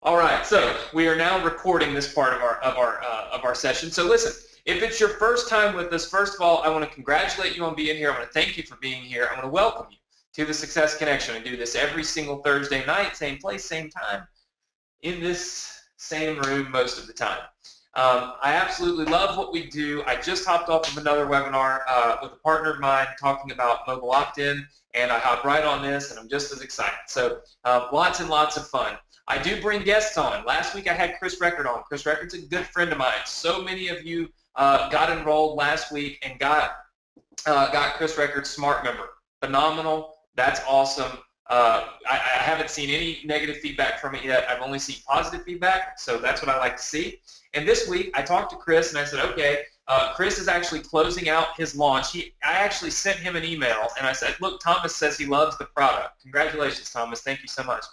All right, so we are now recording this part of our session. So listen, if it's your first time with us, first of all, I want to congratulate you on being here. I want to thank you for being here. I want to welcome you to the Success Connection. I do this every single Thursday night, same place, same time, in this same room most of the time. I absolutely love what we do. I just hopped off of another webinar with a partner of mine talking about mobile opt-in, and I hopped right on this, and I'm just as excited. So lots and lots of fun. I do bring guests on. Last week I had Chris Record on. Chris Record's a good friend of mine. So many of you got enrolled last week and got Chris Record's Smart Member. Phenomenal. That's awesome. I haven't seen any negative feedback from it yet. I've only seen positive feedback, so that's what I like to see. And this week I talked to Chris and I said, okay, Chris is actually closing out his launch. I actually sent him an email and I said, look, Thomas says he loves the product. Congratulations, Thomas. Thank you so much.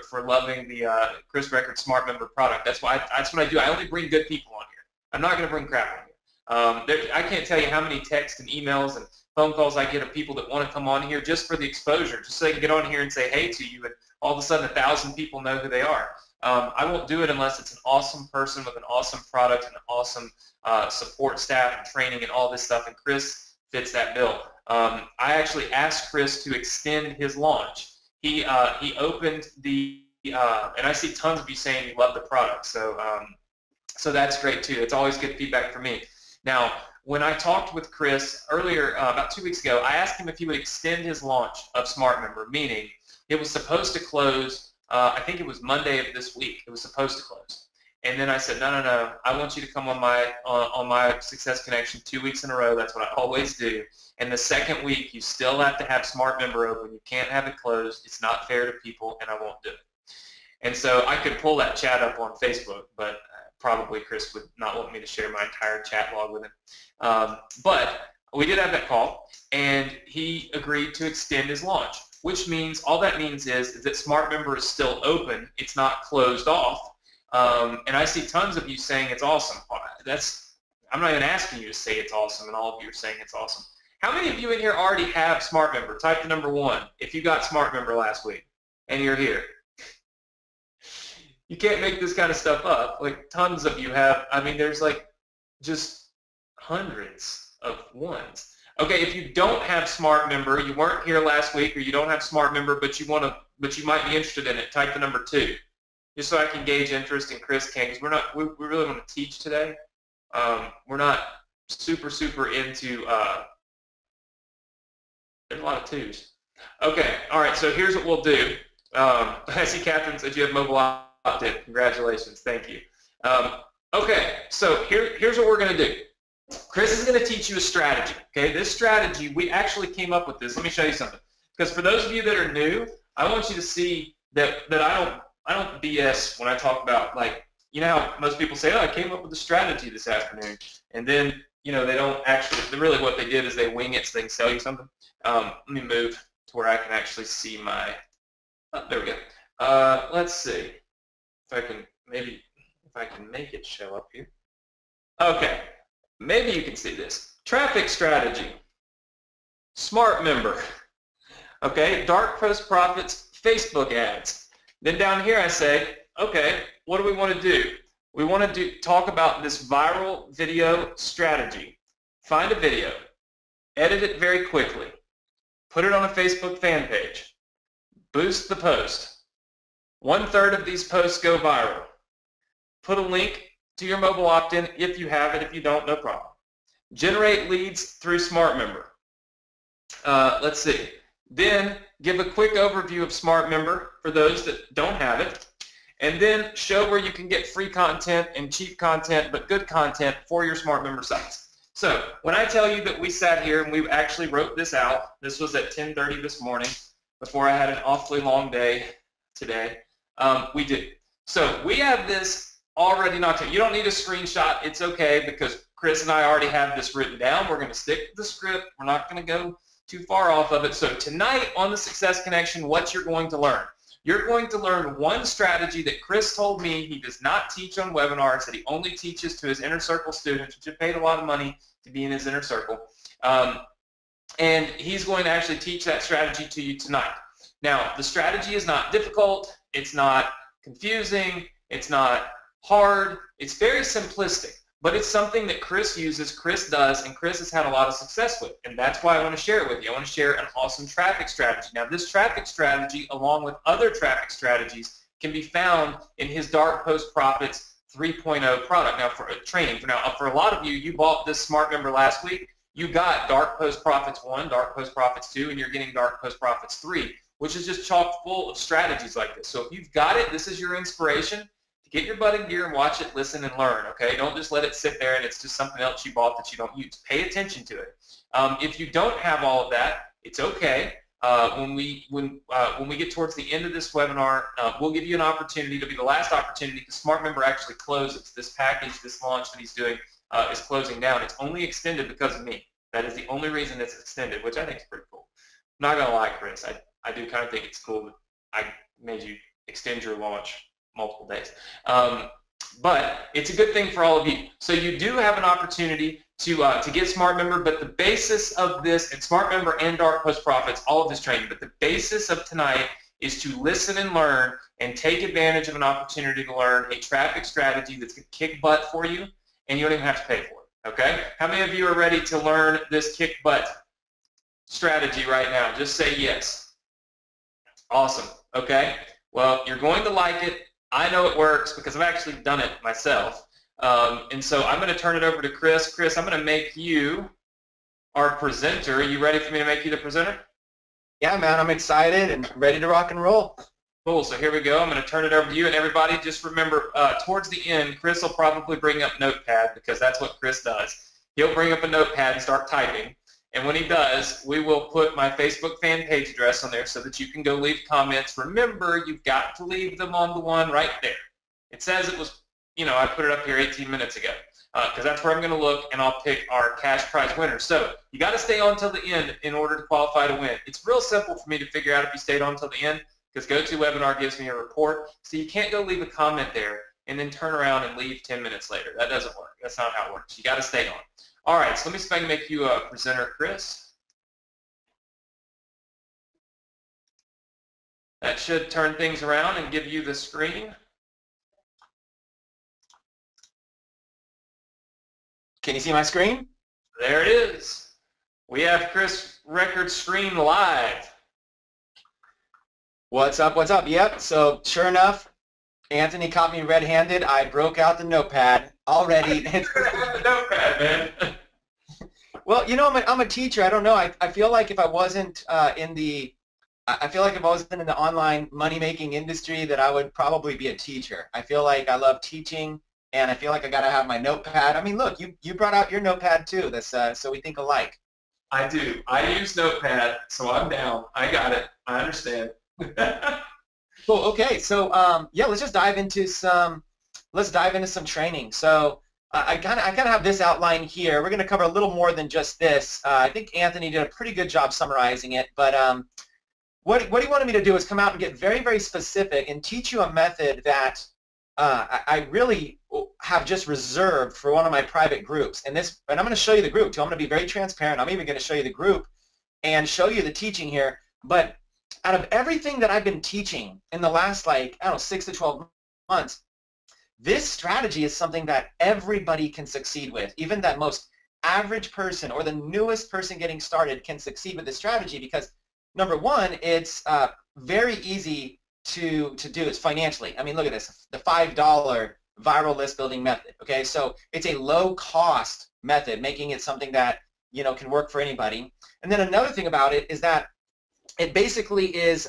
For loving the Chris Record Smart Member product. That's what I do. I only bring good people on here. I'm not going to bring crap on here. I can't tell you how many texts and emails and phone calls I get of people that want to come on here just for the exposure, just so they can get on here and say hey to you, and all of a sudden 1,000 people know who they are. I won't do it unless it's an awesome person with an awesome product and an awesome support staff and training and all this stuff, and Chris fits that bill. I actually asked Chris to extend his launch. He opened the, and I see tons of you saying you love the product, so that's great too. It's always good feedback for me. Now, when I talked with Chris earlier, about 2 weeks ago, I asked him if he would extend his launch of Smart Member, meaning it was supposed to close, I think it was Monday of this week, it was supposed to close. And then I said, no, I want you to come on my Success Connection 2 weeks in a row. That's what I always do. And the second week, you still have to have Smart Member open. You can't have it closed. It's not fair to people, and I won't do it. And so I could pull that chat up on Facebook, but probably Chris would not want me to share my entire chat log with him. But we did have that call, and he agreed to extend his launch, which means all that means is that Smart Member is still open. It's not closed off. And I see tons of you saying it's awesome. I'm not even asking you to say it's awesome, and all of you are saying it's awesome. How many of you in here already have Smart Member? Type the number 1 if you got Smart Member last week and you're here. You can't make this kind of stuff up. Like, tons of you have. I mean, there's like just hundreds of ones. Okay, if you don't have Smart Member, you weren't here last week, or you don't have Smart Member, but you might be interested in it, type the number 2. Just so I can gauge interest, and Chris can, because we really want to teach today. We're not super into, there's a lot of 2s. Okay, all right, so here's what we'll do. I see Catherine said you have mobile opt-in. Congratulations, thank you. Okay, so here's what we're going to do. Chris is going to teach you a strategy, okay? This strategy, we actually came up with this. Let me show you something. Because for those of you that are new, I want you to see that I don't BS when I talk about, like, you know how most people say, oh, I came up with a strategy this afternoon, and then, you know, they don't actually, really what they did is they wing it so they can sell you something. Let me move to where I can actually see my, oh, there we go. Let's see if I can make it show up here. Okay, maybe you can see this. Traffic strategy, Smart Member, okay, dark post profits, Facebook ads. Then down here I say, okay, what do we want to do? We want to talk about this viral video strategy. Find a video, edit it very quickly, put it on a Facebook fan page, boost the post. 1/3 of these posts go viral. Put a link to your mobile opt-in if you have it. If you don't, no problem. Generate leads through Smart Member. Let's see. Then give a quick overview of Smart Member for those that don't have it, and then show where you can get free content and cheap content, but good content for your Smart Member sites. So when I tell you that we sat here and we actually wrote this out, this was at 10:30 this morning before I had an awfully long day today, we did. So we have this already knocked out. You don't need a screenshot. It's okay, because Chris and I already have this written down. We're going to stick to the script. We're not going to go too far off of it. So tonight on the Success Connection, what you're going to learn. You're going to learn one strategy that Chris told me he does not teach on webinars, that he only teaches to his inner circle students, which have paid a lot of money to be in his inner circle. And he's going to actually teach that strategy to you tonight. Now, the strategy is not difficult. It's not confusing. It's not hard. It's very simplistic. But it's something that Chris uses, Chris does, and Chris has had a lot of success with. And that's why I want to share it with you. I want to share an awesome traffic strategy. Now, this traffic strategy, along with other traffic strategies, can be found in his Dark Post Profits 3.0 product. Now, for training. Now, for a lot of you, you bought this Smart Member last week. You got Dark Post Profits 1, Dark Post Profits 2, and you're getting Dark Post Profits 3, which is just chock full of strategies like this. So if you've got it, this is your inspiration. Get your butt in gear and watch it, listen, and learn, okay? Don't just let it sit there and it's just something else you bought that you don't use. Pay attention to it. If you don't have all of that, it's okay. When we get towards the end of this webinar, we'll give you an opportunity. It'll be the last opportunity because Smart Member actually closes. This package, this launch that he's doing is closing down. It's only extended because of me. That is the only reason it's extended, which I think is pretty cool. I'm not going to lie, Chris. I do kind of think it's cool that I made you extend your launch multiple days. But it's a good thing for all of you. So you do have an opportunity to get Smart Member, but the basis of this, and Smart Member and Dark Post Profits, all of this training, but the basis of tonight is to listen and learn and take advantage of an opportunity to learn a traffic strategy that's going to kick butt for you, and you don't even have to pay for it, okay? How many of you are ready to learn this kick butt strategy right now? Just say yes. Awesome, okay? Well, you're going to like it. I know it works because I've actually done it myself. And so I'm going to turn it over to Chris. Chris, I'm going to make you our presenter. Are you ready for me to make you the presenter? Yeah, man, I'm excited and ready to rock and roll. Cool. So here we go. I'm going to turn it over to you. And everybody, just remember, towards the end, Chris will probably bring up Notepad because that's what Chris does. He'll bring up a Notepad and start typing. And when he does, we will put my Facebook fan page address on there so that you can go leave comments. Remember, you've got to leave them on the one right there. It says it was, I put it up here 18 minutes ago because that's where I'm going to look and I'll pick our cash prize winner. So you got to stay on till the end in order to qualify to win. It's real simple for me to figure out if you stayed on till the end because GoToWebinar gives me a report. So you can't go leave a comment there and then turn around and leave 10 minutes later. That doesn't work. That's not how it works. You got to stay on. All right, so let me see if I can make you a presenter, Chris. That should turn things around and give you the screen. Can you see my screen? There it is. We have Chris Record Screen live. What's up, what's up? Yep, so sure enough, Anthony caught me red-handed. I broke out the Notepad already. Notepad, man. Well, I'm a teacher. I don't know. I feel like if I wasn't in the online money-making industry, that I would probably be a teacher. I feel like I love teaching, and I feel like I got to have my Notepad. I mean, look, you brought out your Notepad too. That's so we think alike. I do. I use Notepad, so I'm down. I got it. I understand. Cool. Okay. So yeah, let's dive into some training. So I kind of have this outline here. We're going to cover a little more than just this. I think Anthony did a pretty good job summarizing it. But what he wanted me to do is come out and get very, very specific and teach you a method that I really have just reserved for one of my private groups. And I'm going to show you the group too. I'm going to be very transparent. I'm even going to show you the group and show you the teaching here. But out of everything that I've been teaching in the last, 6 to 12 months, this strategy is something that everybody can succeed with. Even that most average person or the newest person getting started can succeed with this strategy because, number one, it's very easy to do. It's financially. I mean, look at this, the $5 viral list building method. Okay, so it's a low-cost method, making it something that can work for anybody. And then another thing about it is that it basically is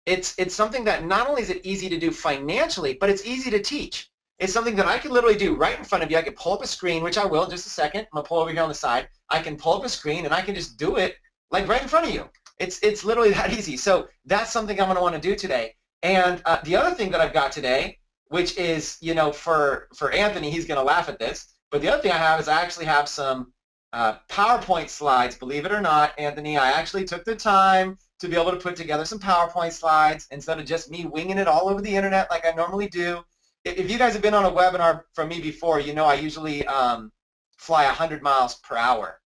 it's something that not only is it easy to do financially, but it's easy to teach. It's something that I can literally do right in front of you. I can pull up a screen, which I will in just a second. I'm going to pull over here on the side. I can pull up a screen, and I can just do it right in front of you. It's literally that easy. So that's something I'm going to want to do today. And the other thing that I've got today, which is, for Anthony, he's going to laugh at this, but the other thing I have is I actually have some PowerPoint slides. Believe it or not, Anthony, I actually took the time to be able to put together some PowerPoint slides instead of just me winging it all over the internet like I normally do. If you guys have been on a webinar from me before, I usually fly 100 miles per hour.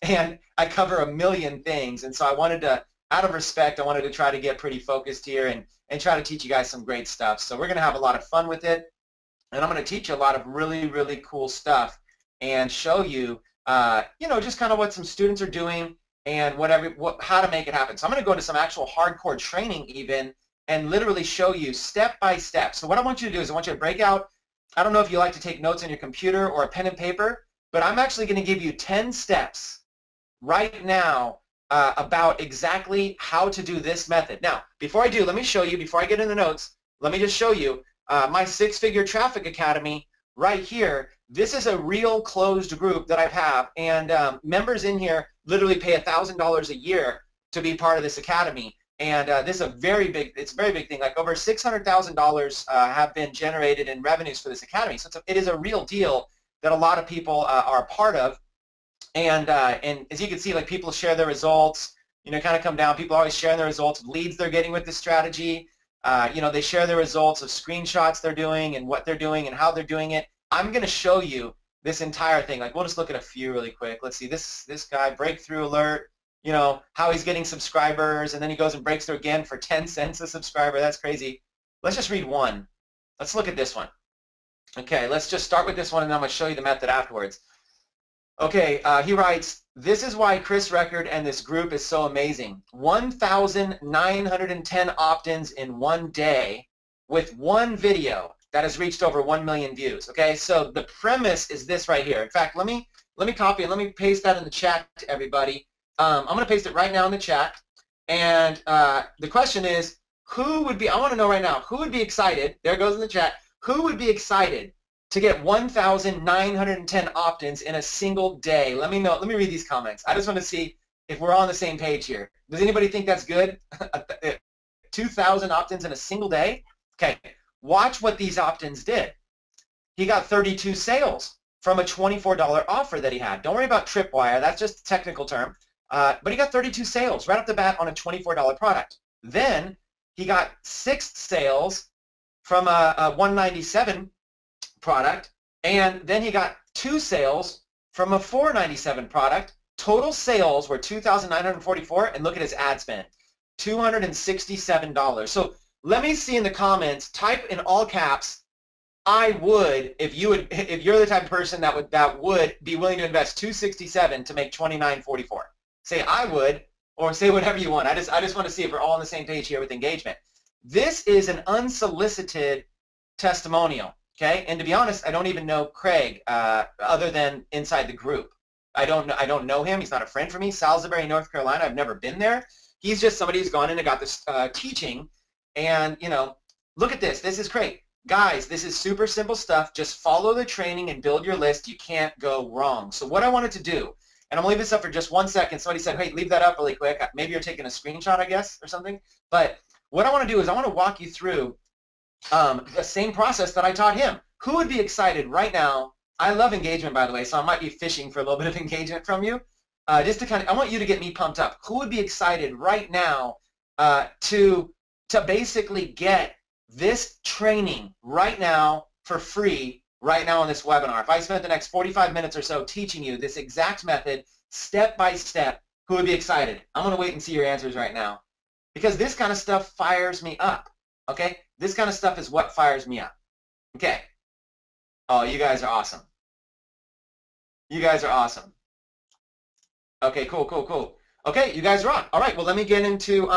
And I cover a million things, and so I wanted to out of respect, I wanted to try to get pretty focused here and try to teach you guys some great stuff. So we're going to have a lot of fun with it, and I'm going to teach you a lot of really, really cool stuff and show you, just kind of what some students are doing and how to make it happen. So I'm going to go into some actual hardcore training even and literally show you step by step. So what I want you to do is I want you to break out, I don't know if you like to take notes on your computer or a pen and paper, but I'm actually going to give you 10 steps right now about exactly how to do this method. Now, before I do, let me show you, before I get in the notes, let me just show you my six-figure traffic academy right here. This is a real closed group that I have, and members in here literally pay $1,000 a year to be part of this academy. And this is a very big thing. Like over $600,000 have been generated in revenues for this academy. So it is a real deal that a lot of people are a part of. And as you can see, like people share their results, kind of come down. People are always sharing their results of leads they're getting with this strategy. They share their results of screenshots they're doing and what they're doing and how they're doing it. I'm going to show you this entire thing. Like we'll just look at a few really quick. Let's see, this guy, breakthrough alert, how he's getting subscribers, and then he goes and breaks through again for 10 cents a subscriber. That's crazy. Let's just read one. Let's look at this one. Okay, let's just start with this one, and then I'm going to show you the method afterwards. Okay, he writes, this is why Chris Record and this group is so amazing. 1,910 opt-ins in one day with one video that has reached over 1 million views. Okay, so the premise is this right here. In fact, let me copy and let me paste that in the chat to everybody. I'm going to paste it right now in the chat. And the question is, I want to know right now, who would be excited, there it goes in the chat, who would be excited to get 1,910 opt-ins in a single day? Let me know. Let me read these comments. I just want to see if we're on the same page here. Does anybody think that's good? 2,000 opt-ins in a single day? Okay, watch what these opt-ins did. He got 32 sales from a $24 offer that he had. Don't worry about Tripwire. That's just a technical term. But he got 32 sales right off the bat on a $24 product. Then he got 6 sales from a $197 product, and then he got 2 sales from a $497 product. Total sales were $2,944, and look at his ad spend, $267. So let me see in the comments, type in all caps, I would, if you're the type of person that would be willing to invest $267 to make $29.44. Say I would, or say whatever you want. I just want to see if we're all on the same page here with engagement. This is an unsolicited testimonial, okay? And to be honest, I don't even know Craig other than inside the group. I don't know him. He's not a friend for me. Salisbury, North Carolina. I've never been there. He's just somebody who's gone in and got this teaching. And look at this. This is great, guys. This is super simple stuff. Just follow the training and build your list. You can't go wrong. So what I wanted to do, and I'm going to leave this up for just 1 second. Somebody said, hey, leave that up really quick. Maybe you're taking a screenshot, I guess, or something. But what I want to do is I want to walk you through the same process that I taught him. Who would be excited right now? I love engagement, by the way, so I might be fishing for a little bit of engagement from you. Just to I want you to get me pumped up. Who would be excited right now to basically get this training right now for free right now on this webinar? If I spent the next 45 minutes or so teaching you this exact method, step by step, who would be excited? I'm going to wait and see your answers right now, because this kind of stuff fires me up, okay? This kind of stuff is what fires me up, okay? Oh, you guys are awesome. You guys are awesome. Okay, cool, cool, cool. Okay, you guys are on. All right, well, let me get into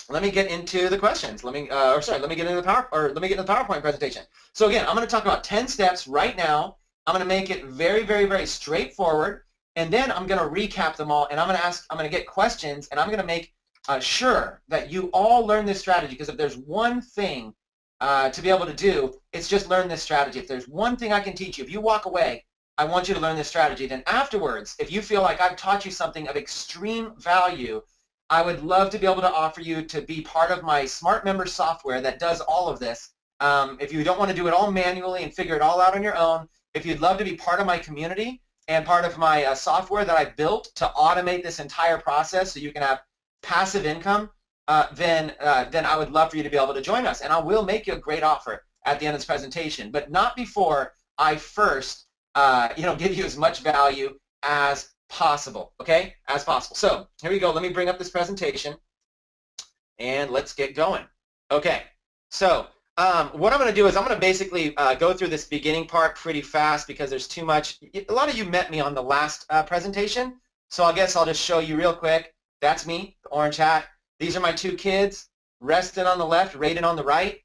the questions. Let me get into the PowerPoint presentation. So again, I'm going to talk about 10 steps right now. I'm going to make it very, very, very straightforward, and then I'm going to recap them all, and I'm going to get questions, and I'm going to make sure that you all learn this strategy, because if there's one thing to be able to do, it's just learn this strategy. If there's one thing I can teach you, if you walk away, I want you to learn this strategy. Then afterwards, if you feel like I've taught you something of extreme value, I would love to be able to offer you to be part of my Smart Member software that does all of this. If you don't want to do it all manually and figure it all out on your own, if you'd love to be part of my community and part of my software that I built to automate this entire process so you can have passive income, then I would love for you to be able to join us. And I will make you a great offer at the end of this presentation, but not before I first give you as much value as possible, okay? As possible. So here we go. Let me bring up this presentation, and let's get going. Okay, so what I'm going to do is I'm going to basically go through this beginning part pretty fast because there's too much. A lot of you met me on the last presentation, so I guess I'll just show you real quick. That's me, the orange hat. These are my two kids, Reston on the left, Raiden on the right,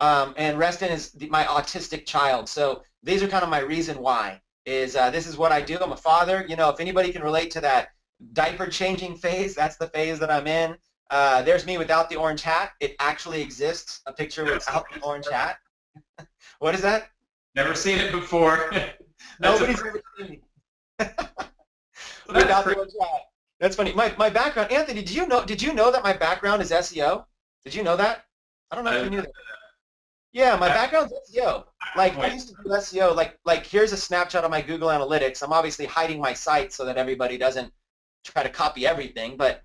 and Reston is my autistic child. So these are kind of my reason why. This is what I do. I'm a father. You know, if anybody can relate to that diaper changing phase, that's the phase that I'm in. There's me without the orange hat. It actually exists, a picture without the orange hat. What is that? Never seen it before. Nobody's ever seen me. Without the orange hat. That's funny. My background, Anthony, did you know that my background is SEO? Did you know that? I don't know if you knew that. Yeah, my background's SEO. Like, I used to do SEO. Like here's a snapshot of my Google Analytics. I'm obviously hiding my site so that everybody doesn't try to copy everything. But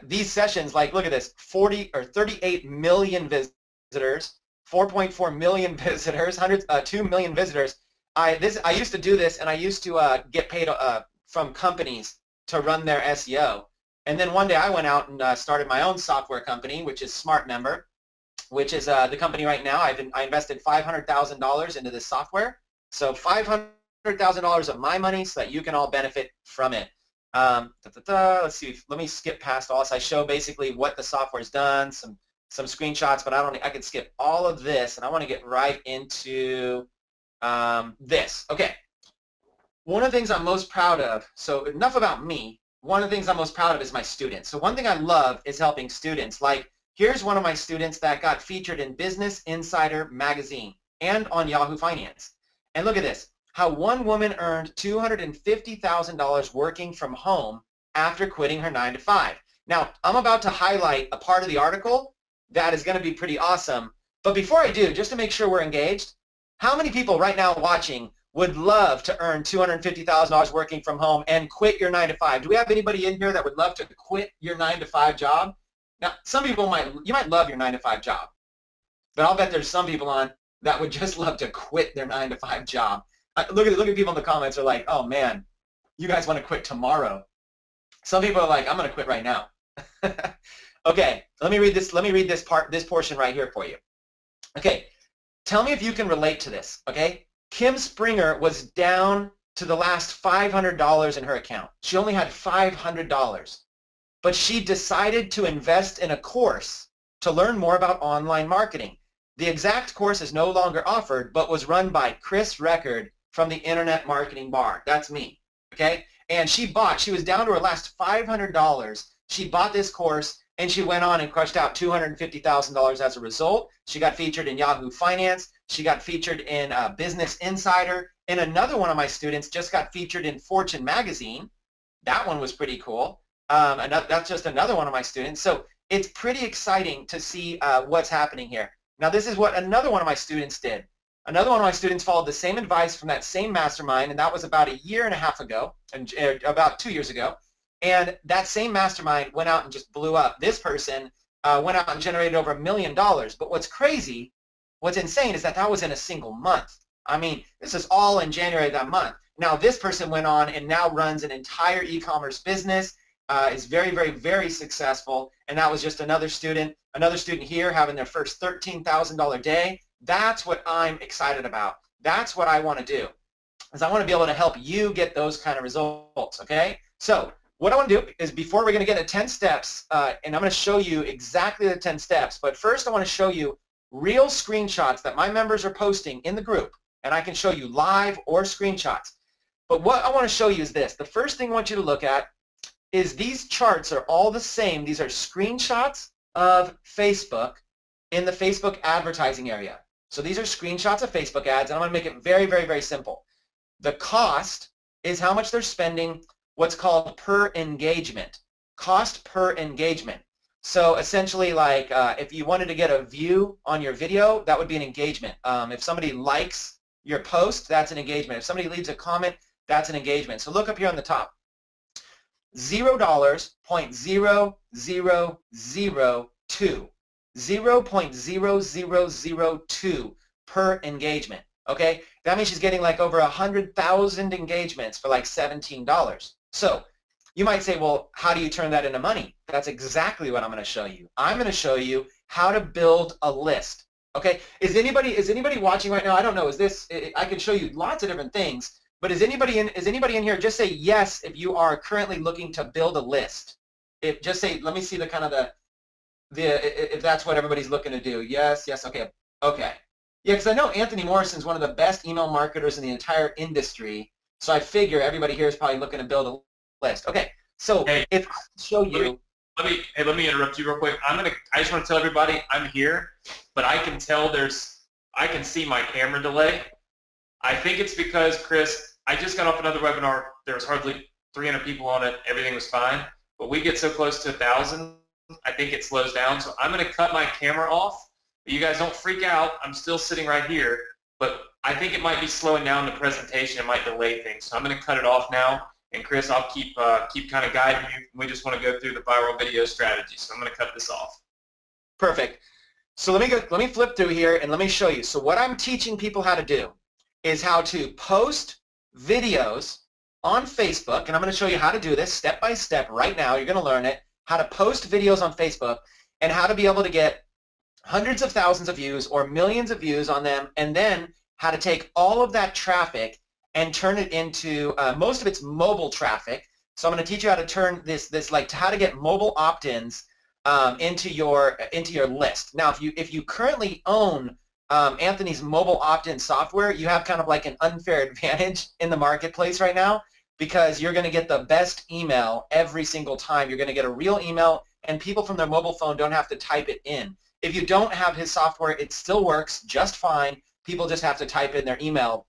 these sessions, like, look at this: 38 million visitors, 4.4 million visitors, 2 million visitors. I used to do this, and I used to get paid from companies to run their SEO. And then one day I went out and started my own software company, which is SmartMember, which is the company right now. I invested $500,000 into this software. So $500,000 of my money so that you can all benefit from it. Let's see. Let me skip past all this. I show basically what the software's done, some screenshots, but I can skip all of this, and I want to get right into this. Okay. One of the things I'm most proud of, so enough about me, one of the things I'm most proud of is my students. So one thing I love is helping students. Like, here's one of my students that got featured in Business Insider magazine and on Yahoo Finance. And look at this, how one woman earned $250,000 working from home after quitting her 9-to-5. Now, I'm about to highlight a part of the article that is going to be pretty awesome. But before I do, just to make sure we're engaged, how many people right now watching would love to earn $250,000 working from home and quit your 9-to-5? Do we have anybody in here that would love to quit your 9-to-5 job? Now, some people you might love your 9-to-5 job, but I'll bet there's some people on that would just love to quit their 9-to-5 job. Look at people in the comments are like, oh man, you guys want to quit tomorrow. Some people are like, I'm going to quit right now. Okay, let me read this portion right here for you. Okay, tell me if you can relate to this. Okay. Kim Springer was down to the last $500 in her account. She only had $500, but she decided to invest in a course to learn more about online marketing. The exact course is no longer offered, but was run by Chris Record from the Internet Marketing Bar. That's me, okay? And she was down to her last $500. She bought this course, and she went on and crushed out $250,000 as a result. She got featured in Yahoo Finance. She got featured in Business Insider. And another one of my students just got featured in Fortune magazine. That one was pretty cool. That's just another one of my students. So it's pretty exciting to see what's happening here. Now, this is what another one of my students did. Another one of my students followed the same advice from that same mastermind, and that was about a year and a half ago, and about 2 years ago. And that same mastermind went out and just blew up. This person went out and generated over $1 million. But what's crazy, what's insane is that was in a single month. I mean, this is all in January of that month. Now, this person went on and now runs an entire e-commerce business, is very, very, very successful. And that was just another student here having their first $13,000 day. That's what I'm excited about. That's what I want to do, is I want to be able to help you get those kind of results, okay? So what I want to do is, before we're going to get into 10 steps, and I'm going to show you exactly the 10 steps, but first I want to show you real screenshots that my members are posting in the group, and I can show you live or screenshots. But what I want to show you is this. The first thing I want you to look at is these charts are all the same. These are screenshots of Facebook in the Facebook advertising area. So these are screenshots of Facebook ads, and I'm going to make it very, very, very simple. The cost is how much they're spending, what's called per engagement, cost per engagement. So essentially, like if you wanted to get a view on your video, that would be an engagement. If somebody likes your post, that's an engagement. If somebody leaves a comment, that's an engagement. So look up here on the top. $0.0002. 0.0002 per engagement. Okay, that means she's getting like over 100,000 engagements for like $17. So you might say, well, how do you turn that into money? That's exactly what I'm going to show you. I'm going to show you how to build a list. Okay, is anybody watching right now? I don't know. Is this? I can show you lots of different things, but is anybody in here? Just say yes if you are currently looking to build a list. If just say, let me see the kind of the if that's what everybody's looking to do. Yes, yes, okay, okay. Yeah, because I know Anthony Morrison is one of the best email marketers in the entire industry, so I figure everybody here is probably looking to build a list. Okay, so hey, if I show you, let me interrupt you real quick. I just want to tell everybody I'm here, but I can tell I can see my camera delay. I think it's because, Chris, I just got off another webinar. There was hardly 300 people on it. Everything was fine, but we get so close to 1,000, I think it slows down. So I'm going to cut my camera off. You guys don't freak out. I'm still sitting right here, but I think it might be slowing down the presentation. It might delay things. So I'm going to cut it off now. And Chris, I'll keep kind of guiding you. We just want to go through the viral video strategy. So I'm going to cut this off. Perfect. So let me flip through here and let me show you. So what I'm teaching people how to do is how to post videos on Facebook, and I'm going to show you how to do this step by step right now. You're going to learn it, how to post videos on Facebook and how to be able to get hundreds of thousands of views or millions of views on them, and then how to take all of that traffic and turn it into, most of it's mobile traffic. So I'm going to teach you how to turn this like how to get mobile opt-ins into your list. Now, if you currently own Anthony's mobile opt-in software, you have kind of like an unfair advantage in the marketplace right now because you're going to get the best email every single time. You're going to get a real email, and people from their mobile phone don't have to type it in. If you don't have his software, it still works just fine. People just have to type in their email,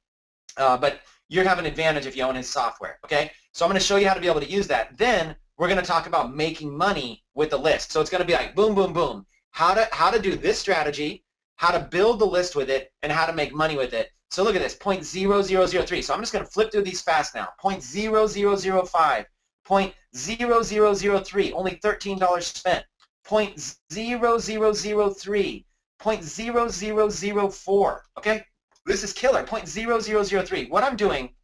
but you have an advantage if you own his software, okay? So I'm going to show you how to be able to use that. Then we're going to talk about making money with the list. So it's going to be like boom, boom, boom. How to do this strategy, how to build the list with it, and how to make money with it. So look at this, 0.0003. So I'm just going to flip through these fast now. 0.0005, 0.0003, only $13 spent. 0.0003, 0.0004, okay? This is killer, 0.0003. What I'm doing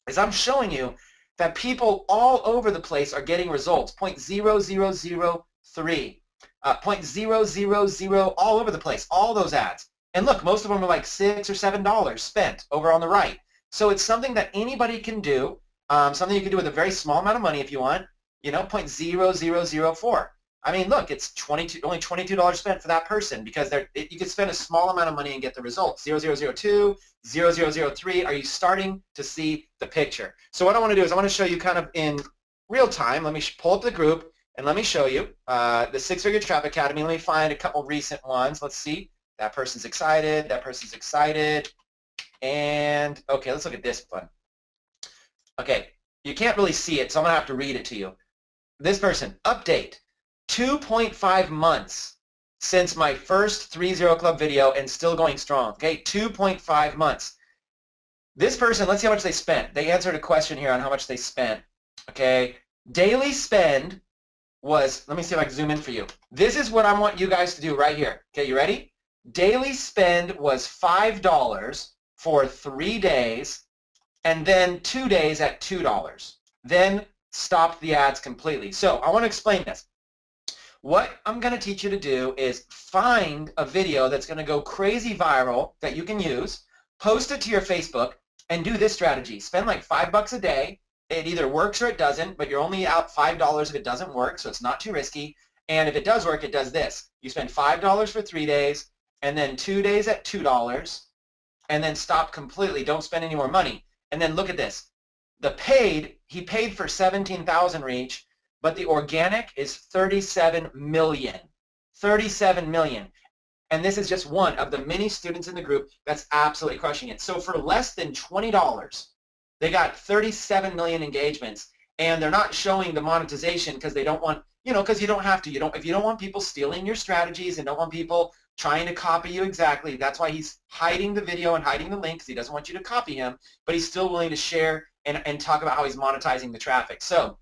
is I'm showing you that people all over the place are getting results, 0.0003, 0.000, all over the place, all those ads. And look, most of them are like $6 or $7 spent over on the right. So it's something that anybody can do, something you can do with a very small amount of money if you want, you know, 0.0004. I mean, look, it's only $22 spent for that person because you can spend a small amount of money and get the results. 0.002, 0.003. Are you starting to see the picture? So what I want to do is I want to show you kind of in real time. Let me pull up the group and let me show you the Six Figure Traffic Academy. Let me find a couple recent ones. Let's see. That person's excited. That person's excited. And, okay, let's look at this one. Okay, you can't really see it, so I'm going to have to read it to you. This person, update. 2.5 months since my first 3-0 Club video and still going strong. Okay, 2.5 months. This person, let's see how much they spent. They answered a question here on how much they spent. Okay, daily spend was, let me see if I can zoom in for you. This is what I want you guys to do right here. Okay, you ready? Daily spend was $5 for 3 days and then 2 days at $2. Then stopped the ads completely. So I want to explain this. What I'm going to teach you to do is find a video that's going to go crazy viral that you can use, post it to your Facebook, and do this strategy. Spend like $5 a day. It either works or it doesn't, but you're only out $5 if it doesn't work, so it's not too risky. And if it does work, it does this. You spend $5 for 3 days, and then 2 days at $2, and then stop completely. Don't spend any more money. And then look at this. The paid, he paid for 17,000 reach, but the organic is 37 million. 37 million. And this is just one of the many students in the group that's absolutely crushing it. So for less than $20, they got 37 million engagements, and they're not showing the monetization because they don't want, you know, because you don't have to. If you don't want people stealing your strategies and don't want people trying to copy you exactly, that's why he's hiding the video and hiding the link because he doesn't want you to copy him, but he's still willing to share and talk about how he's monetizing the traffic. So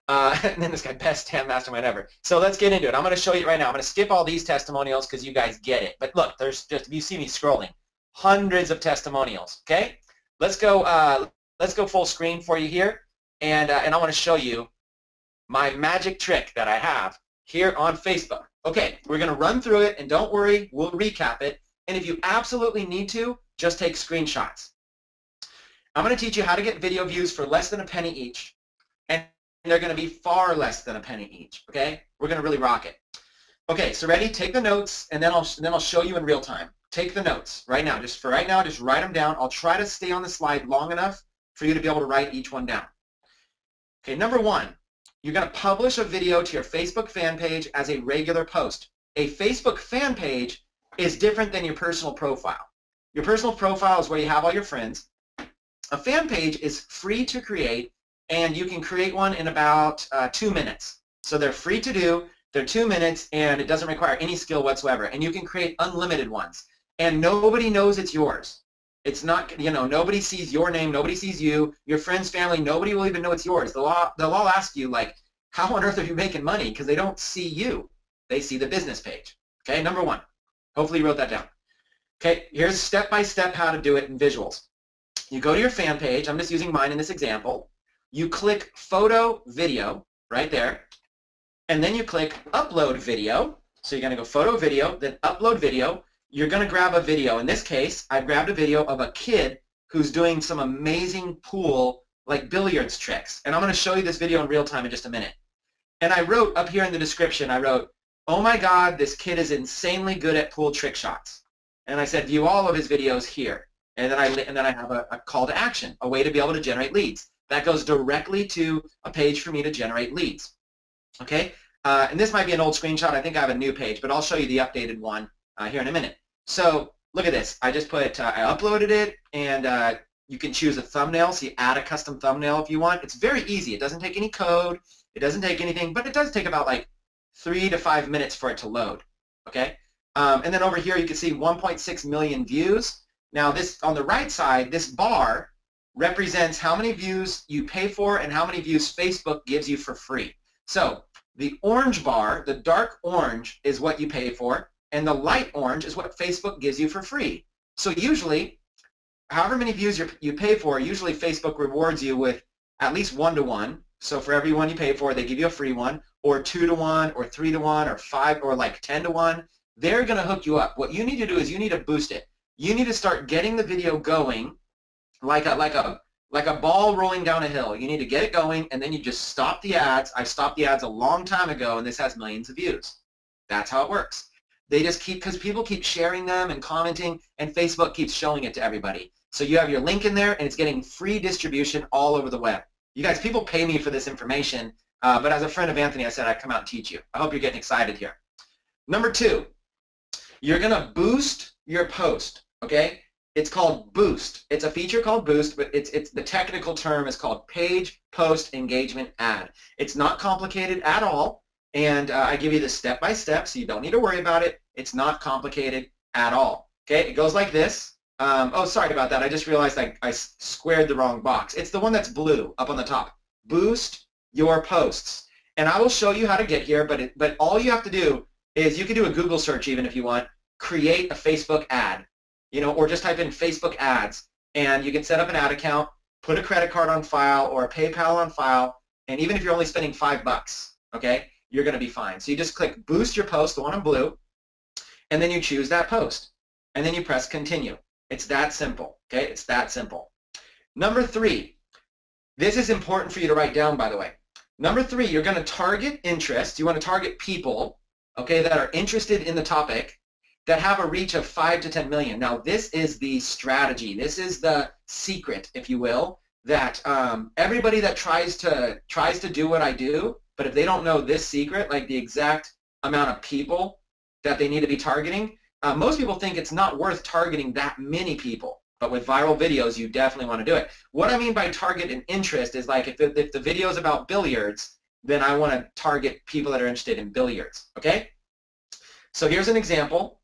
and then this guy, best TAM mastermind ever. So let's get into it. I'm going to show you right now. I'm going to skip all these testimonials because you guys get it. But look, there's just, you see me scrolling. hundreds of testimonials. Okay, let's go full screen for you here, and I want to show you my magic trick that I have here on Facebook. Okay, we're going to run through it, and don't worry, we'll recap it. And if you absolutely need to, just take screenshots. I'm going to teach you how to get video views for less than a penny each, and they're going to be far less than a penny each. Okay, we're going to really rock it. Okay, so ready? Take the notes, and then I'll show you in real time. Take the notes right now. Just write them down. I'll try to stay on the slide long enough for you to be able to write each one down. Okay, number one, you're going to publish a video to your Facebook fan page as a regular post. A Facebook fan page is different than your personal profile. Your personal profile is where you have all your friends. A fan page is free to create, and you can create one in about 2 minutes. So they're free to do, they're 2 minutes, and it doesn't require any skill whatsoever. And you can create unlimited ones. And nobody knows it's yours. It's not, nobody sees your name, nobody sees you, your friends, family, nobody will even know it's yours. They'll all ask you, like, how on earth are you making money? Because they don't see you. They see the business page. Okay, number one. Hopefully you wrote that down. Okay, here's step-by-step how to do it in visuals. You go to your fan page. I'm just using mine in this example. You click Photo Video right there, and then you click Upload Video. So you're going to go Photo Video, then Upload Video. You're going to grab a video. In this case, I've grabbed a video of a kid who's doing some amazing pool, like billiards tricks. And I'm going to show you this video in real time in just a minute. And I wrote up here in the description, I wrote, "Oh my God, this kid is insanely good at pool trick shots." And I said, view all of his videos here. And then I have a call to action, a way to be able to generate leads. That goes directly to a page for me to generate leads. Okay? And this might be an old screenshot. I think I have a new page, but I'll show you the updated one here in a minute. So look at this. I just put, I uploaded it, and you can choose a thumbnail. So you add a custom thumbnail if you want. It's very easy. It doesn't take any code. It doesn't take anything, but it does take about like 3 to 5 minutes for it to load. Okay? And then over here you can see 1.6 million views. Now this, on the right side, this bar represents how many views you pay for and how many views Facebook gives you for free. So the orange bar, the dark orange, is what you pay for, and the light orange is what Facebook gives you for free. So usually, however many views you pay for, usually Facebook rewards you with at least 1-to-1. So for every one you pay for, they give you a free one, or 2-to-1, or 3-to-1, or 5, or like 10-to-1. They're going to hook you up. What you need to do is you need to boost it. You need to start getting the video going like a ball rolling down a hill. You need to get it going, and then you just stop the ads. I stopped the ads a long time ago, and this has millions of views. That's how it works. They just keep, because people keep sharing them and commenting, and Facebook keeps showing it to everybody. So you have your link in there, and it's getting free distribution all over the web. You guys, people pay me for this information, but as a friend of Anthony, I said I'd come out and teach you. I hope you're getting excited here. Number two, you're going to boost your post, okay? It's called Boost. It's a feature called Boost, but it's the technical term is called Page Post Engagement Ad. It's not complicated at all, and I give you the step-by-step, so you don't need to worry about it. It's not complicated at all, okay? It goes like this. Oh, sorry about that. I just realized I squared the wrong box. It's the one that's blue up on the top. Boost your posts. And I will show you how to get here, but all you have to do is you can do a Google search even if you want, create a Facebook ad, or just type in Facebook ads, and you can set up an ad account, put a credit card on file or a PayPal on file, and even if you're only spending $5, okay, you're going to be fine. So you just click Boost Your Post, the one in blue, and then you choose that post, and then you press Continue. It's that simple, okay? It's that simple. Number three, this is important for you to write down, by the way. Number three, you're going to target interest. You want to target people, okay, that are interested in the topic, that have a reach of 5 to 10 million. Now, this is the strategy. This is the secret, if you will, that everybody that tries to do what I do, but if they don't know this secret, like the exact amount of people that they need to be targeting, most people think it's not worth targeting that many people. But with viral videos, you definitely want to do it. What I mean by target and interest is like if the video is about billiards, then I want to target people that are interested in billiards, okay? So here's an example.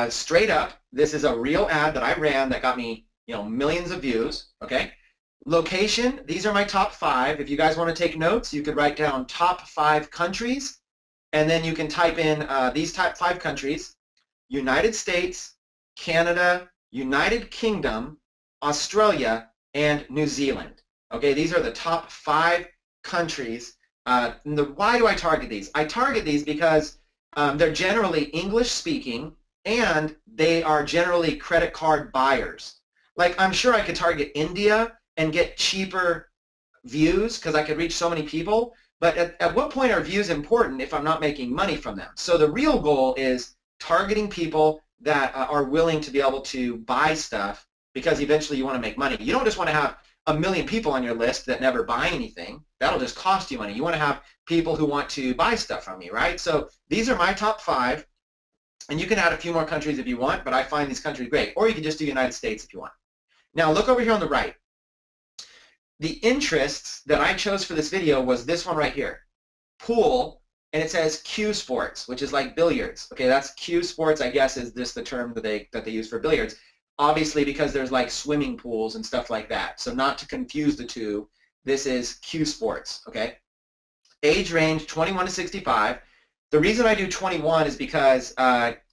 Straight up, this is a real ad that I ran that got me, millions of views, okay? Location, these are my top 5. If you guys want to take notes, you could write down top 5 countries, and then you can type in these top 5 countries: United States, Canada, United Kingdom, Australia, and New Zealand. Okay, these are the top 5 countries. Why do I target these? I target these because they're generally English-speaking and they are generally credit card buyers. Like, I'm sure I could target India and get cheaper views because I could reach so many people, but at what point are views important if I'm not making money from them? So the real goal is targeting people that are willing to be able to buy stuff, because eventually you want to make money. You don't just want to have a million people on your list that never buy anything. That'll just cost you money. You want to have people who want to buy stuff from you, right? So these are my top 5, and you can add a few more countries if you want, but I find these countries great. Or you can just do United States if you want. Now look over here on the right. The interests that I chose for this video was this one right here, pool, and it says Q Sports, which is like billiards. Okay, that's Q Sports, I guess, is this the term that they use for billiards. Obviously, because there's like swimming pools and stuff like that. So not to confuse the two, this is Q Sports, okay? Age range 21 to 65. The reason I do 21 is because,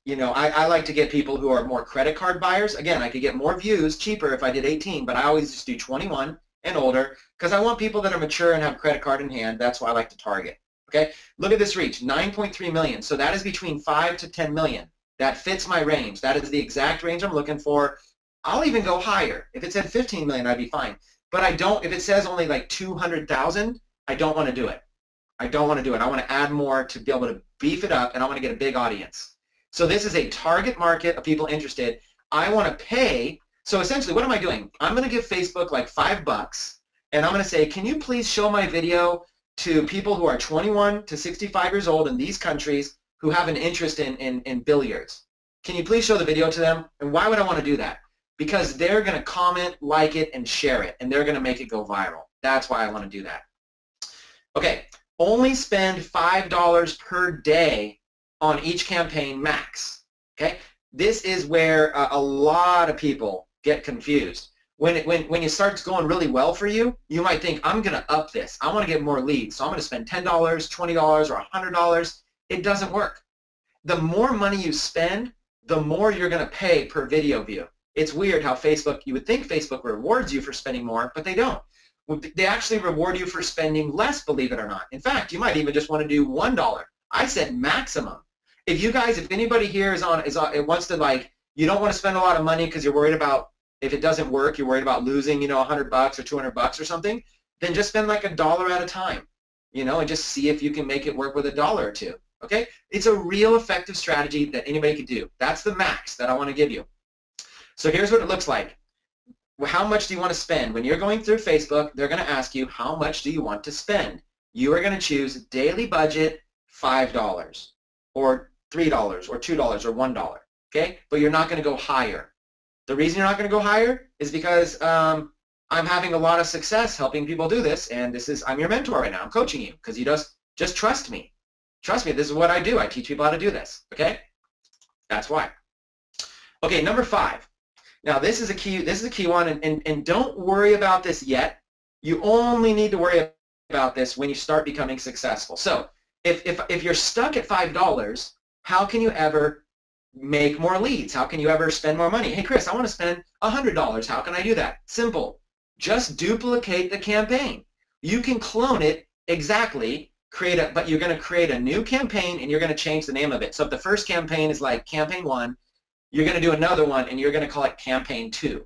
you know, I like to get people who are more credit card buyers. Again, I could get more views cheaper if I did 18, but I always just do 21 and older because I want people that are mature and have credit card in hand. That's why I like to target, okay? Look at this reach, 9.3 million. So that is between 5 to 10 million. That fits my range. That is the exact range I'm looking for. I'll even go higher. If it said 15 million, I'd be fine. But I don't, if it says only like 200,000, I don't want to do it. I don't want to do it. I want to add more to be able to beef it up, and I want to get a big audience. So this is a target market of people interested. I want to pay. So essentially, what am I doing? I'm going to give Facebook like $5, and I'm going to say, can you please show my video to people who are 21 to 65 years old in these countries who have an interest in billiards? Can you please show the video to them? And why would I want to do that? Because they're going to comment, like it, and share it, and they're going to make it go viral. That's why I want to do that. Okay, only spend $5 per day on each campaign max. Okay, this is where a lot of people get confused. When it starts going really well for you, you might think, I'm going to up this. I want to get more leads, so I'm going to spend $10, $20, or $100. It doesn't work. The more money you spend, the more you're going to pay per video view. It's weird how Facebook, you would think Facebook rewards you for spending more, but they don't. They actually reward you for spending less, believe it or not. In fact, you might even just want to do $1. I said maximum. If you guys, if anybody here it wants to, like, you don't want to spend a lot of money because you're worried about, if it doesn't work, you're worried about losing, you know, $100 or $200 or something, then just spend like $1 at a time, you know, and just see if you can make it work with $1 or $2. Okay? It's a real effective strategy that anybody could do. That's the max that I want to give you. So here's what it looks like. How much do you want to spend? When you're going through Facebook, they're going to ask you, how much do you want to spend? You are going to choose daily budget $5 or $3 or $2 or $1, okay? But you're not going to go higher. The reason you're not going to go higher is because I'm having a lot of success helping people do this, and I'm your mentor right now. I'm coaching you because you just trust me. Trust me, this is what I do. I teach people how to do this, okay? That's why. Okay, number 5. Now this is a key one, and don't worry about this yet. You only need to worry about this when you start becoming successful. So if you're stuck at $5, how can you ever make more leads? How can you ever spend more money? Hey Chris, I want to spend $100. How can I do that? Simple. Just duplicate the campaign. You can clone it exactly, but you're going to create a new campaign and you're going to change the name of it. So if the first campaign is like campaign 1, you're going to do another one, and you're going to call it Campaign 2.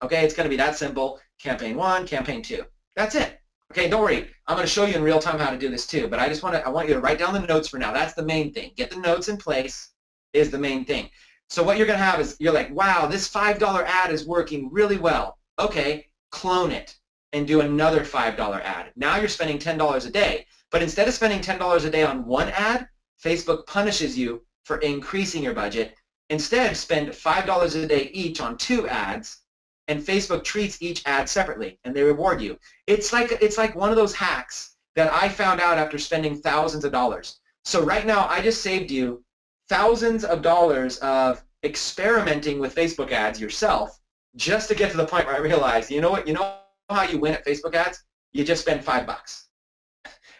Okay, it's going to be that simple, Campaign 1, Campaign 2. That's it. Okay, don't worry. I'm going to show you in real time how to do this too, but I want you to write down the notes for now. That's the main thing. Get the notes in place is the main thing. So what you're going to have is, you're like, wow, this $5 ad is working really well. Okay, clone it and do another $5 ad. Now you're spending $10 a day, but instead of spending $10 a day on one ad, Facebook punishes you for increasing your budget. Instead, spend $5 a day each on 2 ads, and Facebook treats each ad separately, and they reward you. It's like one of those hacks that I found out after spending thousands of dollars. So right now, I just saved you thousands of dollars of experimenting with Facebook ads yourself, just to get to the point where I realized, you know what? You know how you win at Facebook ads? You just spend $5.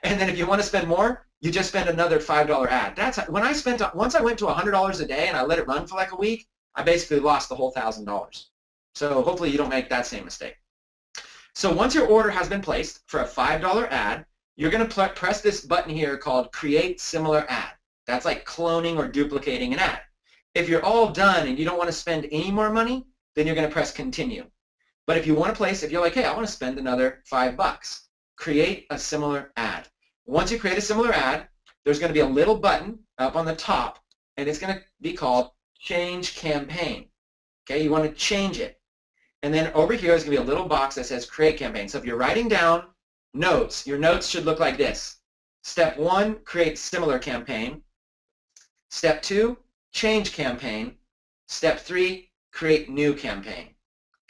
And then if you want to spend more, you just spend another $5 ad. That's once I went to $100 a day and I let it run for like a week, I basically lost the whole $1,000. So hopefully you don't make that same mistake. So once your order has been placed for a $5 ad, you're going to press this button here called Create Similar Ad. That's like cloning or duplicating an ad. If you're all done and you don't want to spend any more money, then you're going to press Continue. But if you want to place, if you're like, hey, I want to spend another $5, create a similar ad. Once you create a similar ad, there's going to be a little button up on the top, and it's going to be called Change Campaign. Okay, you want to change it. And then over here is going to be a little box that says Create Campaign. So if you're writing down notes, your notes should look like this. Step 1, create similar campaign. Step 2, change campaign. Step 3, create new campaign.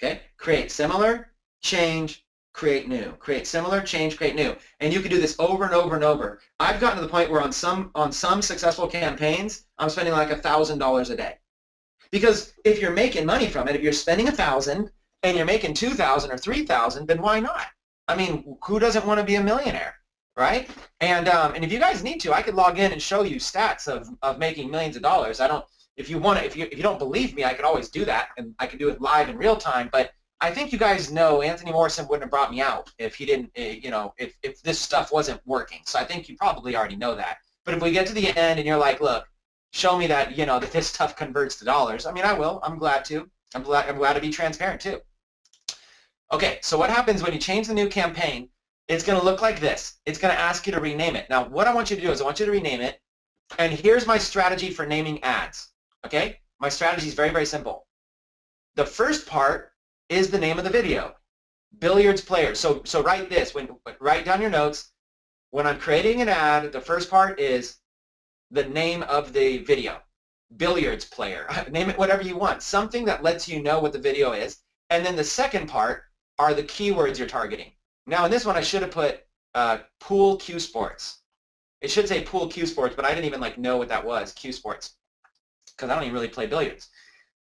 Okay, create similar, change, create new. Create similar, change, create new. And you can do this over and over and over. I've gotten to the point where on some successful campaigns, I'm spending like $1,000 a day. Because if you're making money from it, if you're spending $1,000 and you're making $2,000 or $3,000, then why not? I mean, who doesn't want to be a millionaire, right? And if you guys need to, I could log in and show you stats of making millions of dollars. I don't. If you want to, if you don't believe me, I could always do that, and I could do it live in real time. But I think you guys know Anthony Morrison wouldn't have brought me out if he didn't, if this stuff wasn't working. So I think you probably already know that. But if we get to the end and you're like, look, show me that, that this stuff converts to dollars. I mean, I will. I'm glad to. I'm glad to be transparent too. Okay, so what happens when you change the new campaign? It's going to look like this. It's going to ask you to rename it. Now, what I want you to do is I want you to rename it. And here's my strategy for naming ads. Okay? My strategy is very, very simple. The first part is the name of the video, Billiards Player. So write this. Write down your notes. When I'm creating an ad, the first part is the name of the video, Billiards Player. Name it whatever you want. Something that lets you know what the video is. And then the second part are the keywords you're targeting. Now in this one I should have put Pool Q Sports. It should say Pool Q Sports, but I didn't even know what that was, Q Sports, because I don't even really play billiards.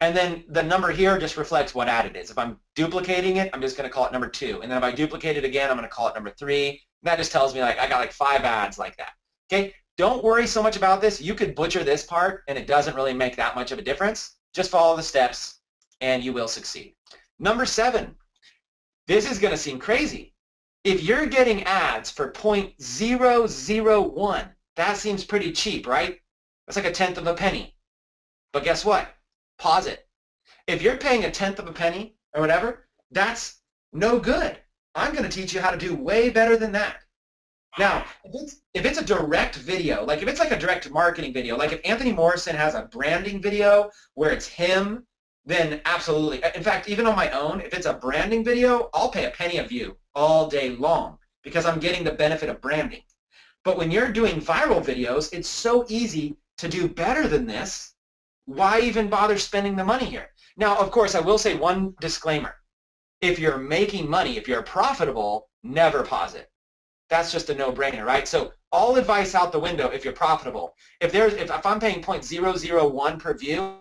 And then the number here just reflects what ad it is. If I'm duplicating it, I'm just going to call it number 2. And then if I duplicate it again, I'm going to call it number 3. And that just tells me I got 5 ads like that. Okay? Don't worry so much about this. You could butcher this part and it doesn't really make that much of a difference. Just follow the steps and you will succeed. Number 7. This is going to seem crazy. If you're getting ads for 0.001, that seems pretty cheap, right? That's like 1/10 of a penny. But guess what? Pause it. If you're paying 1/10 of a penny or whatever, that's no good. I'm going to teach you how to do way better than that. Now, if it's a direct video, like if it's like a direct marketing video, like if Anthony Morrison has a branding video where it's him, then absolutely. In fact, even on my own, if it's a branding video, I'll pay a penny a view all day long because I'm getting the benefit of branding. But when you're doing viral videos, it's so easy to do better than this. Why even bother spending the money here? Now, of course, I will say one disclaimer. If you're making money, if you're profitable, never pause it. That's just a no-brainer, right? So all advice out the window if you're profitable. If I'm paying 0.001 per view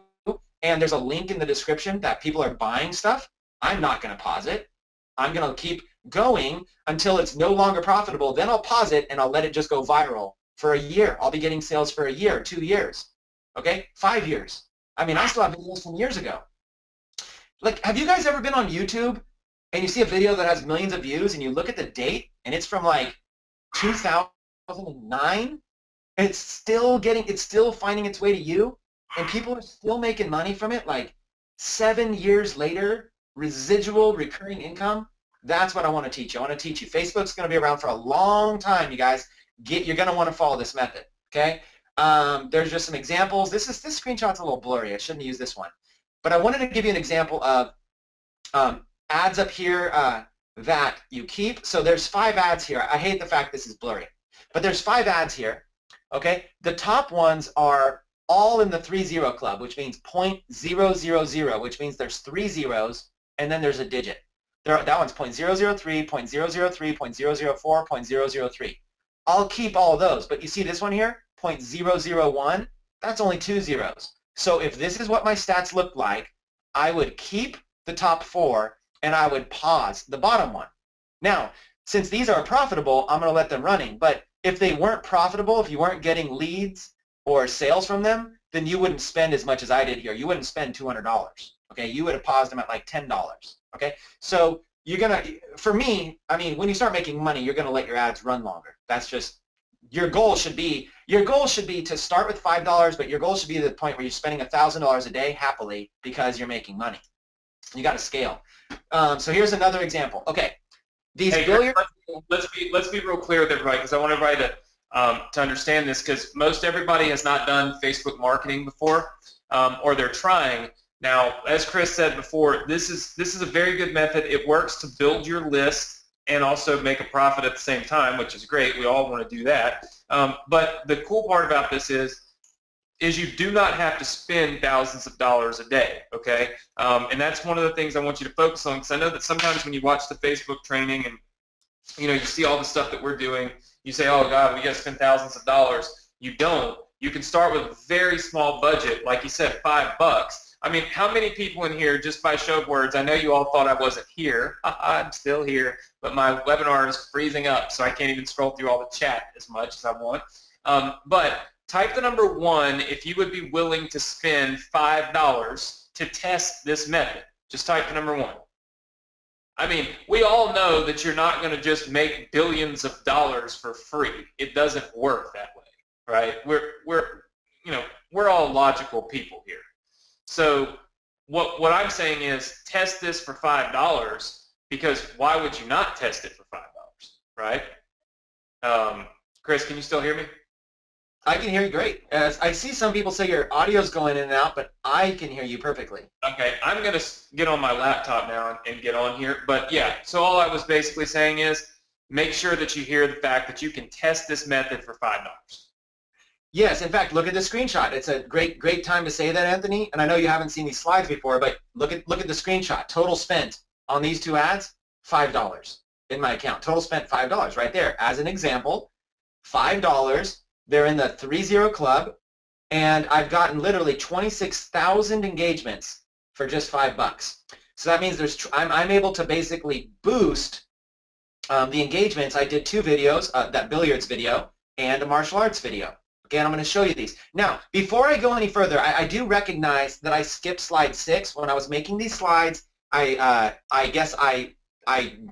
and there's a link in the description that people are buying stuff, I'm not going to pause it. I'm going to keep going until it's no longer profitable. Then I'll pause it and I'll let it just go viral for a year. I'll be getting sales for a year, 2 years, okay, 5 years. I mean, I still have videos from years ago. Like, have you guys ever been on YouTube and you see a video that has millions of views and you look at the date and it's from like 2009 and it's still finding its way to you and people are still making money from it like 7 years later, residual recurring income? That's what I want to teach you. I want to teach you. Facebook's going to be around for a long time, you guys. You're going to want to follow this method, okay? There's just some examples. This screenshot's a little blurry. I shouldn't use this one. But I wanted to give you an example of ads up here that you keep. So there's 5 ads here. I hate the fact this is blurry. But there's 5 ads here, okay? The top ones are all in the 30 club, which means 0.000, which means there's 3 zeros, and then there's a digit. That one's 0.003, 0.003, 0.004, 0.003. I'll keep all of those. But you see this one here, 0.001? That's only 2 zeros. So if this is what my stats look like, I would keep the top 4 and I would pause the bottom one. Now, since these are profitable, I'm going to let them running. But if they weren't profitable, if you weren't getting leads or sales from them, then you wouldn't spend as much as I did here. You wouldn't spend $200. Okay, you would have paused them at like $10. Okay, so you're gonna, for me, I mean, when you start making money, you're gonna let your ads run longer. That's just, your goal should be to start with $5, but your goal should be to the point where you're spending $1,000 a day happily because you're making money. You got to scale. So here's another example. Okay, these billiard. Let's be real clear with everybody, because I want everybody to understand this, because most everybody has not done Facebook marketing before, or they're trying. Now, as Chris said before, this is a very good method. It works to build your list and also make a profit at the same time, which is great. We all want to do that. But the cool part about this is you do not have to spend thousands of dollars a day, okay? And that's one of the things I want you to focus on, because I know that sometimes when you watch the Facebook training and you see all the stuff that we're doing, you say, oh God, we got to spend thousands of dollars. You don't. You can start with a very small budget, like you said, $5. I mean, how many people in here, just by show of words, I know you all thought I wasn't here. I'm still here, but my webinar is freezing up, so I can't even scroll through all the chat as much as I want. But type the number 1 if you would be willing to spend $5 to test this method. Just type the number 1. I mean, we all know that you're not going to just make billions of dollars for free. It doesn't work that way, right? We're all logical people here. So what I'm saying is test this for $5, because why would you not test it for $5, right? Chris, can you still hear me? I can hear you great. I see some people say your audio's going in and out, but I can hear you perfectly. Okay, I'm going to get on my laptop now and get on here. But yeah, so all I was basically saying is make sure that you hear the fact that you can test this method for $5. Yes, in fact, look at the screenshot. It's a great time to say that, Anthony. And I know you haven't seen these slides before, but look at the screenshot. Total spent on these 2 ads, $5 in my account. Total spent $5 right there. As an example, $5. They're in the 3-0 club, and I've gotten literally 26,000 engagements for just $5. So that means I'm able to basically boost the engagements. I did 2 videos, that billiards video and a martial arts video. Again, I'm going to show you these. Now, before I go any further, I do recognize that I skipped slide 6. When I was making these slides, I guess I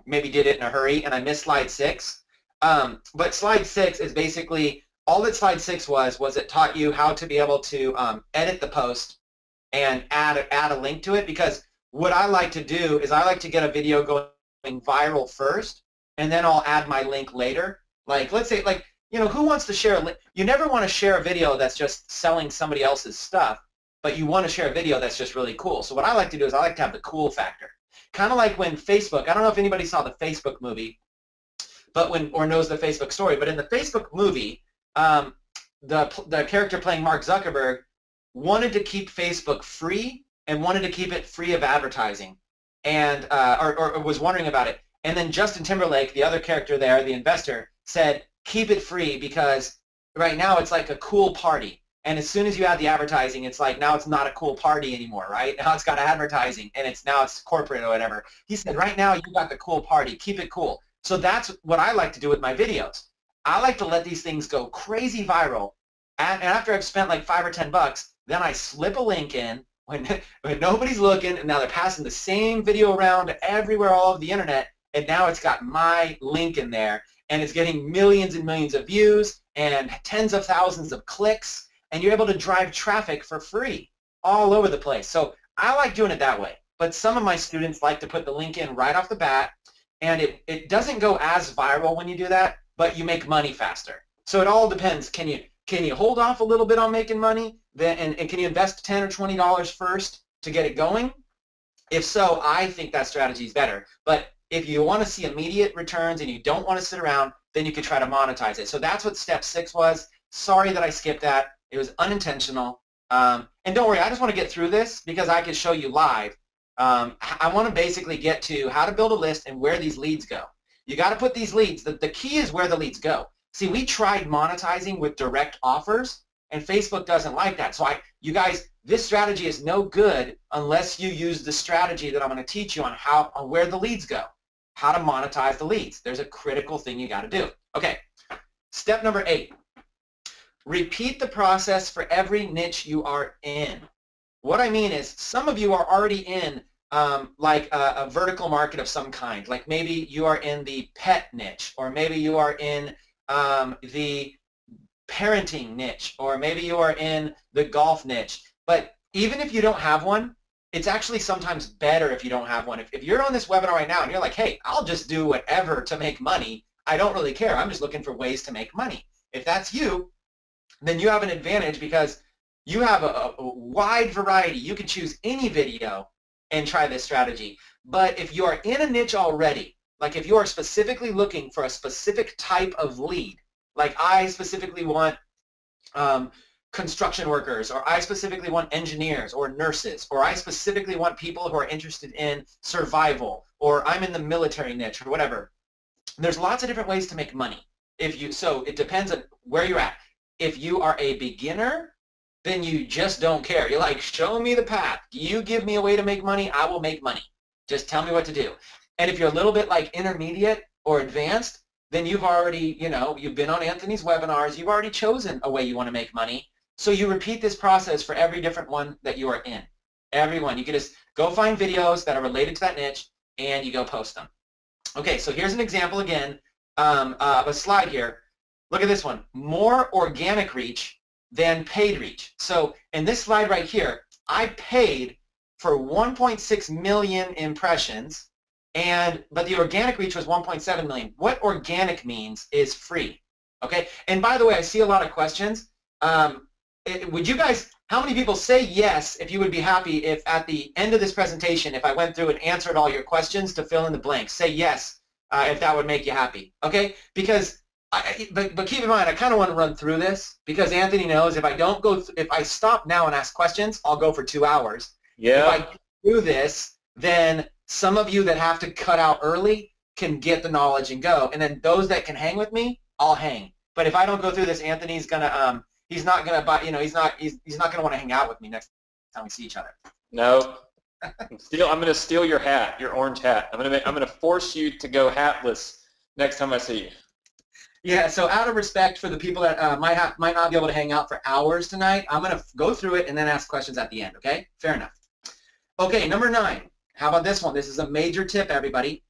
maybe did it in a hurry, and I missed slide 6. But slide 6 is basically, all that slide 6 was it taught you how to be able to edit the post and add a link to it, because what I like to do is I like to get a video going viral first, and then I'll add my link later. Like, let's say, like, who wants to share a link? You never want to share a video that's just selling somebody else's stuff, but you want to share a video that's just really cool. So what I like to do is I like to have the cool factor. Kind of like when Facebook, I don't know if anybody saw the Facebook movie, or knows the Facebook story, but in the Facebook movie, the character playing Mark Zuckerberg wanted to keep Facebook free and wanted to keep it free of advertising, and or was wondering about it. And then Justin Timberlake, the other character there, the investor, said, keep it free, because right now it's like a cool party. And as soon as you add the advertising, it's like now it's not a cool party anymore, right? Now it's got advertising, and now it's corporate or whatever. He said, right now you got the cool party. Keep it cool. So that's what I like to do with my videos. I like to let these things go crazy viral, and after I've spent like $5 or $10, then I slip a link in when nobody's looking, and now they're passing the same video around everywhere all over the internet, and now it's got my link in there, and it's getting millions and millions of views and tens of thousands of clicks, and you're able to drive traffic for free all over the place. So I like doing it that way, but some of my students like to put the link in right off the bat, and it doesn't go as viral when you do that, but you make money faster. So it all depends. Can you hold off a little bit on making money, and can you invest $10 or $20 first to get it going? If so, I think that strategy is better. But if you want to see immediate returns and you don't want to sit around, then you could try to monetize it. So that's what step 6 was. Sorry that I skipped that. It was unintentional. And don't worry, I just want to get through this because I can show you live. I want to basically get to how to build a list and where these leads go. You got to put these leads. The key is where the leads go. See, we tried monetizing with direct offers, and Facebook doesn't like that. So you guys, this strategy is no good unless you use the strategy that I'm going to teach you on where the leads go, how to monetize the leads. There's a critical thing you got to do. Okay, step number 8. repeat the process for every niche you are in. What I mean is some of you are already in like a vertical market of some kind. Like maybe you are in the pet niche, or maybe you are in the parenting niche, or maybe you are in the golf niche. But even if you don't have one, it's actually sometimes better if you don't have one. If you're on this webinar right now and you're like, hey, I'll just do whatever to make money, I don't really care. I'm just looking for ways to make money. If that's you, then you have an advantage because you have a wide variety. You can choose any video and try this strategy. But if you are in a niche already, like if you are specifically looking for a specific type of lead, like I specifically want construction workers, or I specifically want engineers or nurses, or I specifically want people who are interested in survival, or I'm in the military niche or whatever. There's lots of different ways to make money. So it depends on where you're at. If you are a beginner, then you just don't care. You're like, show me the path. You give me a way to make money, I will make money. Just tell me what to do. And if you're a little bit like intermediate or advanced, then you've already, you've been on Anthony's webinars, you've already chosen a way you want to make money. So you repeat this process for every different one that you are in. Every one. You can just go find videos that are related to that niche and you go post them. Okay, so here's an example again of a slide here. Look at this one. More organic reach than paid reach. So in this slide right here, I paid for 1.6 million impressions, but the organic reach was 1.7 million. What organic means is free. Okay, and by the way, I see a lot of questions. Would you guys, how many people say yes if you would be happy if at the end of this presentation, if I went through and answered all your questions to fill in the blanks? Say yes if that would make you happy. Okay, because but keep in mind, I kind of want to run through this because Anthony knows if I stop now and ask questions, I'll go for 2 hours. Yeah. If I do this, then some of you that have to cut out early can get the knowledge and go, and then those that can hang with me, I'll hang. But if I don't go through this, Anthony's gonna he's not gonna buy. He's not gonna want to hang out with me next time we see each other. No. I'm gonna steal your hat, your orange hat. I'm gonna force you to go hatless next time I see you. Yeah, so out of respect for the people that might not be able to hang out for hours tonight, I'm going to go through it and then ask questions at the end, okay? Fair enough. Okay, number 9. How about this one? This is a major tip, everybody.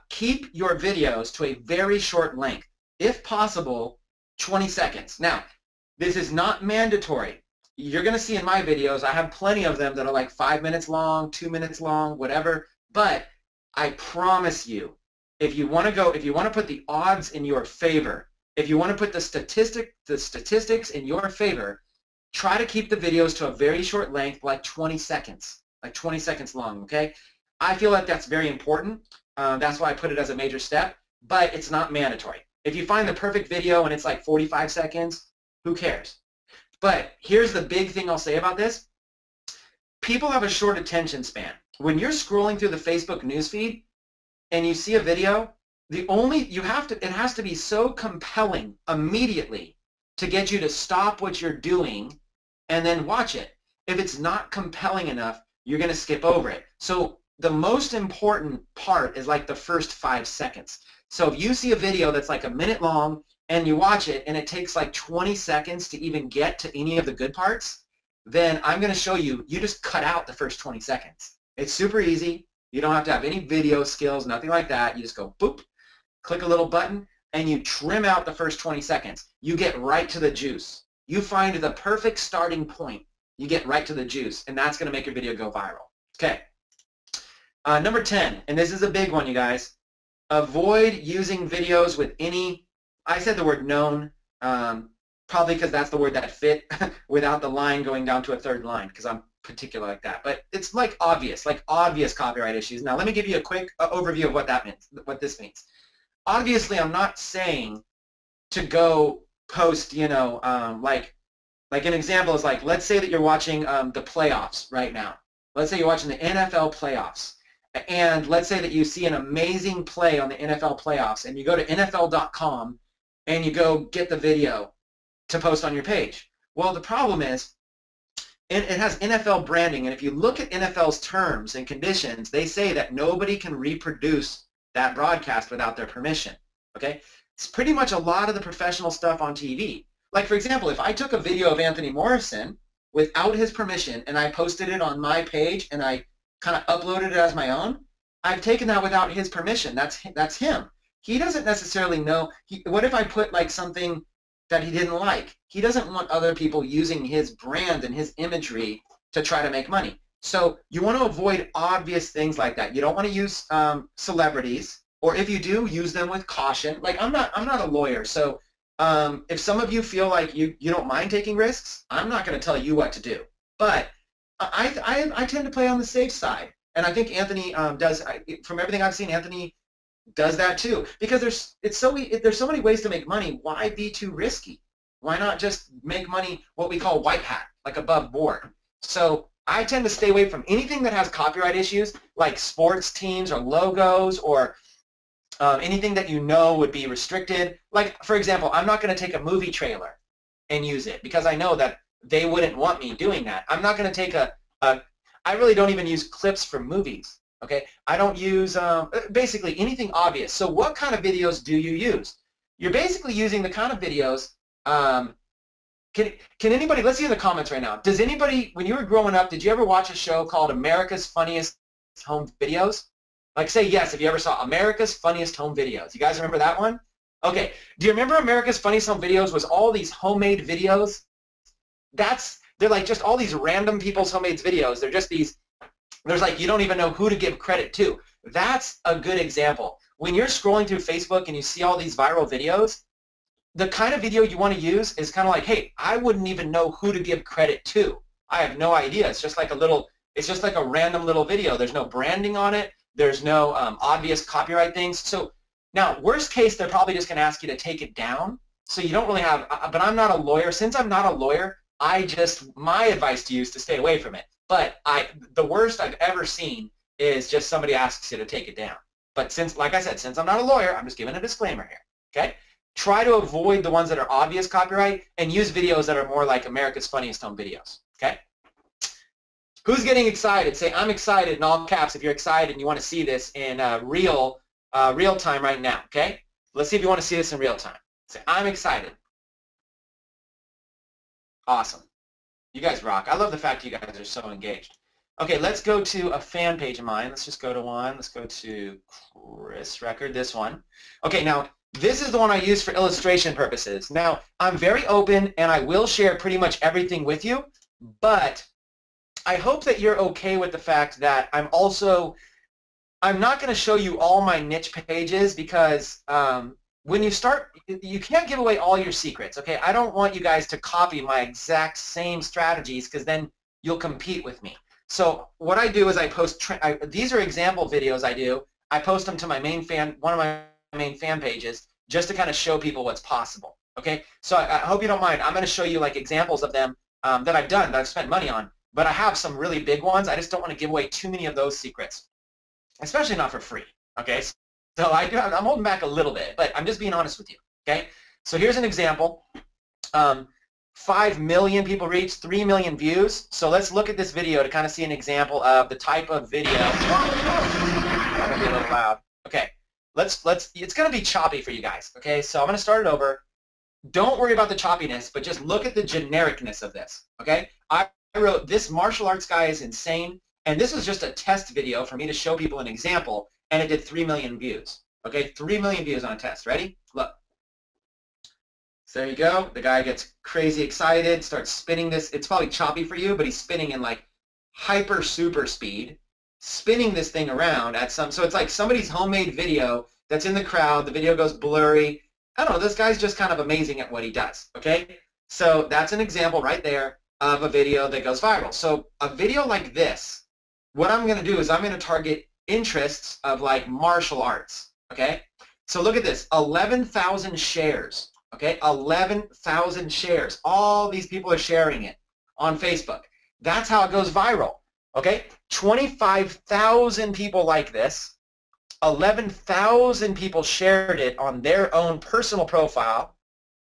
Keep your videos to a very short length. If possible, 20 seconds. Now, this is not mandatory. You're going to see in my videos, I have plenty of them that are like 5 minutes long, 2 minutes long, whatever, but I promise you, if you want to put the odds in your favor, if you want to put the statistics in your favor, try to keep the videos to a very short length, like 20 seconds, long, okay? I feel like that's very important. That's why I put it as a major step, but it's not mandatory. If you find the perfect video and it's like 45 seconds, who cares? But here's the big thing I'll say about this. People have a short attention span. When you're scrolling through the Facebook newsfeed, and you see a video, it has to be so compelling immediately to get you to stop what you're doing and then watch it. If it's not compelling enough, you're going to skip over it. So the most important part is like the first 5 seconds. So if you see a video that's like a minute long and you watch it and it takes like 20 seconds to even get to any of the good parts, then I'm going to show you, you just cut out the first 20 seconds. It's super easy. You don't have to have any video skills, nothing like that. You just go boop, click a little button, and you trim out the first 20 seconds. You get right to the juice. You find the perfect starting point. You get right to the juice, and that's going to make your video go viral. Okay. Number 10, and this is a big one, you guys. Avoid using videos with any, I said the word known, probably because that's the word that fit without the line going down to a third line, because I'm particular like that, but it's like obvious copyright issues. Now let me give you a quick overview of what that means, what this means. Obviously, I'm not saying to go post, like an example is like, let's say that you're watching the playoffs right now. Let's say you're watching the NFL playoffs, and let's say that you see an amazing play on the NFL playoffs, and you go to NFL.com and you go get the video to post on your page. Well, the problem is, it has NFL branding, and if you look at NFL's terms and conditions, they say that nobody can reproduce that broadcast without their permission, okay? It's pretty much a lot of the professional stuff on TV. Like, for example, if I took a video of Anthony Morrison without his permission and I posted it on my page and I kind of uploaded it as my own, I've taken that without his permission. That's him. He doesn't necessarily know. What if I put like something that he didn't like? He doesn't want other people using his brand and his imagery to try to make money. So you want to avoid obvious things like that. You don't want to use celebrities, or if you do, use them with caution. Like I'm not a lawyer, so if some of you feel like you don't mind taking risks, I'm not going to tell you what to do. But I tend to play on the safe side, and I think Anthony does. From everything I've seen, Anthony does that too. Because there's so many ways to make money. Why be too risky? Why not just make money what we call white hat, like above board? So I tend to stay away from anything that has copyright issues, like sports teams or logos or anything that you know would be restricted. Like, for example, I'm not going to take a movie trailer and use it because I know that they wouldn't want me doing that. I'm not going to take I really don't even use clips from movies, okay? I don't use basically anything obvious. So what kind of videos do you use? You're basically using the kind of videos, can anybody, let's see in the comments right now, does anybody, when you were growing up, did you ever watch a show called America's Funniest Home Videos? Like, say yes if you ever saw America's Funniest Home Videos. You guys remember that one? Okay. Do you remember America's Funniest Home Videos was all these homemade videos? They're like just all these random people's homemade videos. They're just these, there's like, you don't even know who to give credit to. That's a good example. When you're scrolling through Facebook and you see all these viral videos, the kind of video you want to use is kind of like, hey, I wouldn't even know who to give credit to. I have no idea. It's just like a random little video. There's no branding on it. There's no obvious copyright things. So now, worst case, they're probably just going to ask you to take it down. So you don't really have, but I'm not a lawyer. Since I'm not a lawyer, my advice to you is to stay away from it. But the worst I've ever seen is just somebody asks you to take it down. But since, like I said, since I'm not a lawyer, I'm just giving a disclaimer here, okay? Try to avoid the ones that are obvious copyright and use videos that are more like America's Funniest Home Videos, okay? Who's getting excited? Say, I'm excited in all caps if you're excited and you want to see this in real time right now, okay? Let's see if you want to see this in real time. Say, I'm excited. Awesome. You guys rock. I love the fact you guys are so engaged. Okay, let's go to a fan page of mine. Let's just go to one. Let's go to Chris Record, this one. Okay, now, this is the one I use for illustration purposes. Now, I'm very open, and I will share pretty much everything with you, but I hope that you're okay with the fact that I'm not going to show you all my niche pages because when you start, you can't give away all your secrets, okay? I don't want you guys to copy my exact same strategies because then you'll compete with me. So what I do is I post, these are example videos I do. I post them to my main fan, one of my main fan pages just to kind of show people what's possible, okay? So I hope you don't mind. I'm going to show you like examples of them that I've done, that I've spent money on. But I have some really big ones. I just don't want to give away too many of those secrets, especially not for free, okay? So I'm holding back a little bit, but I'm just being honest with you, okay? So here's an example. 5 million people reached, 3 million views. So let's look at this video to kind of see an example of the type of video. I'm going to be a little loud. Okay, it's going to be choppy for you guys, okay? So I'm going to start it over. Don't worry about the choppiness, but just look at the genericness of this, okay? I wrote, this martial arts guy is insane, and this was just a test video for me to show people an example, and it did 3 million views. Okay, 3 million views on a test. Ready? Look. So there you go. The guy gets crazy excited, starts spinning this. It's probably choppy for you, but he's spinning in like hyper super speed, spinning this thing around at some, so it's like somebody's homemade video that's in the crowd. The video goes blurry. I don't know. This guy's just kind of amazing at what he does. Okay? So that's an example right there of a video that goes viral. So a video like this, what I'm going to do is I'm going to target interests of like martial arts, okay? So look at this, 11,000 shares, okay? 11,000 shares. All these people are sharing it on Facebook. That's how it goes viral, okay? 25,000 people like this, 11,000 people shared it on their own personal profile.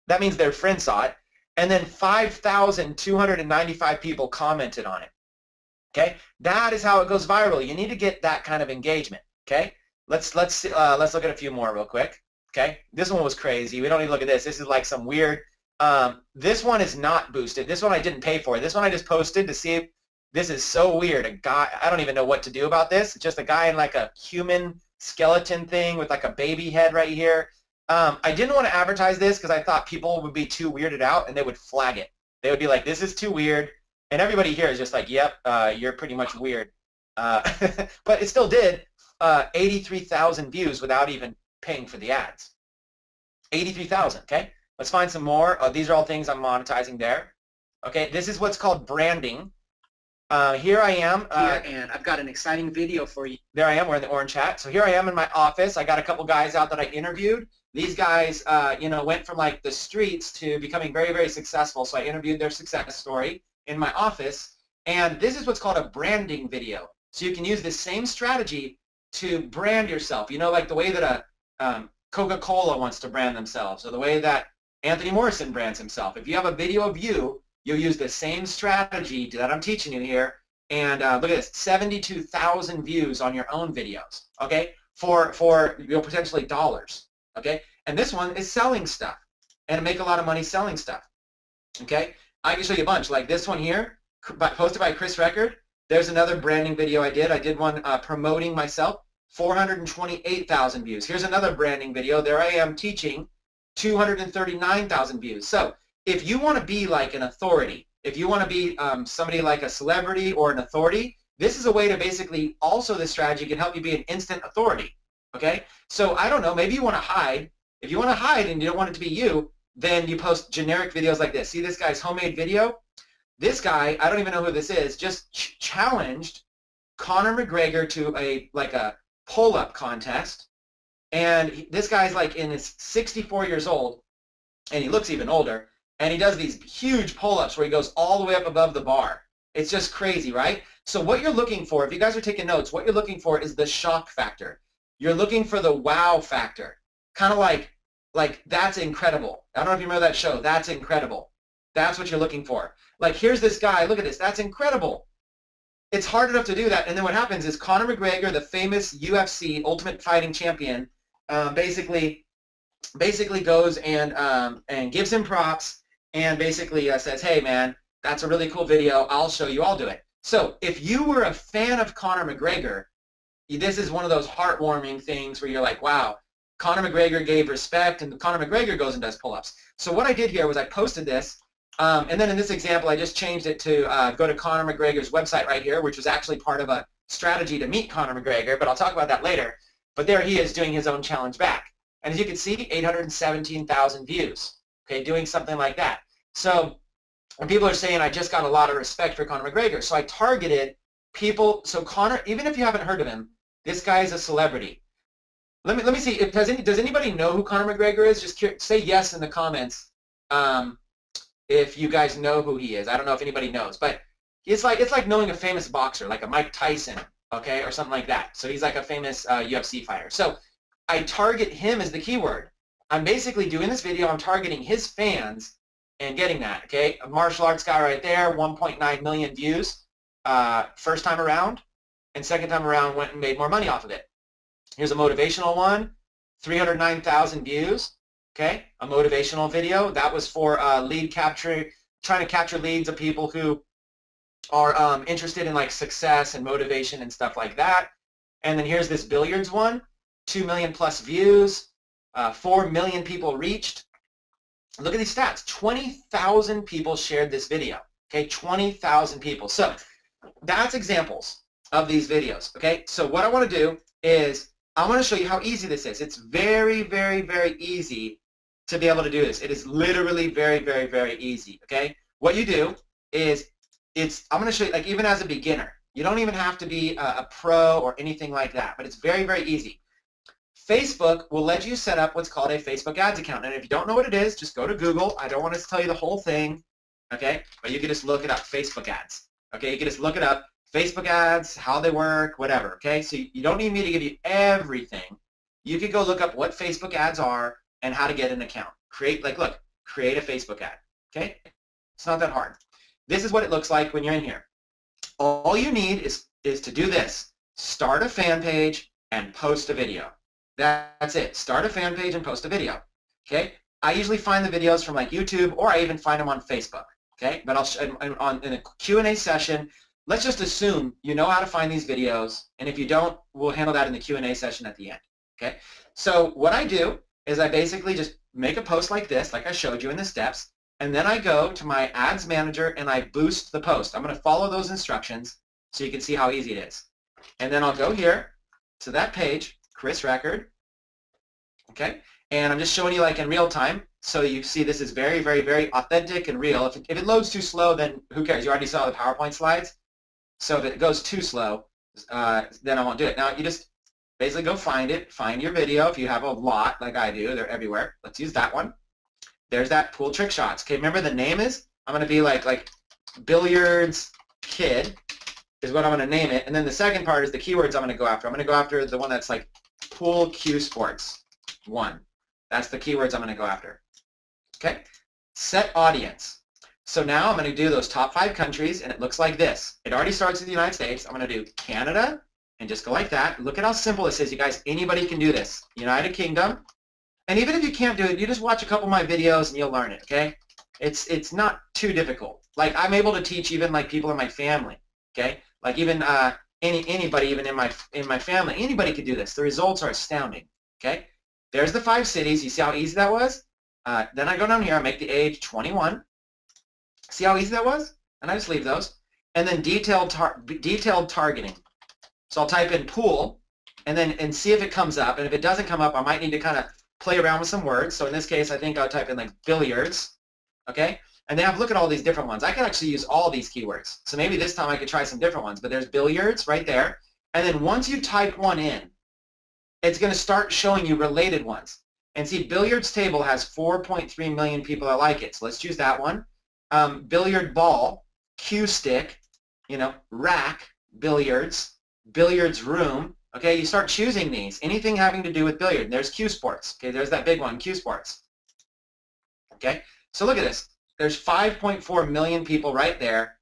That means their friends saw it. And then 5,295 people commented on it. Okay, that is how it goes viral. You need to get that kind of engagement. Okay, let's look at a few more real quick. Okay, this one was crazy. We don't need to look at this. This is like some weird This one is not boosted. This one I didn't pay for. This one I just posted to see if this is so weird. A guy, I don't even know what to do about this. It's just a guy in like a human skeleton thing with like a baby head right here. I didn't want to advertise this because I thought people would be too weirded out and they would flag it. They would be like, this is too weird. And everybody here is just like, yep, you're pretty much weird. But it still did 83,000 views without even paying for the ads. 83,000, okay? Let's find some more. These are all things I'm monetizing there. Okay, this is what's called branding. Here I am. And I've got an exciting video for you. There I am. We're in the orange hat. So here I am in my office. I got a couple guys out that I interviewed. These guys, went from like the streets to becoming very, very successful. So I interviewed their success story in my office. And this is what's called a branding video. So you can use this same strategy to brand yourself. You know, like the way that a Coca-Cola wants to brand themselves, or the way that Anthony Morrison brands himself. If you have a video of you, you'll use the same strategy that I'm teaching you here. And look at this, 72,000 views on your own videos, okay, for potentially dollars, okay? And this one is selling stuff, and make a lot of money selling stuff, okay? I can show you a bunch, like this one here, posted by Chris Record. There's another branding video I did. I did one promoting myself, 428,000 views. Here's another branding video. There I am teaching, 239,000 views. So if you want to be like an authority, if you want to be somebody like a celebrity or an authority, this is a way to basically, also this strategy can help you be an instant authority, okay? So I don't know, maybe you want to hide. If you want to hide and you don't want it to be you, then you post generic videos like this. See this guy's homemade video? This guy, I don't even know who this is, just challenged Conor McGregor to a pull-up contest. And this guy's like in his 64 years old, and he looks even older, and he does these huge pull-ups where he goes all the way up above the bar. It's just crazy, right? So what you're looking for, if you guys are taking notes, what you're looking for is the shock factor. You're looking for the wow factor. Kind of like that's incredible. I don't know if you remember that show, That's Incredible. That's what you're looking for. Like, here's this guy, look at this, that's incredible. It's hard enough to do that, and then what happens is Conor McGregor, the famous UFC Ultimate Fighting Champion, basically goes and gives him props and basically says, hey man, that's a really cool video, I'll show you, I'll do it. So if you were a fan of Conor McGregor, this is one of those heartwarming things where you're like, wow, Conor McGregor gave respect, and Conor McGregor goes and does pull-ups. So what I did here was I posted this, and then in this example I just changed it to go to Conor McGregor's website right here, which was actually part of a strategy to meet Conor McGregor, but I'll talk about that later. But there he is doing his own challenge back. And as you can see, 817,000 views, okay, doing something like that. So when people are saying, I just got a lot of respect for Conor McGregor, so I targeted people. So Conor, even if you haven't heard of him, this guy is a celebrity. Let me see, does anybody know who Conor McGregor is? Just say yes in the comments if you guys know who he is. I don't know if anybody knows, but it's like knowing a famous boxer, like a Mike Tyson, okay, or something like that. So he's like a famous UFC fighter. So I target him as the keyword. I'm basically doing this video, I'm targeting his fans and getting that, okay? A martial arts guy right there, 1.9 million views first time around, and second time around went and made more money off of it. Here's a motivational one, 309,000 views, okay? A motivational video. That was for lead capture, trying to capture leads of people who are interested in like success and motivation and stuff like that. And then here's this billiards one, 2 million plus views, 4 million people reached. Look at these stats, 20,000 people shared this video, okay, 20,000 people. So that's examples of these videos, okay? So what I want to do is I want to show you how easy this is. It's very, very, very easy to be able to do this. It is literally very, very, very easy, okay? What you do is I'm going to show you, like, even as a beginner, you don't even have to be a pro or anything like that, but it's very, very easy. Facebook will let you set up what's called a Facebook ads account, and if you don't know what it is, just go to Google. I don't want to tell you the whole thing, okay? But you can just look it up, Facebook ads, okay? You can just look it up, Facebook ads, how they work, whatever, okay? So you don't need me to give you everything. You can go look up what Facebook ads are and how to get an account. Create a Facebook ad, okay? It's not that hard. This is what it looks like when you're in here. All you need is to do this. Start a fan page and post a video. That's it. Start a fan page and post a video, okay? I usually find the videos from like YouTube, or I even find them on Facebook. Okay, but in a Q&A session, let's just assume you know how to find these videos, and if you don't, we'll handle that in the Q&A session at the end. Okay, so what I do is I basically just make a post like this, like I showed you in the steps, and then I go to my ads manager and I boost the post. I'm going to follow those instructions so you can see how easy it is. And then I'll go here to that page, Chris Record, okay, and I'm just showing you like in real time, so you see this is very, very, very authentic and real. If it loads too slow, then who cares? You already saw the PowerPoint slides. So if it goes too slow, then I won't do it. Now you just basically go find it, find your video. If you have a lot like I do, they're everywhere. Let's use that one. There's that pool trick shots. Okay, remember the name is? I'm going to be like billiards kid is what I'm going to name it. And then the second part is the keywords I'm going to go after. I'm going to go after the one that's like pool Q sports 1. That's the keywords I'm going to go after. Okay, set audience. So now I'm going to do those top 5 countries, and it looks like this. It already starts with the United States. I'm going to do Canada, and just go like that. Look at how simple this is, you guys. Anybody can do this. United Kingdom. And even if you can't do it, you just watch a couple of my videos and you'll learn it, okay? It's not too difficult. Like, I'm able to teach even like people in my family, okay? Like even anybody even in my family, anybody could do this. The results are astounding, okay? There's the 5 cities. You see how easy that was? Then I go down here, I make the age 21. See how easy that was? And I just leave those. And then detailed targeting. So I'll type in pool and see if it comes up. And if it doesn't come up, I might need to kind of play around with some words. So in this case, I think I'll type in like billiards. Okay? And then look at all these different ones. I can actually use all these keywords. So maybe this time I could try some different ones. But there's billiards right there. And then once you type one in, it's going to start showing you related ones. And see, billiards table has 4.3 million people that like it. So let's choose that one. Billiard ball, cue stick, rack, billiards, billiards room. Okay, you start choosing these. Anything having to do with billiard. There's Q Sports. Okay, there's that big one, Q Sports. Okay, so look at this. There's 5.4 million people right there,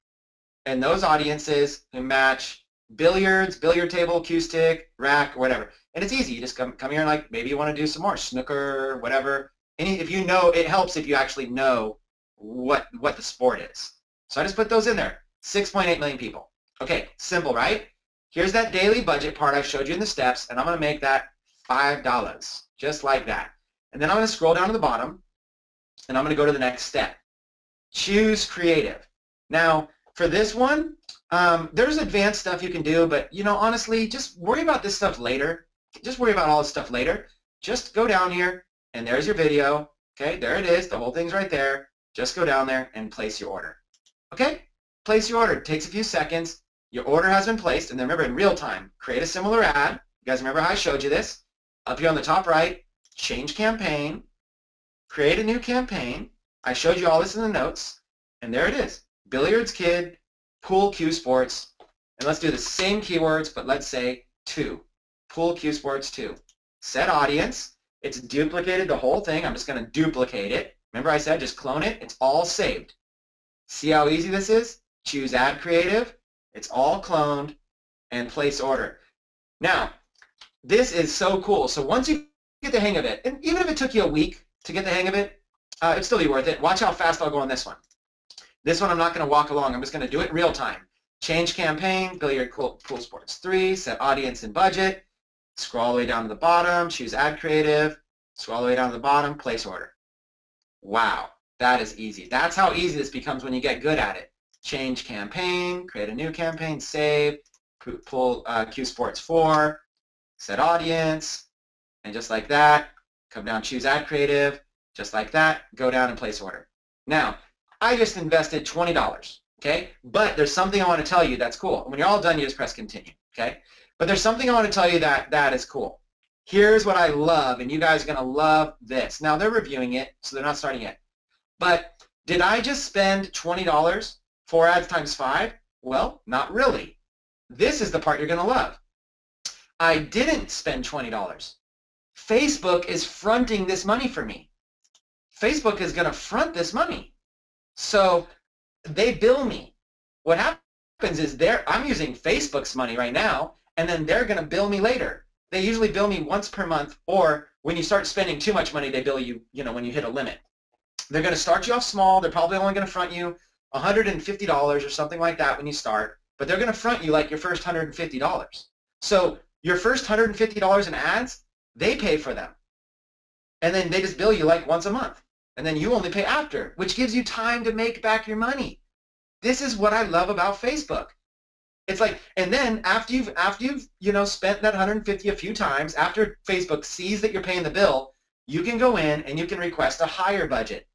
and those audiences who match billiards, billiard table, cue stick, rack, whatever. And it's easy. You just come here and like maybe you want to do some more snooker, whatever. If you know, it helps if you actually know what the sport is. So I just put those in there. 6.8 million people. Okay, simple, right? Here's that daily budget part I showed you in the steps, and I'm going to make that $5, just like that. And then I'm going to scroll down to the bottom, and I'm going to go to the next step. Choose creative. Now, for this one, there's advanced stuff you can do, but, honestly, just worry about this stuff later. Just worry about all this stuff later. Just go down here, and there's your video. Okay, there it is. The whole thing's right there. Just go down there and place your order. Okay? Place your order. It takes a few seconds. Your order has been placed, and then remember, in real time, create a similar ad. You guys remember how I showed you this? Up here on the top right, change campaign, create a new campaign. I showed you all this in the notes, and there it is. Billiards kid, pool Q sports, and let's do the same keywords, but let's say 2. Pool Q sports 2. Set audience. It's duplicated the whole thing. I'm just going to duplicate it. Remember I said just clone it. It's all saved. See how easy this is? Choose Add Creative. It's all cloned, and place order. Now, this is so cool. So once you get the hang of it, and even if it took you a week to get the hang of it, it'd still be worth it. Watch how fast I'll go on this one. This one I'm not going to walk along. I'm just going to do it in real time. Change campaign, billiard pool sports 3, set audience and budget, scroll all the way down to the bottom, choose Add Creative, scroll all the way down to the bottom, place order. Wow, that is easy. That's how easy this becomes when you get good at it. Change campaign, create a new campaign, save, pull Q Sports 4, set audience, and just like that, come down, choose Add Creative, just like that, go down and place order. Now, I just invested $20, okay? But there's something I want to tell you that's cool. When you're all done, you just press continue, okay? But there's something I want to tell you that is cool. Here's what I love, and you guys are going to love this. Now, they're reviewing it, so they're not starting yet. But did I just spend $20? 4 ads times 5? Well, not really. This is the part you're going to love. I didn't spend $20. Facebook is fronting this money for me. Facebook is going to front this money. So they bill me. What happens is I'm using Facebook's money right now, and then they're going to bill me later. they usually bill me once per month, or when you start spending too much money, they bill you, when you hit a limit. They're going to start you off small. They're probably only going to front you $150 or something like that when you start, but they're going to front you like your first $150. So your first $150 in ads, they pay for them. And then they just bill you like once a month. And then you only pay after, which gives you time to make back your money. This is what I love about Facebook. It's like, and then after you've spent that 150 a few times, after Facebook sees that you're paying the bill, you can go in and you can request a higher budget.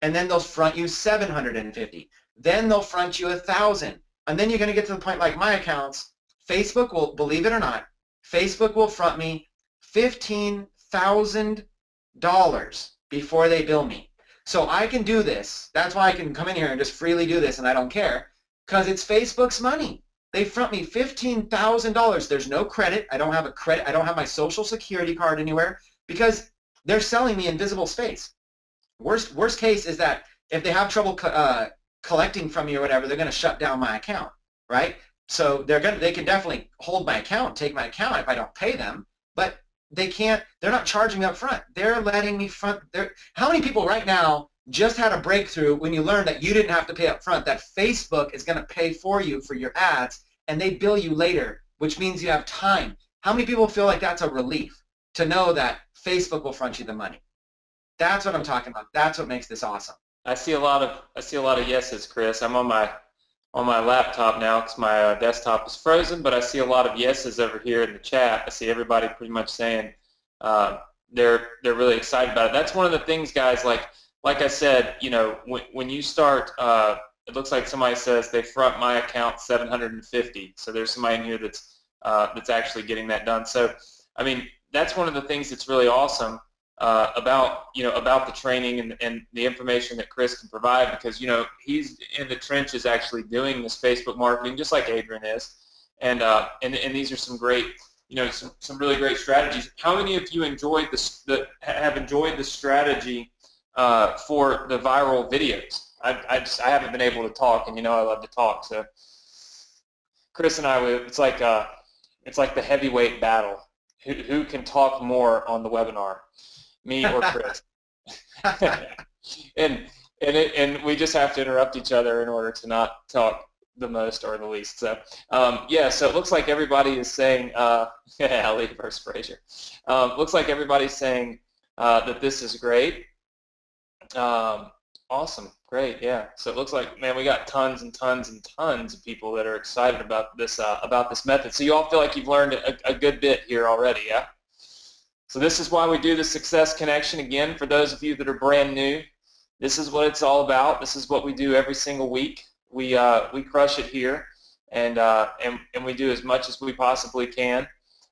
And then they'll front you 750. Then they'll front you 1,000. And then you're going to get to the point like my accounts, Facebook will, believe it or not, Facebook will front me $15,000 before they bill me. So I can do this. That's why I can come in here and just freely do this and I don't care, because it's Facebook's money. They front me $15,000. There's no credit. I don't have a credit. I don't have my social security card anywhere because they're selling me invisible space. Worst case is that if they have trouble collecting from you or whatever, they're going to shut down my account, right? So they can definitely hold my account, take my account if I don't pay them, but they can't. They're not charging me up front. They're letting me front. How many people right now just had a breakthrough when you learned that you didn't have to pay up front, that Facebook is going to pay for you for your ads and they bill you later, which means you have time? How many people feel like that's a relief to know that Facebook will front you the money? That's what I'm talking about. That's what makes this awesome. I see a lot of yeses, Chris. I'm on my laptop now because my desktop is frozen, but I see a lot of yeses over here in the chat. I see everybody pretty much saying they're really excited about it. That's one of the things, guys. Like I said, when you start, it looks like somebody says they front my account $750. So there's somebody in here that's actually getting that done. So I mean, that's one of the things that's really awesome about the training and the information that Chris can provide, because he's in the trenches actually doing this Facebook marketing just like Adrian is, and these are some great some really great strategies. How many of you have enjoyed the strategy for the viral videos? I haven't been able to talk, and I love to talk, so Chris and I, it's like the heavyweight battle. Who can talk more on the webinar? Me or Chris? and we just have to interrupt each other in order to not talk the most or the least. So yeah, so it looks like everybody is saying Ali versus Frazier. Looks like everybody's saying that this is great. Awesome, great, yeah. So it looks like, man, we got tons and tons and tons of people that are excited about this method. So you all feel like you've learned a good bit here already, yeah? So this is why we do the Success Connection. Again, for those of you that are brand new, this is what it's all about. This is what we do every single week. We crush it here, and we do as much as we possibly can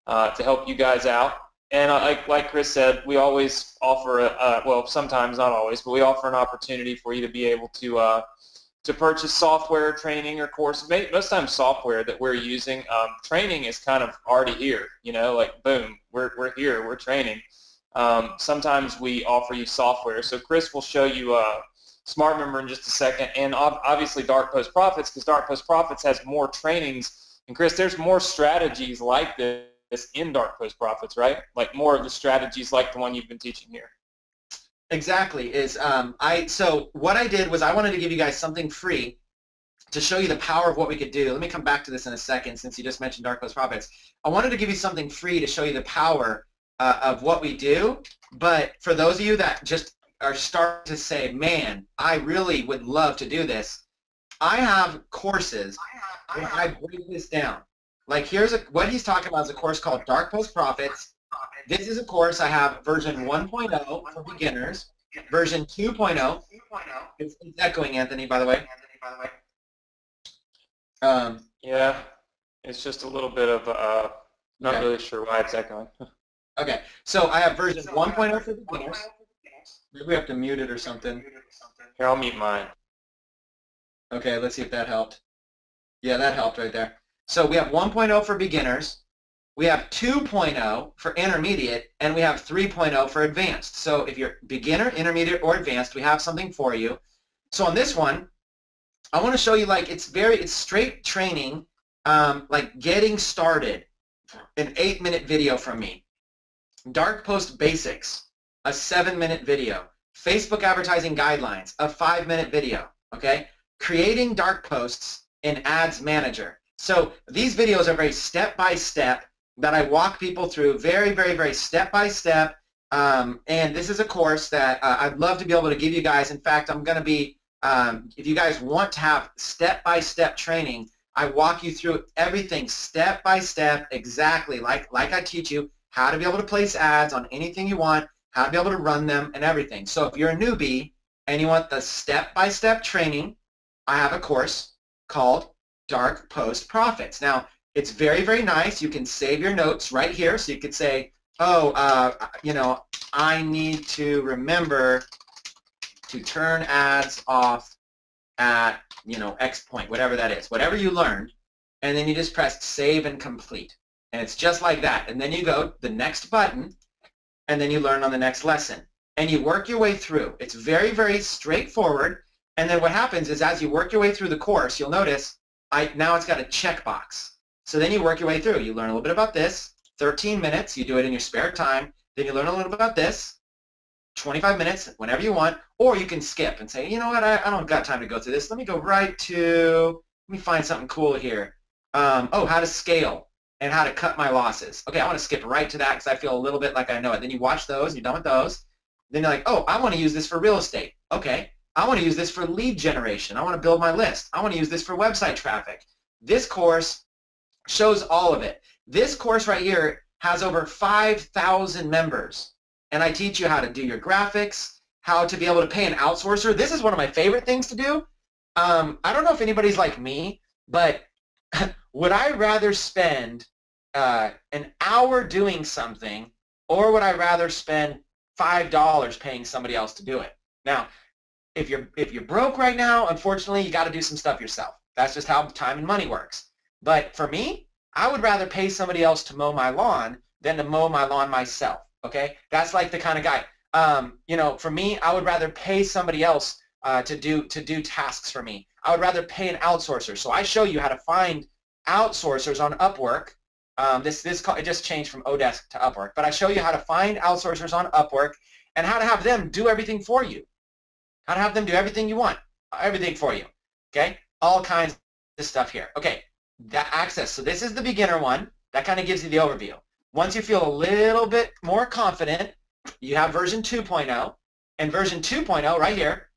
to help you guys out. And like Chris said, we always offer well, sometimes, not always, but we offer an opportunity for you to be able to purchase software, training, or course. Most times software that we're using. Training is kind of already here, like boom, we're here, we're training. Sometimes we offer you software. So Chris will show you Smart Member in just a second, and obviously Dark Post Profits, because Dark Post Profits has more trainings. And Chris, there's more strategies like this in Dark Post Profits, right? Like more of the strategies like the one you've been teaching here. Exactly. So what I did was I wanted to give you guys something free to show you the power of what we could do. Let me come back to this in a second since you just mentioned Dark Post Profits. I wanted to give you something free to show you the power of what we do, but for those of you that just are starting to say, man, I really would love to do this, I have courses where I break this down. Like what he's talking about is a course called Dark Post Profits. This is a course I have version 1.0 for beginners, version 2.0. It's echoing, Anthony, by the way. Yeah, it's just a little bit of, not really sure why it's echoing. Okay, so I have version 1.0 for beginners. Maybe we have to mute it or something. Here, I'll mute mine. Okay, let's see if that helped. Yeah, that helped right there. So we have 1.0 for beginners, we have 2.0 for intermediate, and we have 3.0 for advanced. So if you're beginner, intermediate, or advanced, we have something for you. So on this one, I want to show you, like, it's straight training, like getting started an 8-minute video from me. Dark post basics, a 7-minute video. Facebook advertising guidelines, a 5-minute video, okay? Creating dark posts in Ads Manager. So these videos are very step-by-step that I walk people through, very, very, very step-by-step. And this is a course that I'd love to be able to give you guys. In fact, I'm going to be, if you guys want to have step-by-step training, I walk you through everything step-by-step, exactly like I teach you how to be able to place ads on anything you want, how to be able to run them and everything. So if you're a newbie and you want the step-by-step training, I have a course called Dark Post Profits. Now, it's very, very nice. You can save your notes right here. So you could say, oh, you know, I need to remember to turn ads off at, you know, X point, whatever that is, whatever you learned, and then you just press save and complete. And it's just like that. And then you go to the next button, and then you learn on the next lesson. And you work your way through. It's very, very straightforward. And then what happens is as you work your way through the course, you'll notice now it's got a checkbox. So then you work your way through. You learn a little bit about this, 13 minutes. You do it in your spare time. Then you learn a little bit about this, 25 minutes, whenever you want. Or you can skip and say, you know what, I don't got time to go through this. Let me go right to, let me find something cool here. Oh, how to scale and how to cut my losses. Okay, I want to skip right to that because I feel a little bit like I know it. Then you watch those, you're done with those. Then you're like, oh, I want to use this for real estate. Okay, I want to use this for lead generation. I want to build my list. I want to use this for website traffic. This course shows all of it. This course right here has over 5,000 members. And I teach you how to do your graphics, how to be able to pay an outsourcer. This is one of my favorite things to do. I don't know if anybody's like me, but would I rather spend an hour doing something, or would I rather spend $5 paying somebody else to do it? Now, if you're broke right now, unfortunately, you got to do some stuff yourself. That's just how time and money works. But for me, I would rather pay somebody else to mow my lawn than to mow my lawn myself. Okay, that's like the kind of guy. You know, for me, I would rather pay somebody else to do tasks for me. I would rather pay an outsourcer. So I show you how to find outsourcers on Upwork. It just changed from Odesk to Upwork, but I show you how to find outsourcers on Upwork and how to have them do everything for you. How to have them do everything you want, everything for you. Okay, all kinds of stuff here. Okay, that access. So this is the beginner one. That kind of gives you the overview. Once you feel a little bit more confident, you have version 2.0, and version 2.0 right here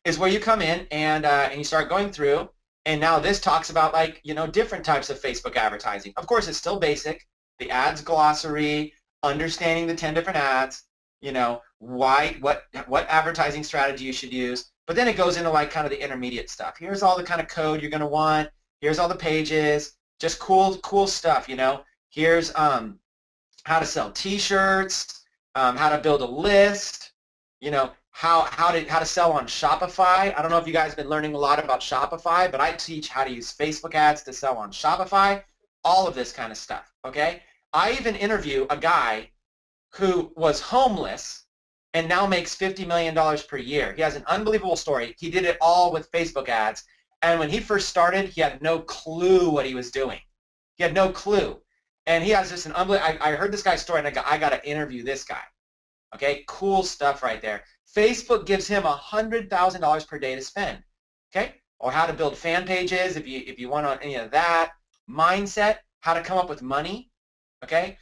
is where you come in and you start going through. And now this talks about, like, you know, different types of Facebook advertising. Of course, it's still basic. The ads glossary, understanding the 10 different ads, you know, what advertising strategy you should use. But then it goes into like kind of the intermediate stuff. Here's all the kind of code you're going to want. Here's all the pages. Just cool stuff, you know. Here's how to sell T-shirts, how to build a list, you know, how to sell on Shopify. I don't know if you guys have been learning a lot about Shopify, but I teach how to use Facebook ads to sell on Shopify, all of this kind of stuff, okay? I even interview a guy who was homeless and now makes $50 million per year. He has an unbelievable story. He did it all with Facebook ads, and when he first started, he had no clue what he was doing. He had no clue. And he has just an unbelievable, I heard this guy's story, and I got to interview this guy. Okay, cool stuff right there. Facebook gives him $100,000 per day to spend. Okay, or how to build fan pages if you want on any of that. Mindset, how to come up with money. Okay,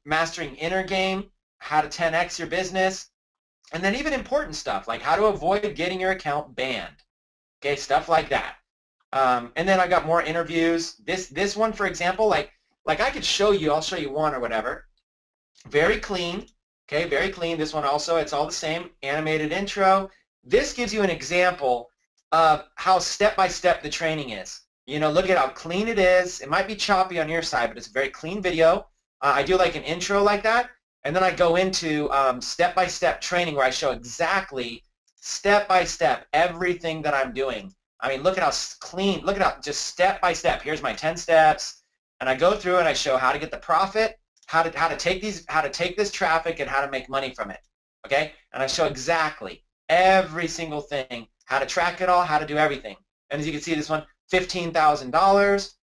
mastering inner game, how to 10x your business, and then even important stuff like how to avoid getting your account banned. Okay, stuff like that. And then I got more interviews. This one, for example, like I could show you, I'll show you one or whatever. Very clean, okay, very clean. This one also, it's all the same, animated intro. This gives you an example of how step-by-step the training is. You know, look at how clean it is. It might be choppy on your side, but it's a very clean video. I do like an intro like that, and then I go into step-by-step training where I show exactly step-by-step everything that I'm doing. I mean, look at how clean, look at how just step-by-step. Here's my 10 steps. And I go through and I show how to get the profit, how to take this traffic, and how to make money from it. Okay? And I show exactly every single thing, how to track it all, how to do everything. And as you can see, this one, $15,000.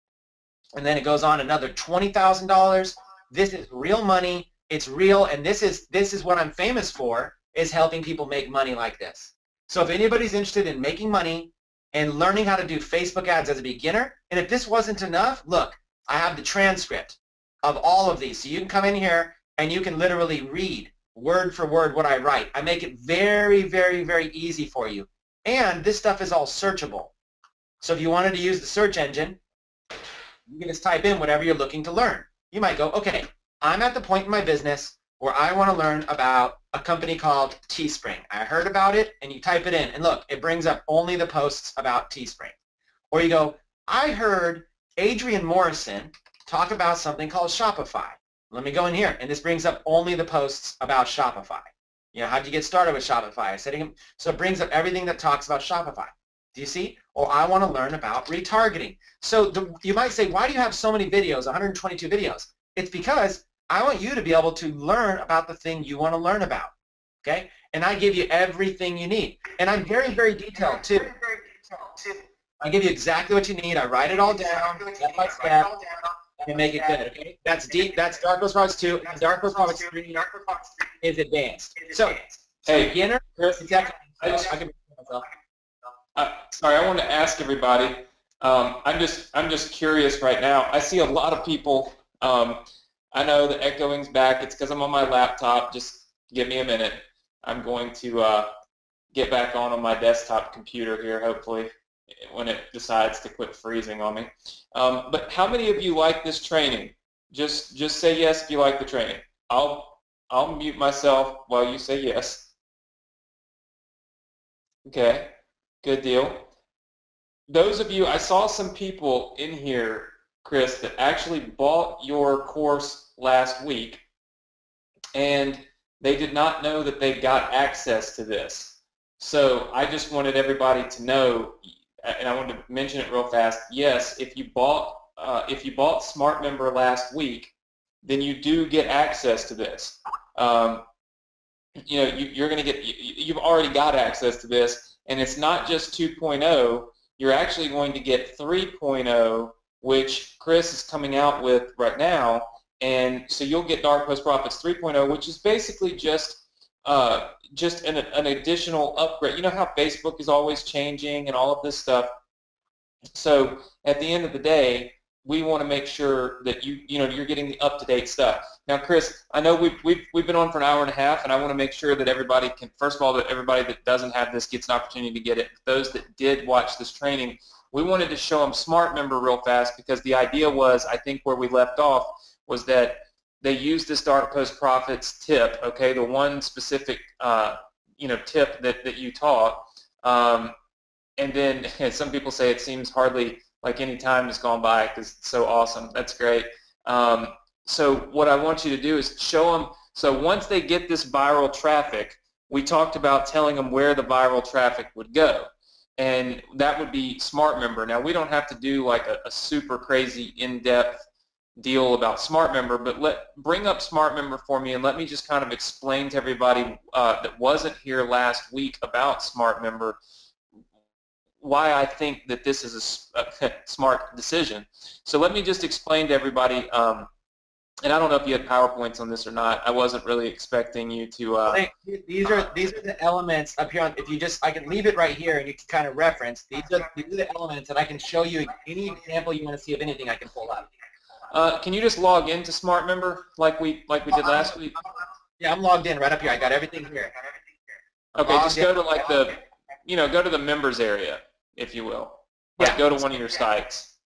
and then it goes on another $20,000. This is real money. It's real, and this is what I'm famous for, is helping people make money like this. So if anybody's interested in making money and learning how to do Facebook ads as a beginner, and if this wasn't enough, look, I have the transcript of all of these. So you can come in here and you can literally read word for word what I write. I make it very, very, very easy for you. And this stuff is all searchable. So if you wanted to use the search engine, you can just type in whatever you're looking to learn. You might go, okay, I'm at the point in my business where I want to learn about a company called Teespring. I heard about it, and you type it in, and look, it brings up only the posts about Teespring. Or you go, I heard Adrian Morrison talk about something called Shopify. Let me go in here, and this brings up only the posts about Shopify. You know, how'd you get started with Shopify? So it brings up everything that talks about Shopify. Do you see? Or I want to learn about retargeting. So you might say, why do you have so many videos, 122 videos? It's because I want you to be able to learn about the thing you want to learn about, okay? And I give you everything you need. And I'm very, very detailed, too. I give you exactly what you need. I write it all down, step by step, and make it good, okay? That's deep. That's Dark Horse Products 2. And Dark Horse Products 3 is advanced. So, hey, beginner, Chris, sorry, I want to ask everybody. I'm just curious right now. I see a lot of people. I know the echoing's back. It's because I'm on my laptop. Just give me a minute. I'm going to get back on my desktop computer here, hopefully, when it decides to quit freezing on me. But how many of you like this training? Just say yes if you like the training. I'll mute myself while you say yes. Okay, good deal. Those of you, I saw some people in here, Chris, that actually bought your course last week, and they did not know that they got access to this. So I just wanted everybody to know, and I wanted to mention it real fast. Yes, if you bought Smart Member last week, then you do get access to this. You know, you're going to get. You've already got access to this, and it's not just 2.0. You're actually going to get 3.0, which Chris is coming out with right now, and so you'll get Dark Post Profits 3.0, which is basically just an additional upgrade. You know how Facebook is always changing and all of this stuff. So at the end of the day, we want to make sure that you're getting the up-to-date stuff. Now, Chris, I know we've been on for an hour and a half, and I want to make sure that everybody can, first of all, that everybody that doesn't have this gets an opportunity to get it. Those that did watch this training, we wanted to show them Smart Member real fast, because the idea was, I think where we left off, was that they used this Dark Post Profits tip, okay, the one specific tip that you taught, and then some people say it seems hardly like any time has gone by because it's so awesome. That's great. So what I want you to do is show them. So once they get this viral traffic, we talked about telling them where the viral traffic would go, and that would be Smart Member. Now, we don't have to do like a super crazy in-depth deal about Smart Member, but bring up Smart Member for me, and let me just kind of explain to everybody that wasn't here last week about Smart Member why I think that this is a smart decision. So let me just explain to everybody, and I don't know if you had PowerPoints on this or not. I wasn't really expecting you to. These are the elements up here. I can leave it right here, and you can kind of reference. These are the elements, and I can show you any example you want to see of anything I can pull up. Can you just log into Smart Member like we did last week? Yeah, I'm logged in right up here. I got everything here. Okay, just go to like go to the members area, if you will. Like, go to one of your sites.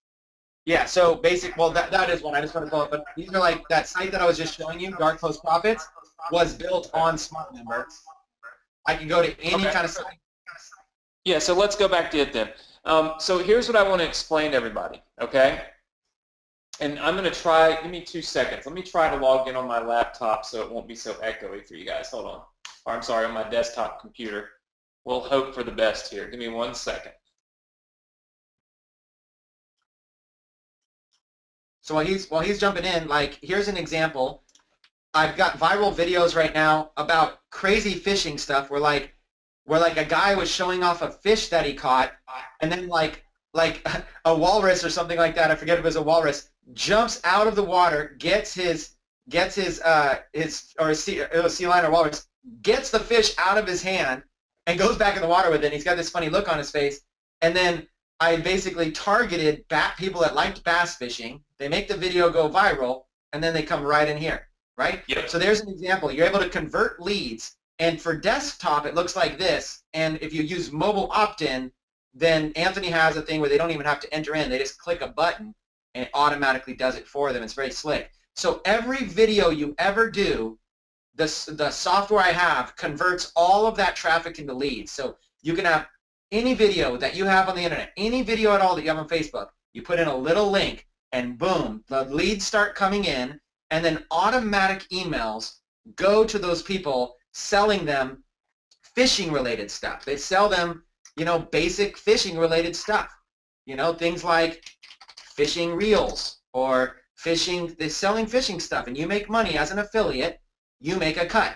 Yeah, so that is one. I just want to pull up. But these are like that site that I was just showing you, Dark Post Profits, was built on Smart Member. I can go to any kind of site. Yeah, so let's go back to it then. So here's what I want to explain to everybody, okay? And I'm going to try, give me 2 seconds. Let me try to log in on my laptop so it won't be so echoey for you guys. Hold on. Or I'm sorry, on my desktop computer. We'll hope for the best here. Give me 1 second. So while he's jumping in, like, here's an example. I've got viral videos right now about crazy fishing stuff where like a guy was showing off a fish that he caught, and then like like a walrus or something like that, I forget if it was a walrus, jumps out of the water, gets his or a sea lion or walrus, gets the fish out of his hand and goes back in the water with it. And he's got this funny look on his face. And then I basically targeted people that liked bass fishing. They make the video go viral, and then they come right in here, right? Yep. So there's an example. You're able to convert leads, and for desktop, it looks like this. And if you use mobile opt-in, then Anthony has a thing where they don't even have to enter in. They just click a button, and it automatically does it for them. It's very slick. So every video you ever do, the software I have converts all of that traffic into leads. So you can have any video that you have on the internet, any video at all that you have on Facebook, you put in a little link, and boom, the leads start coming in, and then automatic emails go to those people selling them fishing-related stuff. They sell them, you know, basic fishing-related stuff. You know, things like fishing reels or fishing, they're selling fishing stuff, and you make money as an affiliate, you make a cut.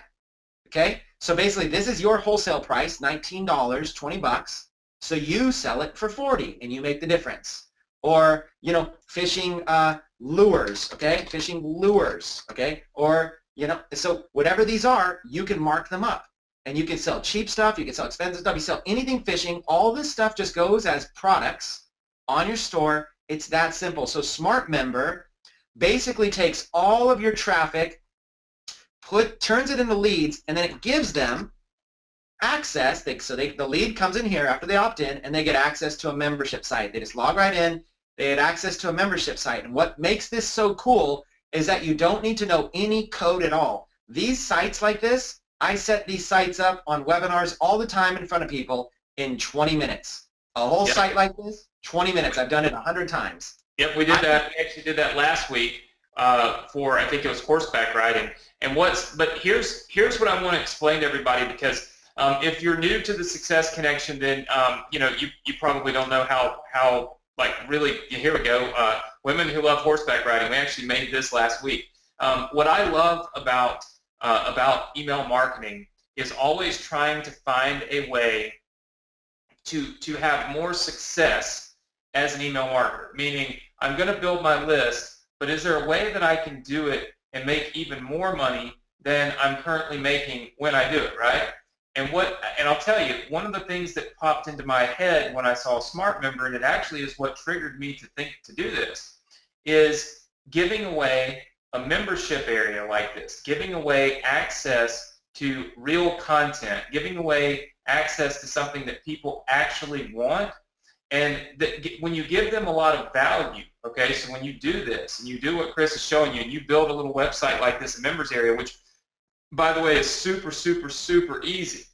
Okay? So basically, this is your wholesale price, $19, 20 bucks. So you sell it for 40, and you make the difference. Or, you know, fishing lures, okay? Fishing lures, okay? Or, you know, so whatever these are, you can mark them up. And you can sell cheap stuff, you can sell expensive stuff, you sell anything fishing. All this stuff just goes as products on your store. It's that simple. So Smart Member basically takes all of your traffic, turns it into leads, and then it gives them access. The lead comes in here after they opt in, and they get access to a membership site. They just log right in. They get access to a membership site. And what makes this so cool is that you don't need to know any code at all. These sites like this, I set these sites up on webinars all the time in front of people in 20 minutes. A whole site like this, 20 minutes. I've done it 100 times. Yep, we did that. We actually did that last week for, I think it was horseback riding. But here's what I want to explain to everybody, because if you're new to the Success Connection, then you know, you probably don't know how like really, here we go, women who love horseback riding. We actually made this last week. What I love about email marketing is always trying to find a way to have more success as an email marketer, meaning I'm going to build my list, but is there a way that I can do it and make even more money than I'm currently making when I do it, right? And I'll tell you, one of the things that popped into my head when I saw Smart Member, and it actually is what triggered me to think to do this, is giving away a membership area like this, giving away access to real content, giving away access to something that people actually want. And when you give them a lot of value, okay, so when you do this, and you do what Chris is showing you, and you build a little website like this, a members area, which, by the way, is super, super, super easy.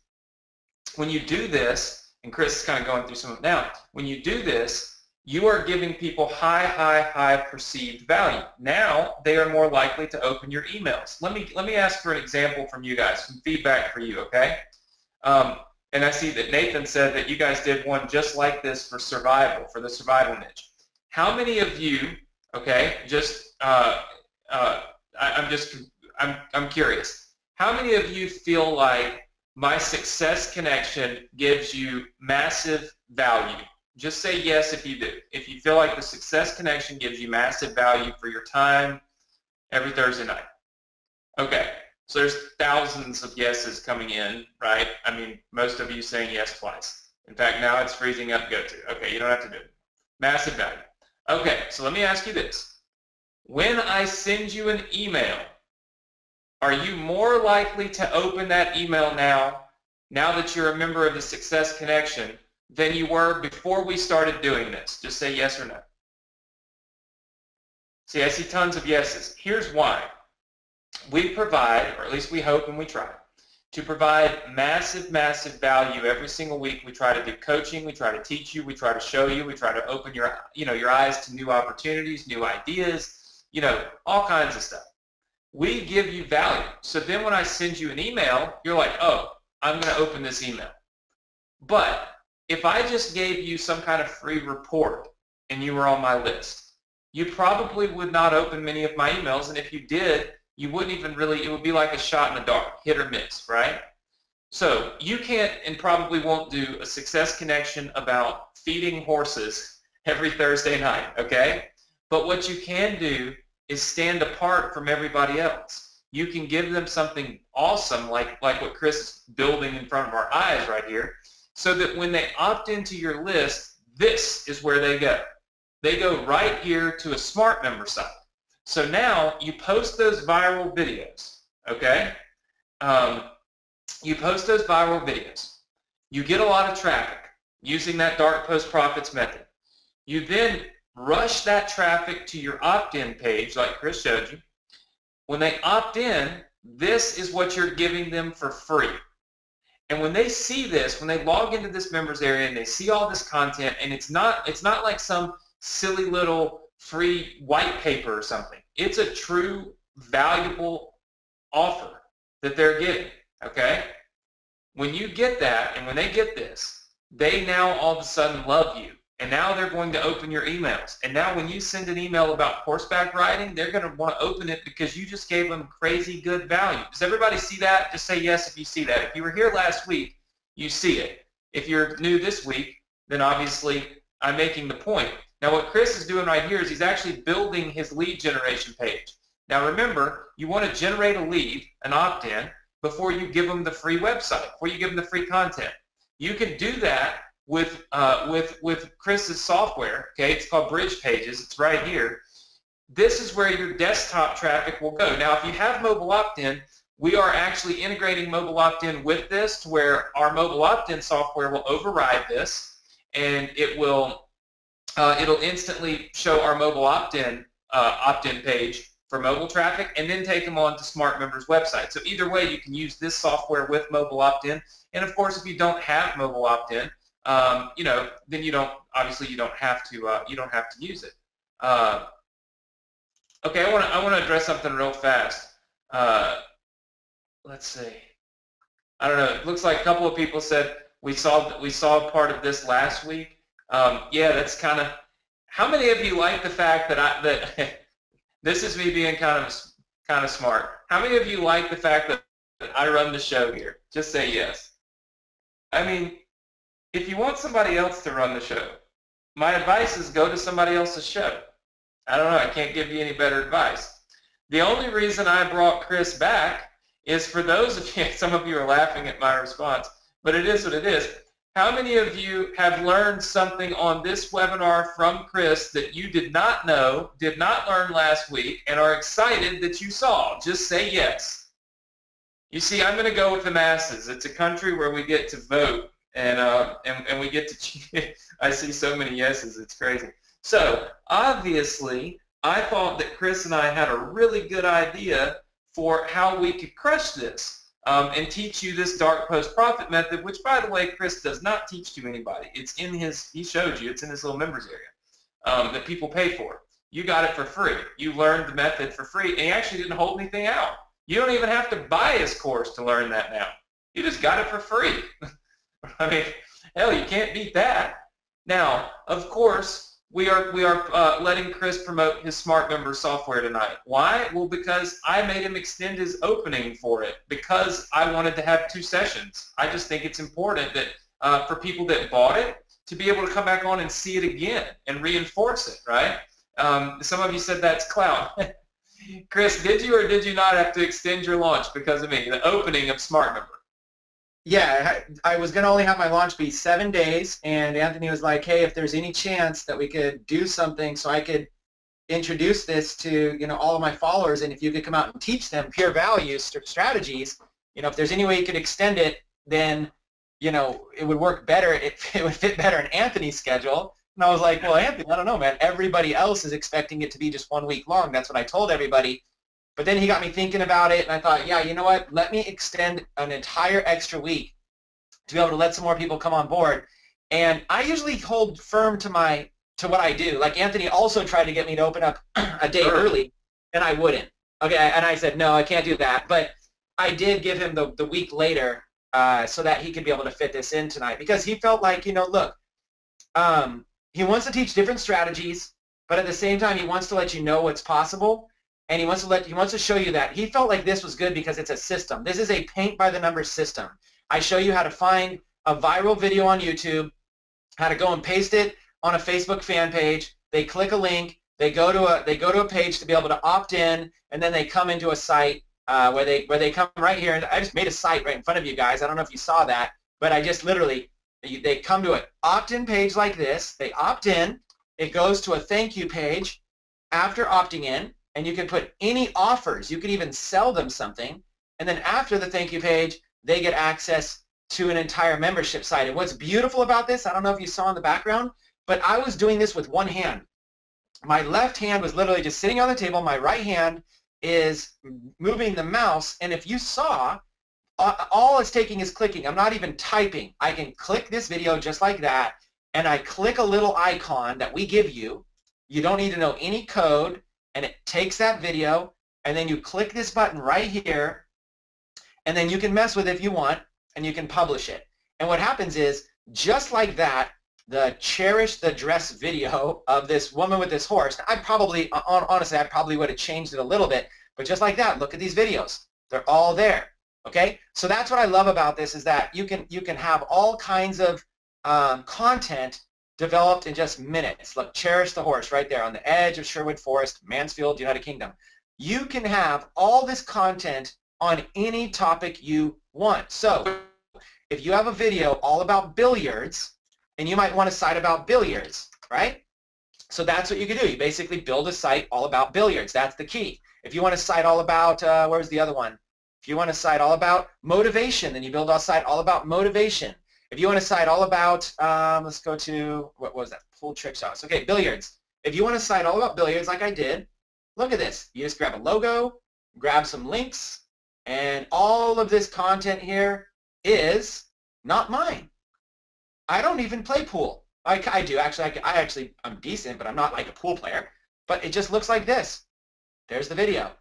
When you do this, and Chris is kind of going through some of it now, when you do this, you are giving people high perceived value. Now they are more likely to open your emails. Let me ask for an example from you guys, some feedback for you, okay? And I see that Nathan said that you guys did one just like this for survival, for the survival niche. How many of you, okay, I'm curious. How many of you feel like my Success Connection gives you massive value? Just say yes if you do. If you feel like the Success Connection gives you massive value for your time every Thursday night. Okay, so there's thousands of yeses coming in, right? I mean, most of you saying yes twice. In fact, now it's freezing up, go to. Okay, you don't have to do it. Massive value. Okay, so let me ask you this. When I send you an email, are you more likely to open that email now that you're a member of the Success Connection, than you were before we started doing this? Just say yes or no. See, I see tons of yeses. Here's why. We provide, or at least we hope and we try, to provide massive value every single week. We try to do coaching, we try to teach you, we try to show you, we try to open your eyes to new opportunities, new ideas, all kinds of stuff. We give you value. So then when I send you an email, you're like, oh, I'm going to open this email. But if I just gave you some kind of free report and you were on my list, you probably would not open many of my emails, and if you did, you wouldn't even really, it would be like a shot in the dark, hit or miss, right? So you can't and probably won't do a Success Connection about feeding horses every Thursday night, okay? But what you can do is stand apart from everybody else. You can give them something awesome like what Chris is building in front of our eyes right here, so that when they opt into your list, this is where they go. They go right here to a Smart Member site. So now you post those viral videos, okay? You post those viral videos. You get a lot of traffic using that dark post profits method. You then rush that traffic to your opt-in page like Chris showed you. When they opt in, this is what you're giving them for free. And when they see this, when they log into this members area and they see all this content, and it's not like some silly little free white paper or something. It's a true valuable offer that they're getting, okay? When you get that and when they get this, they now all of a sudden love you. And now they're going to open your emails. And now when you send an email about horseback riding, they're going to want to open it because you just gave them crazy good value. Does everybody see that? Just say yes if you see that. If you were here last week, you see it. If you're new this week, then obviously I'm making the point. Now what Chris is doing right here is he's actually building his lead generation page. Now remember, you want to generate a lead, an opt-in, before you give them the free website, before you give them the free content. You can do that with Chris's software, okay? It's called Bridge Pages. It's right here. This is where your desktop traffic will go. Now, if you have mobile opt-in, we are actually integrating mobile opt-in with this to where our mobile opt-in software will override this, and it'll instantly show our mobile opt-in page for mobile traffic and then take them on to Smart Members website. So either way, you can use this software with mobile opt-in. And of course, if you don't have mobile opt-in, then you don't have to use it. Okay, I want to address something real fast. Let's see. I don't know. It looks like a couple of people said we saw part of this last week. Yeah, that's kind of. How many of you like the fact that this is me being kind of smart? How many of you like the fact that I run the show here? Just say yes. I mean, if you want somebody else to run the show, my advice is go to somebody else's show. I don't know. I can't give you any better advice. The only reason I brought Chris back is for those of you, some of you are laughing at my response, but it is what it is. How many of you have learned something on this webinar from Chris that you did not know, did not learn last week, and are excited that you saw? Just say yes. You see, I'm going to go with the masses. It's a country where we get to vote. And we get to I see so many yeses, it's crazy. So obviously, I thought that Chris and I had a really good idea for how we could crush this and teach you this dark post profit method, which by the way, Chris does not teach to anybody. It's in he showed you, it's in his little members area that people pay for. You got it for free. You learned the method for free, and he actually didn't hold anything out. You don't even have to buy his course to learn that now. You just got it for free. I mean, hell, you can't beat that. Now, of course, we are letting Chris promote his Smart Member software tonight. Why? Well, because I made him extend his opening for it because I wanted to have 2 sessions. I just think it's important that for people that bought it to be able to come back on and see it again and reinforce it, right? Some of you said that's clout. Chris, did you or did you not have to extend your launch because of me, the opening of Smart Member? Yeah, I was going to only have my launch be 7 days, and Anthony was like, hey, if there's any chance that we could do something so I could introduce this to, all of my followers, and if you could come out and teach them peer value strategies, if there's any way you could extend it, then, it would work better, it would fit better in Anthony's schedule. And I was like, well, Anthony, I don't know, man. Everybody else is expecting it to be just 1 week long. That's what I told everybody. But then he got me thinking about it, and I thought, yeah, you know what? Let me extend an entire extra week to be able to let some more people come on board. And I usually hold firm to what I do. Like Anthony also tried to get me to open up a day early, and I wouldn't. Okay, and I said, no, I can't do that. But I did give him the week later so that he could be able to fit this in tonight because he felt like, look, he wants to teach different strategies, but at the same time, he wants to let you know what's possible. And he wants to show you that. He felt like this was good because it's a system. This is a paint-by-the-numbers system. I show you how to find a viral video on YouTube, how to go and paste it on a Facebook fan page, they click a link, they go to a page to be able to opt in, and then they come into a site where they come right here. I just made a site right in front of you guys. I don't know if you saw that, but I just literally, they come to an opt-in page like this. They opt in. It goes to a thank you page after opting in, and you can put any offers. You can even sell them something, and then after the thank you page, they get access to an entire membership site. And what's beautiful about this, I don't know if you saw in the background, but I was doing this with one hand. My left hand was literally just sitting on the table. My right hand is moving the mouse, and if you saw, all it's taking is clicking. I'm not even typing. I can click this video just like that, and I click a little icon that we give you. You don't need to know any code, and it takes that video, and then you click this button right here, and then you can mess with it if you want, and you can publish it. And what happens is, just like that, the Cherish the Dress video of this woman with this horse, I probably, honestly, I probably would have changed it a little bit, but just like that, look at these videos. They're all there. Okay, so that's what I love about this, is that you can have all kinds of content developed in just minutes. Look, Cherish the Horse right there on the edge of Sherwood Forest, Mansfield, United Kingdom. You can have all this content on any topic you want. So if you have a video all about billiards, and you might want a site about billiards, right? So that's what you can do. You basically build a site all about billiards. That's the key. If you want a site all about, where's the other one? If you want a site all about motivation, then you build a site all about motivation. If you want a site all about, let's go to, what was that? Full trick shots. Okay, billiards. If you want a site all about billiards like I did, look at this. You just grab a logo, grab some links, and all of this content here is not mine. I don't even play pool. I do. Actually, I'm decent, but I'm not like a pool player. But it just looks like this. There's the video.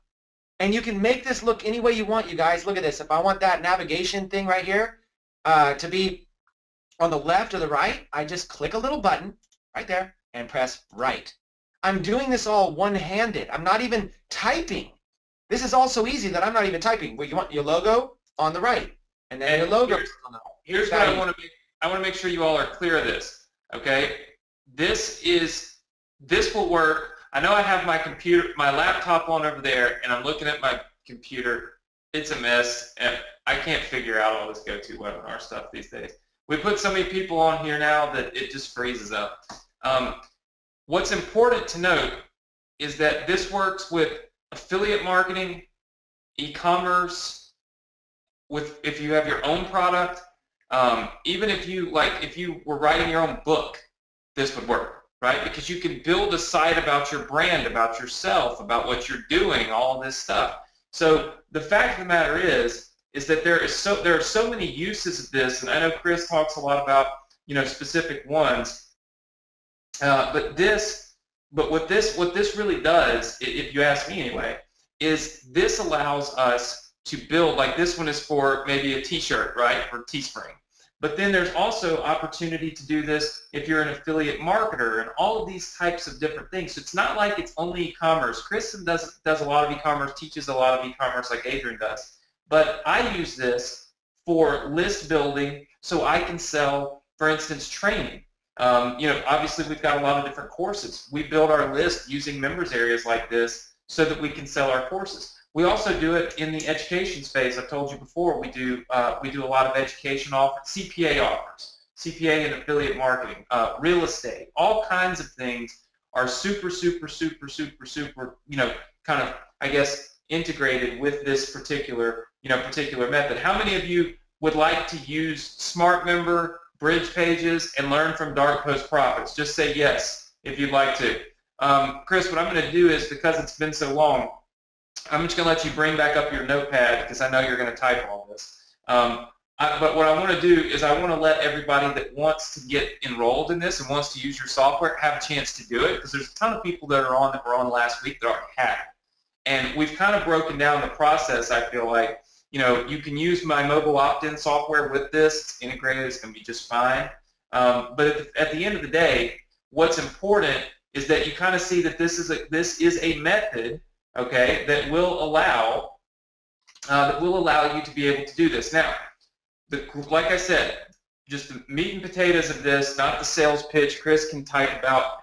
And you can make this look any way you want, you guys. Look at this. If I want that navigation thing right here to be on the left or the right, I just click a little button right there and press right. I'm doing this all one-handed. I'm not even typing. This is all so easy that I'm not even typing. Well, you want your logo on the right, and then your logo on the left. Here's what I want to make. I want to make sure you all are clear of this. Okay, this will work. I know I have my computer, my laptop on over there, and I'm looking at my computer. It's a mess, and I can't figure out all this GoToWebinar stuff these days. We put so many people on here now that it just freezes up. What's important to note is that this works with affiliate marketing, e-commerce, if you have your own product. Even if you were writing your own book, this would work, right? Because you can build a site about your brand, about yourself, about what you're doing, all this stuff. So the fact of the matter is that there are so many uses of this, and I know Chris talks a lot about specific ones, but what this really does, if you ask me anyway, is this allows us to build, like this one is for maybe a t-shirt, right, for Teespring. But then there's also opportunity to do this if you're an affiliate marketer and all of these types of different things. So it's not like it's only e-commerce. Kristen does a lot of e-commerce, teaches a lot of e-commerce like Adrian does. But I use this for list building so I can sell, for instance, training. Obviously we've got a lot of different courses. We build our list using members areas like this so that we can sell our courses. We also do it in the education space. I've told you before, we do a lot of education offers, CPA offers, CPA and affiliate marketing, real estate, all kinds of things are super, kind of, I guess, integrated with this particular method. How many of you would like to use Smart Member, Bridge Pages, and learn from Dark Post Profits? Just say yes if you'd like to. Chris, what I'm going to do is, because it's been so long, I'm just going to let you bring back up your notepad because I know you're going to type all this. But what I want to do is I want to let everybody that wants to get enrolled in this and wants to use your software have a chance to do it, because there's a ton of people that were on last week that already had it. And we've kind of broken down the process, I feel like. You can use my mobile opt-in software with this. It's integrated. It's going to be just fine. But at the end of the day, what's important is that you kind of see that this is a method, okay, that will allow you to be able to do this. Now, like I said, just the meat and potatoes of this, not the sales pitch. Chris can type about,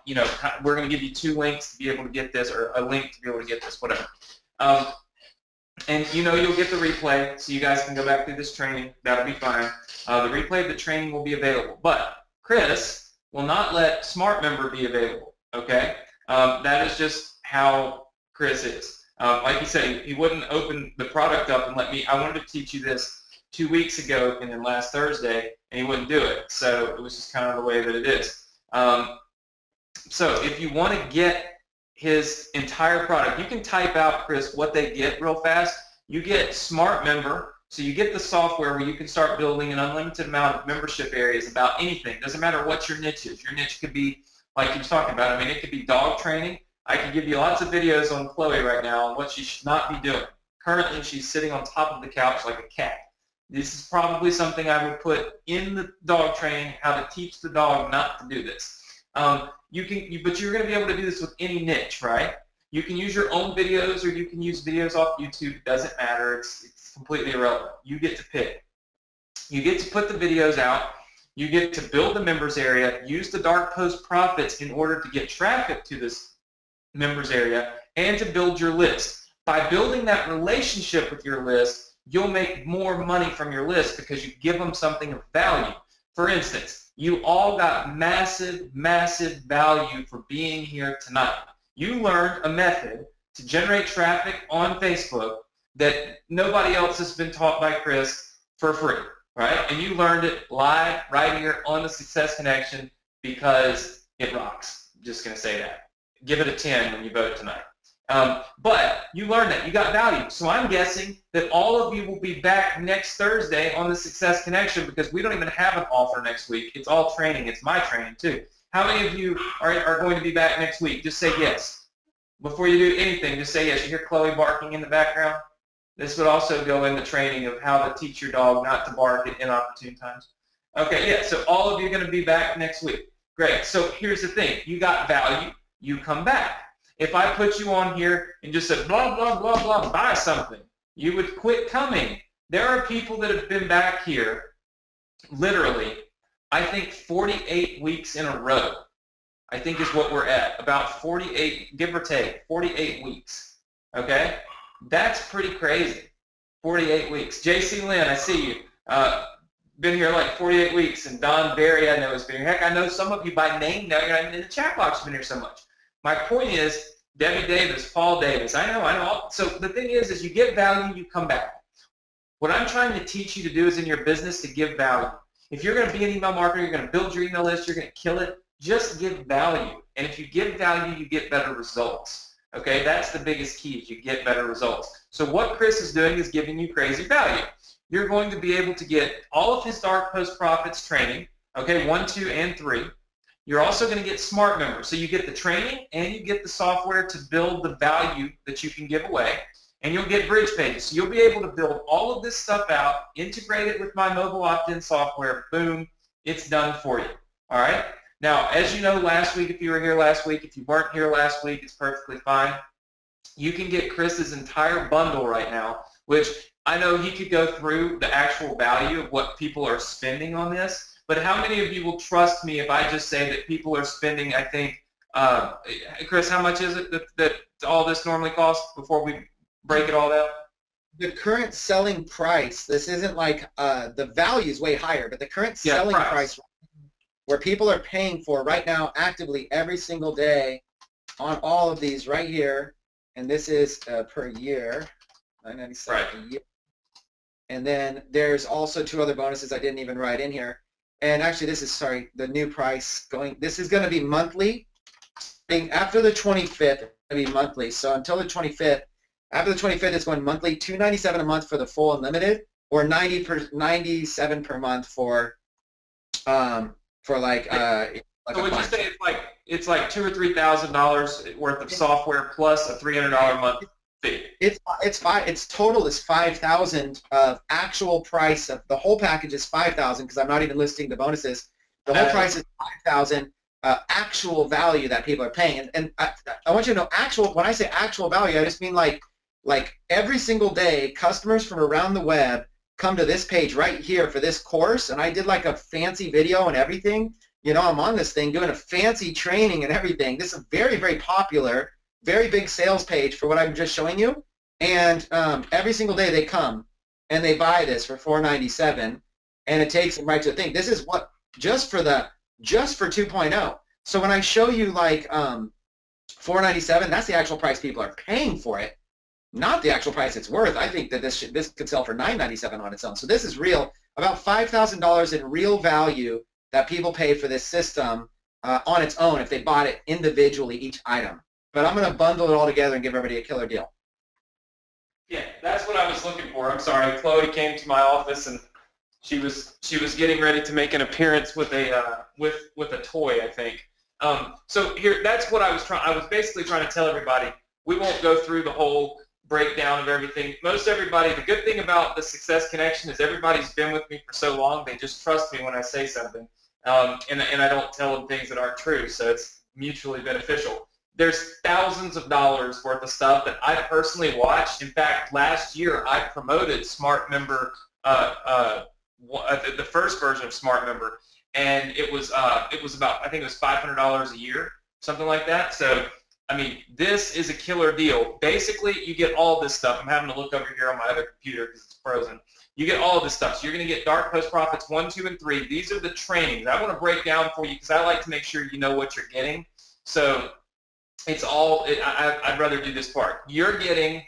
we're going to give you 2 links to be able to get this, or a link to be able to get this, whatever. And you'll get the replay, so you guys can go back through this training. That'll be fine. The replay of the training will be available. But Chris will not let Smart Member be available, okay? That is just how Chris is. Like he said, he wouldn't open the product up and let me. I wanted to teach you this 2 weeks ago and then last Thursday, and he wouldn't do it. So it was just kind of the way that it is. So if you want to get his entire product, you can type out, Chris, what they get real fast. You get Smart Member, so you get the software where you can start building an unlimited amount of membership areas about anything. Doesn't matter what your niche is. Your niche could be, like he was talking about, I mean, it could be dog training. I can give you lots of videos on Chloe right now on what she should not be doing. Currently, she's sitting on top of the couch like a cat. This is probably something I would put in the dog training, how to teach the dog not to do this. But you're going to be able to do this with any niche, right? You can use your own videos, or you can use videos off YouTube. It doesn't matter. It's completely irrelevant. You get to pick. You get to put the videos out. You get to build the members area, use the dark post profits in order to get traffic to this members area, and to build your list. By building that relationship with your list, you'll make more money from your list because you give them something of value. For instance, you all got massive, massive value for being here tonight. You learned a method to generate traffic on Facebook that nobody else has been taught by Chris for free, right? And you learned it live right here on the Success Connection because it rocks. I'm just going to say that. Give it a 10 when you vote tonight. But you learned that. You got value. So I'm guessing that all of you will be back next Thursday on the Success Connection because we don't even have an offer next week. It's all training. It's my training too. How many of you are going to be back next week? Just say yes. Before you do anything, just say yes. You hear Chloe barking in the background? This would also go in the training of how to teach your dog not to bark at inopportune times. Okay, yeah, so all of you are going to be back next week. Great. So here's the thing. You got value. You come back. If I put you on here and just said, blah, blah, blah, blah, buy something, you would quit coming. There are people that have been back here literally, I think 48 weeks in a row, I think is what we're at. About 48, give or take, 48 weeks. Okay? That's pretty crazy. 48 weeks. JC Lynn, I see you. Been here like 48 weeks. And Don Berry, I know has been here. Heck, I know some of you by name now. You're in the chat box, been here so much. My point is, Debbie Davis, Paul Davis, I know. So the thing is you get value, you come back. What I'm trying to teach you to do is in your business to give value. If you're going to be an email marketer, you're going to build your email list, you're going to kill it, just give value. And if you give value, you get better results. Okay, that's the biggest key, is you get better results. So what Chris is doing is giving you crazy value. You're going to be able to get all of his dark post profits training, okay, 1, 2, and 3. You're also going to get Smart Member. So you get the training and you get the software to build the value that you can give away. And you'll get bridge pages. So you'll be able to build all of this stuff out, integrate it with my mobile opt-in software. Boom, it's done for you. All right? Now, as you know, last week, if you were here last week, if you weren't here last week, it's perfectly fine. You can get Chris's entire bundle right now, which I know he could go through the actual value of what people are spending on this. But how many of you will trust me if I just say that people are spending, I think, Chris, how much is it that all this normally costs before we break it all down? The current selling price, this isn't like the value is way higher, but the current selling price where people are paying for right now actively every single day on all of these right here, and this is per year, $9.97 a year. And then there's also 2 other bonuses I didn't even write in here. And actually, this is, the new price going, this is going to be monthly. After the 25th, it's going to be monthly. So until the 25th, after the 25th, it's going monthly, $297 a month for the full unlimited, or $97 per month for like so would you say it's like $2,000 or $3,000 worth of software plus a $300 a month fee? It's total is $5,000 of actual price of the whole package is $5,000 because I'm not even listing the bonuses. The whole price is $5,000 actual value that people are paying. And I want you to know actual. When I say actual value, I just mean like every single day, customers from around the web come to this page right here for this course, and I did like a fancy video and everything, you know, I'm on this thing doing a fancy training and everything. This is a very, very popular, very big sales page for what I'm just showing you. And every single day they come and they buy this for $4.97, and it takes them right to the thing. This is what just for 2.0. So when I show you like $4.97, that's the actual price people are paying for it, not the actual price it's worth. I think that this could sell for $9.97 on its own. So this is real, about $5,000 in real value that people pay for this system on its own if they bought it individually, each item. But I'm going to bundle it all together and give everybody a killer deal. Yeah, that's what I was looking for. I'm sorry, Chloe came to my office and she was getting ready to make an appearance with a with a toy, I think. So here, that's what I was basically trying to tell everybody. We won't go through the whole breakdown of everything. Most everybody, the good thing about the Success Connection is everybody's been with me for so long, they just trust me when I say something. And I don't tell them things that aren't true, so it's mutually beneficial. There's thousands of dollars worth of stuff that I personally watched. In fact, last year I promoted Smart Member, the first version of Smart Member, and it was about, I think it was $500 a year, something like that. So I mean, this is a killer deal. Basically, you get all this stuff. I'm having to look over here on my other computer because it's frozen. You get all this stuff. So you're going to get Dark Post Profits 1, 2, and 3. These are the trainings. I want to break down for you because I like to make sure you know what you're getting. So it's all, I'd rather do this part. You're getting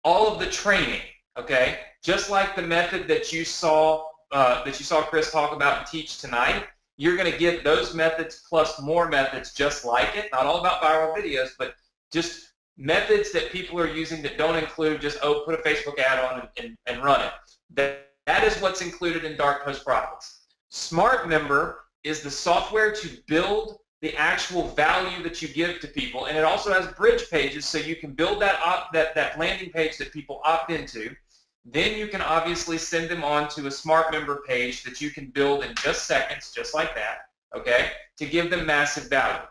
all of the training, okay? Just like the method that you saw Chris talk about and teach tonight. You're going to get those methods plus more methods just like it. Not all about viral videos, but just methods that people are using that don't include just, oh, put a Facebook ad on and run it. That is what's included in Dark Post Profits. Smart Member is the software to build the actual value that you give to people, and it also has bridge pages so you can build that landing page that people opt into. Then you can obviously send them on to a Smart Member page that you can build in just seconds, just like that, okay, to give them massive value.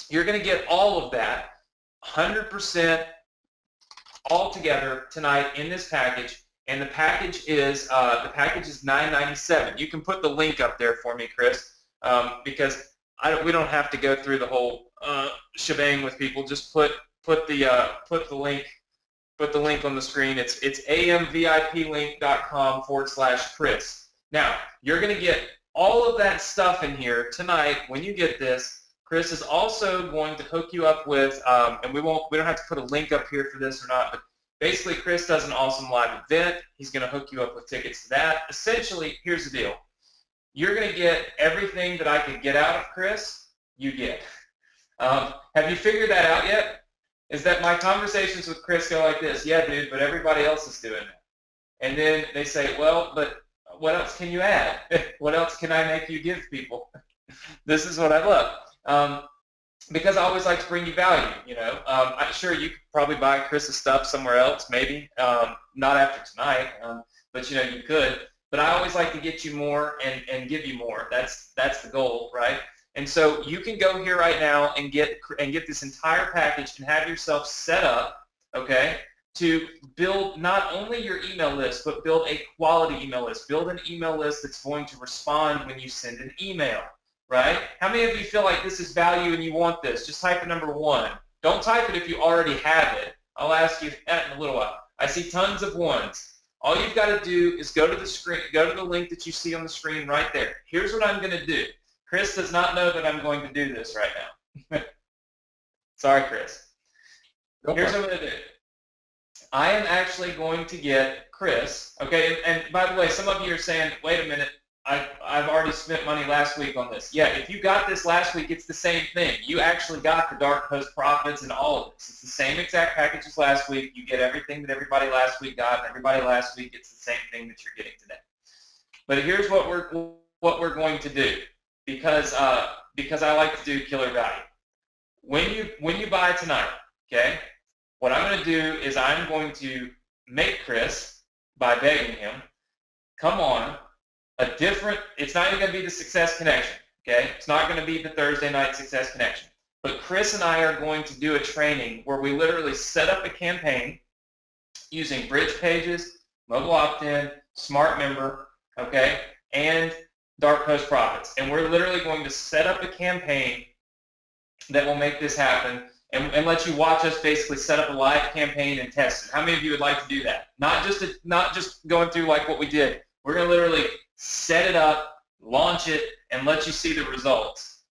You're going to get all of that 100% all together tonight in this package, and the package is $9.97. You can put the link up there for me, Chris, because we don't have to go through the whole shebang with people. Just put the link. Put the link on the screen. It's amviplink.com/Chris. Now, you're going to get all of that stuff in here tonight when you get this. Chris is also going to hook you up with, and we don't have to put a link up here for this or not, but basically Chris does an awesome live event. He's going to hook you up with tickets to that. Essentially, here's the deal. You're going to get everything that I could get out of Chris, you get. Have you figured that out yet? Is that my conversations with Chris go like this: yeah, dude, but everybody else is doing it. And then they say, well, but what else can you add? What else can I make you give people? This is what I love. Because I always like to bring you value, you know. I'm sure you could probably buy Chris's stuff somewhere else, maybe. Not after tonight, but, you know, you could. But I always like to get you more and give you more. That's the goal, right? And so you can go here right now and get this entire package and have yourself set up, okay, to build not only your email list, but build a quality email list. Build an email list that's going to respond when you send an email, right? How many of you feel like this is value and you want this? Just type the number 1. Don't type it if you already have it. I'll ask you that in a little while. I see tons of 1s. All you've got to do is go to the screen, go to the link that you see on the screen right there. Here's what I'm going to do. Chris does not know that I'm going to do this right now. Sorry, Chris. Here's what I'm going to do. I am actually going to get Chris, okay, and by the way, some of you are saying, wait a minute, I've already spent money last week on this. Yeah, if you got this last week, it's the same thing. You actually got the Dark Post Profits and all of this. It's the same exact package as last week. You get everything that everybody last week got, and everybody last week gets the same thing that you're getting today. But here's what we're going to do. Because I like to do killer value. When you buy tonight, okay, what I'm going to do is I'm going to make Chris, by begging him, come on a different, it's not even going to be the Success Connection, okay? It's not going to be the Thursday night Success Connection. But Chris and I are going to do a training where we literally set up a campaign using bridge pages, mobile opt-in, smart member, okay, and dark post profits. And we're literally going to set up a campaign that will make this happen and let you watch us basically set up a live campaign and test it. How many of you would like to do that? Not just going through like what we did. We're going to literally set it up, launch it, and let you see the results.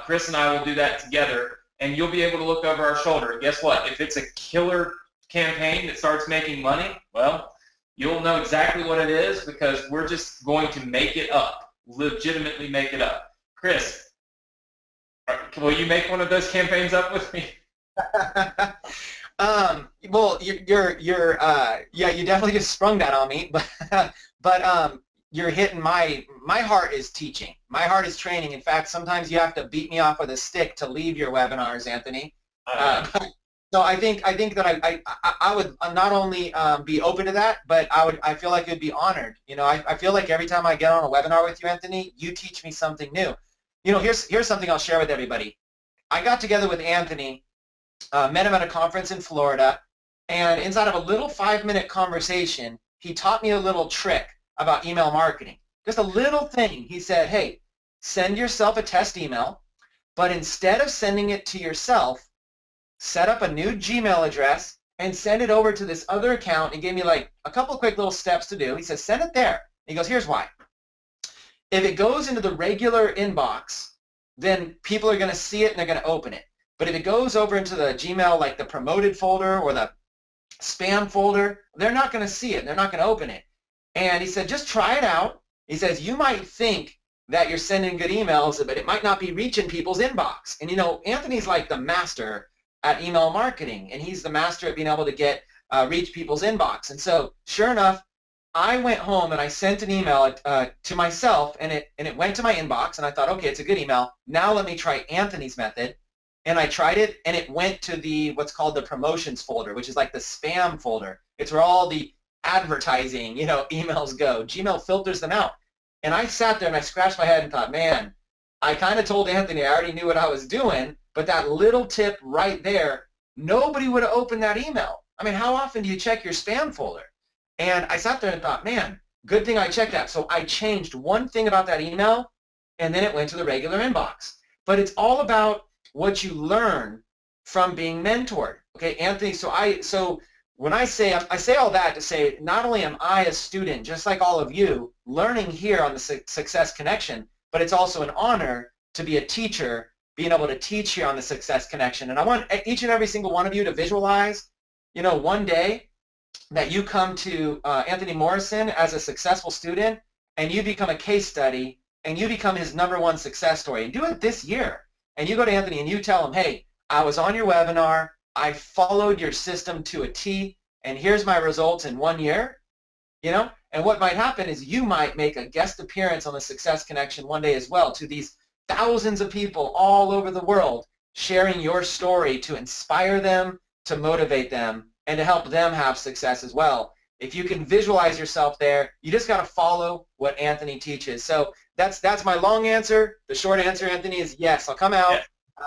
Chris and I will do that together, and you'll be able to look over our shoulder. And guess what? If it's a killer campaign that starts making money, well, you'll know exactly what it is because we're just going to make it up, legitimately make it up. Chris, will you make one of those campaigns up with me? Well, yeah, you definitely just sprung that on me, but you're hitting my heart is teaching. My heart is training. In fact, sometimes you have to beat me off with a stick to leave your webinars, Anthony. So I think that I would not only be open to that, but I feel like it'd be honored. You know, I feel like every time I get on a webinar with you, Anthony, you teach me something new. You know, here's something I'll share with everybody. I got together with Anthony, met him at a conference in Florida, and inside of a little 5-minute conversation, he taught me a little trick about email marketing. Just a little thing. He said, hey, send yourself a test email, but instead of sending it to yourself, set up a new Gmail address and send it over to this other account, and gave me like a couple quick little steps to do. He says, send it there. He goes, here's why. If it goes into the regular inbox, then people are going to see it and they're going to open it. But if it goes over into the Gmail, like the promoted folder or the spam folder, they're not going to see it. They're not going to open it. And he said, just try it out. He says, you might think that you're sending good emails, but it might not be reaching people's inbox. And you know, Anthony's like the master at email marketing, and he's the master at being able to get reach people's inbox. And so, sure enough, I went home and I sent an email to myself, and it went to my inbox, and I thought, okay, it's a good email. Now let me try Anthony's method. And I tried it, and it went to the what's called the promotions folder, which is like the spam folder. It's where all the advertising, you know, emails go. Gmail filters them out. And I sat there and I scratched my head and thought, man, I kind of told Anthony I already knew what I was doing, but that little tip right there, nobody would have opened that email. I mean, how often do you check your spam folder? And I sat there and thought, man, good thing I checked that. So I changed one thing about that email, and then it went to the regular inbox. But it's all about what you learn from being mentored. Okay, Anthony, so when I say all that to say, not only am I a student, just like all of you, learning here on the Success Connection, but it's also an honor to be a teacher, being able to teach here on the Success Connection. And I want each and every single one of you to visualize, you know, one day that you come to Anthony Morrison as a successful student, and you become a case study, and you become his #1 success story. And do it this year. And you go to Anthony and you tell him, hey, I was on your webinar, I followed your system to a T, and here's my results in 1 year. You know, and what might happen is you might make a guest appearance on the Success Connection one day as well, to these thousands of people all over the world, sharing your story to inspire them, to motivate them, and to help them have success as well. If you can visualize yourself there, you just got to follow what Anthony teaches. So that's my long answer. The short answer, Anthony, is yes, I'll come out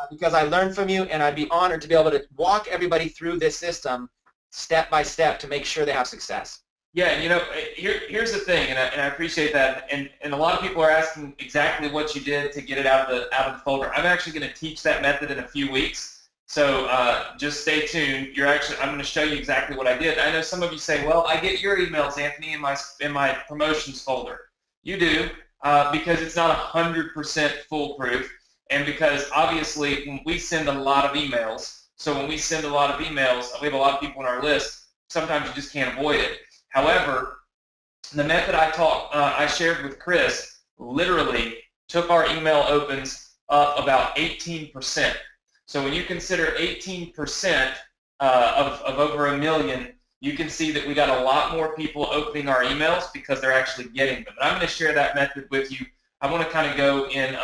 because I learned from you, and I'd be honored to be able to walk everybody through this system step by step to make sure they have success. Yeah, and you know, here's the thing, and I appreciate that, and a lot of people are asking exactly what you did to get it out of the folder. I'm actually going to teach that method in a few weeks, so just stay tuned. I'm going to show you exactly what I did. I know some of you say, well, I get your emails, Anthony, in my promotions folder. You do, because it's not 100% foolproof, and because obviously we send a lot of emails. So when we send a lot of emails, we have a lot of people on our list. Sometimes you just can't avoid it. However, the method I shared with Chris literally took our email opens up about 18%. So when you consider 18% of over 1 million, you can see that we got a lot more people opening our emails because they're actually getting them. And I'm going to share that method with you. I want to kind of go in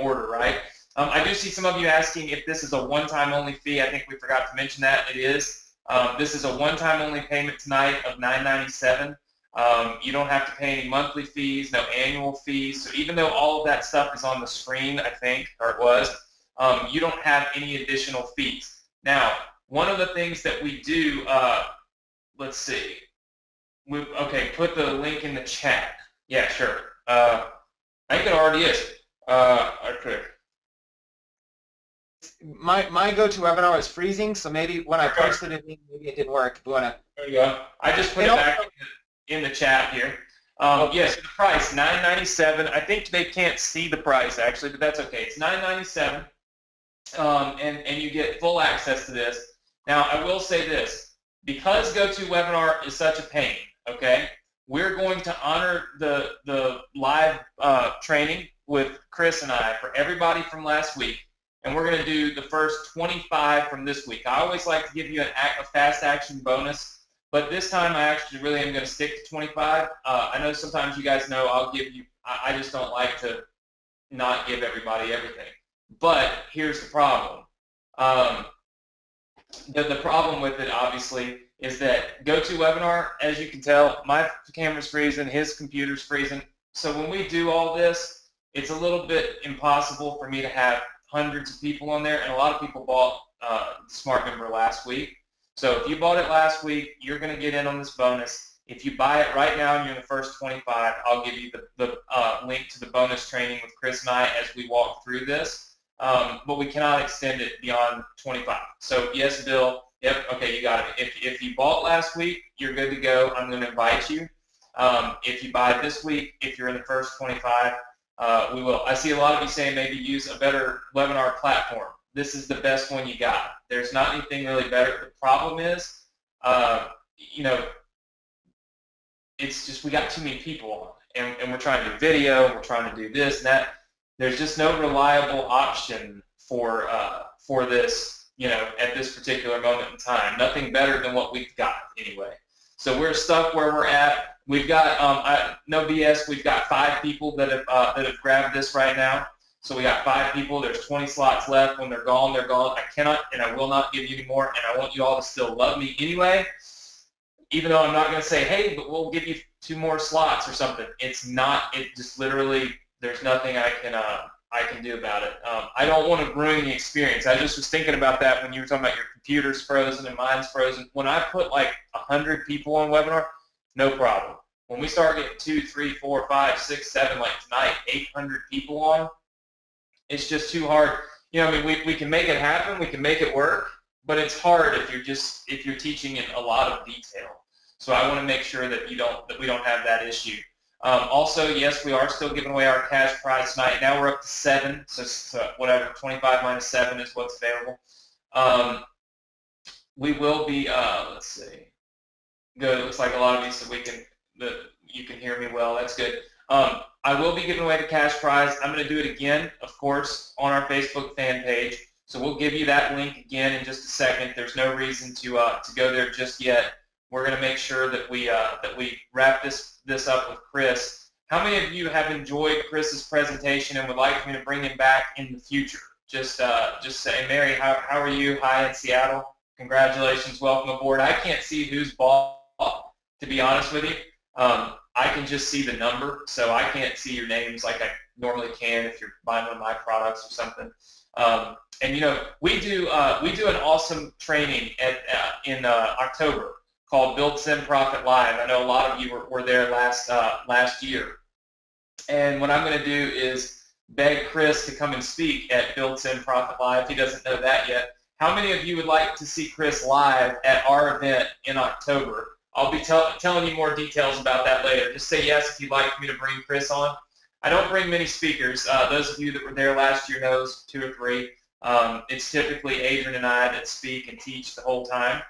order, right? I do see some of you asking if this is a one-time only fee. I think we forgot to mention that. It is. This is a one-time only payment tonight of $9.97. You don't have to pay any monthly fees, no annual fees. So even though all of that stuff is on the screen, I think, or it was, you don't have any additional fees. Now, one of the things that we do let's see. Okay, put the link in the chat. Yeah, sure. I think it already is. Okay. My go-to webinar is freezing, so maybe when I posted it, maybe it didn't work. If you wanna. There you go. I just put it back in the chat here. Yes, the price $9.97. I think they can't see the price actually, but that's okay. It's $9.97, and you get full access to this. Now, I will say this: because GoToWebinar is such a pain, okay, we're going to honor the live training with Chris and I for everybody from last week, and we're going to do the first 25 from this week. I always like to give you a fast action bonus, but this time I actually really am going to stick to 25. I know sometimes you guys know I'll give you, I just don't like to not give everybody everything. But here's the problem. The problem with it, obviously, is that GoToWebinar, as you can tell, my camera's freezing, his computer's freezing. So when we do all this, it's a little bit impossible for me to have hundreds of people on there, and a lot of people bought the Smart Member last week. So if you bought it last week, you're going to get in on this bonus. If you buy it right now and you're in the first 25, I'll give you the link to the bonus training with Chris and I as we walk through this. But we cannot extend it beyond 25. So yes, Bill. Yep. Okay, you got it. If you bought last week, you're good to go. I'm going to invite you. If you buy this week, if you're in the first 25, we will. I see a lot of you saying maybe use a better webinar platform. This is the best one you got. There's not anything really better. The problem is, you know, it's just we got too many people on, and we're trying to do video, and we're trying to do this and that. There's just no reliable option for this, you know, at this particular moment in time. Nothing better than what we've got anyway. So we're stuck where we're at. We've got no BS. We've got 5 people that have grabbed this right now. So we got 5 people. There's 20 slots left. When they're gone, they're gone. I cannot and I will not give you any more. And I want you all to still love me anyway. Even though I'm not going to say, hey, but we'll give you 2 more slots or something. It's not. It just literally. There's nothing I can do about it. I don't want to ruin the experience. I just was thinking about that when you were talking about your computer's frozen and mine's frozen. When I put like 100 people on webinar, no problem. When we start getting 2, 3, 4, 5, 6, 7, like tonight, 800 people on, it's just too hard. You know, I mean, we can make it happen, we can make it work, but it's hard if you're teaching in a lot of detail. So I want to make sure that we don't have that issue. Also, yes, we are still giving away our cash prize tonight. Now we're up to 7, so whatever, 25 minus 7 is what's available. We will be, let's see. Good. It looks like a lot of these, so you can hear me well. That's good. I will be giving away the cash prize. I'm going to do it again, of course, on our Facebook fan page. So we'll give you that link again in just a second. There's no reason to go there just yet. We're going to make sure that we wrap this up with Chris. How many of you have enjoyed Chris's presentation and would like me to bring him back in the future? Just say, Mary, how are you? Hi in Seattle. Congratulations, welcome aboard. I can't see who's bought, to be honest with you. I can just see the number, so I can't see your names like I normally can if you're buying one of my products or something. And you know, we do an awesome training in October called Build Sim Profit Live. I know a lot of you were there last year. And what I'm going to do is beg Chris to come and speak at Build Sim Profit Live. He doesn't know that yet. How many of you would like to see Chris live at our event in October? I'll be telling you more details about that later. Just say yes if you'd like me to bring Chris on. I don't bring many speakers. Those of you that were there last year knows 2 or 3. It's typically Adrian and I that speak and teach the whole time.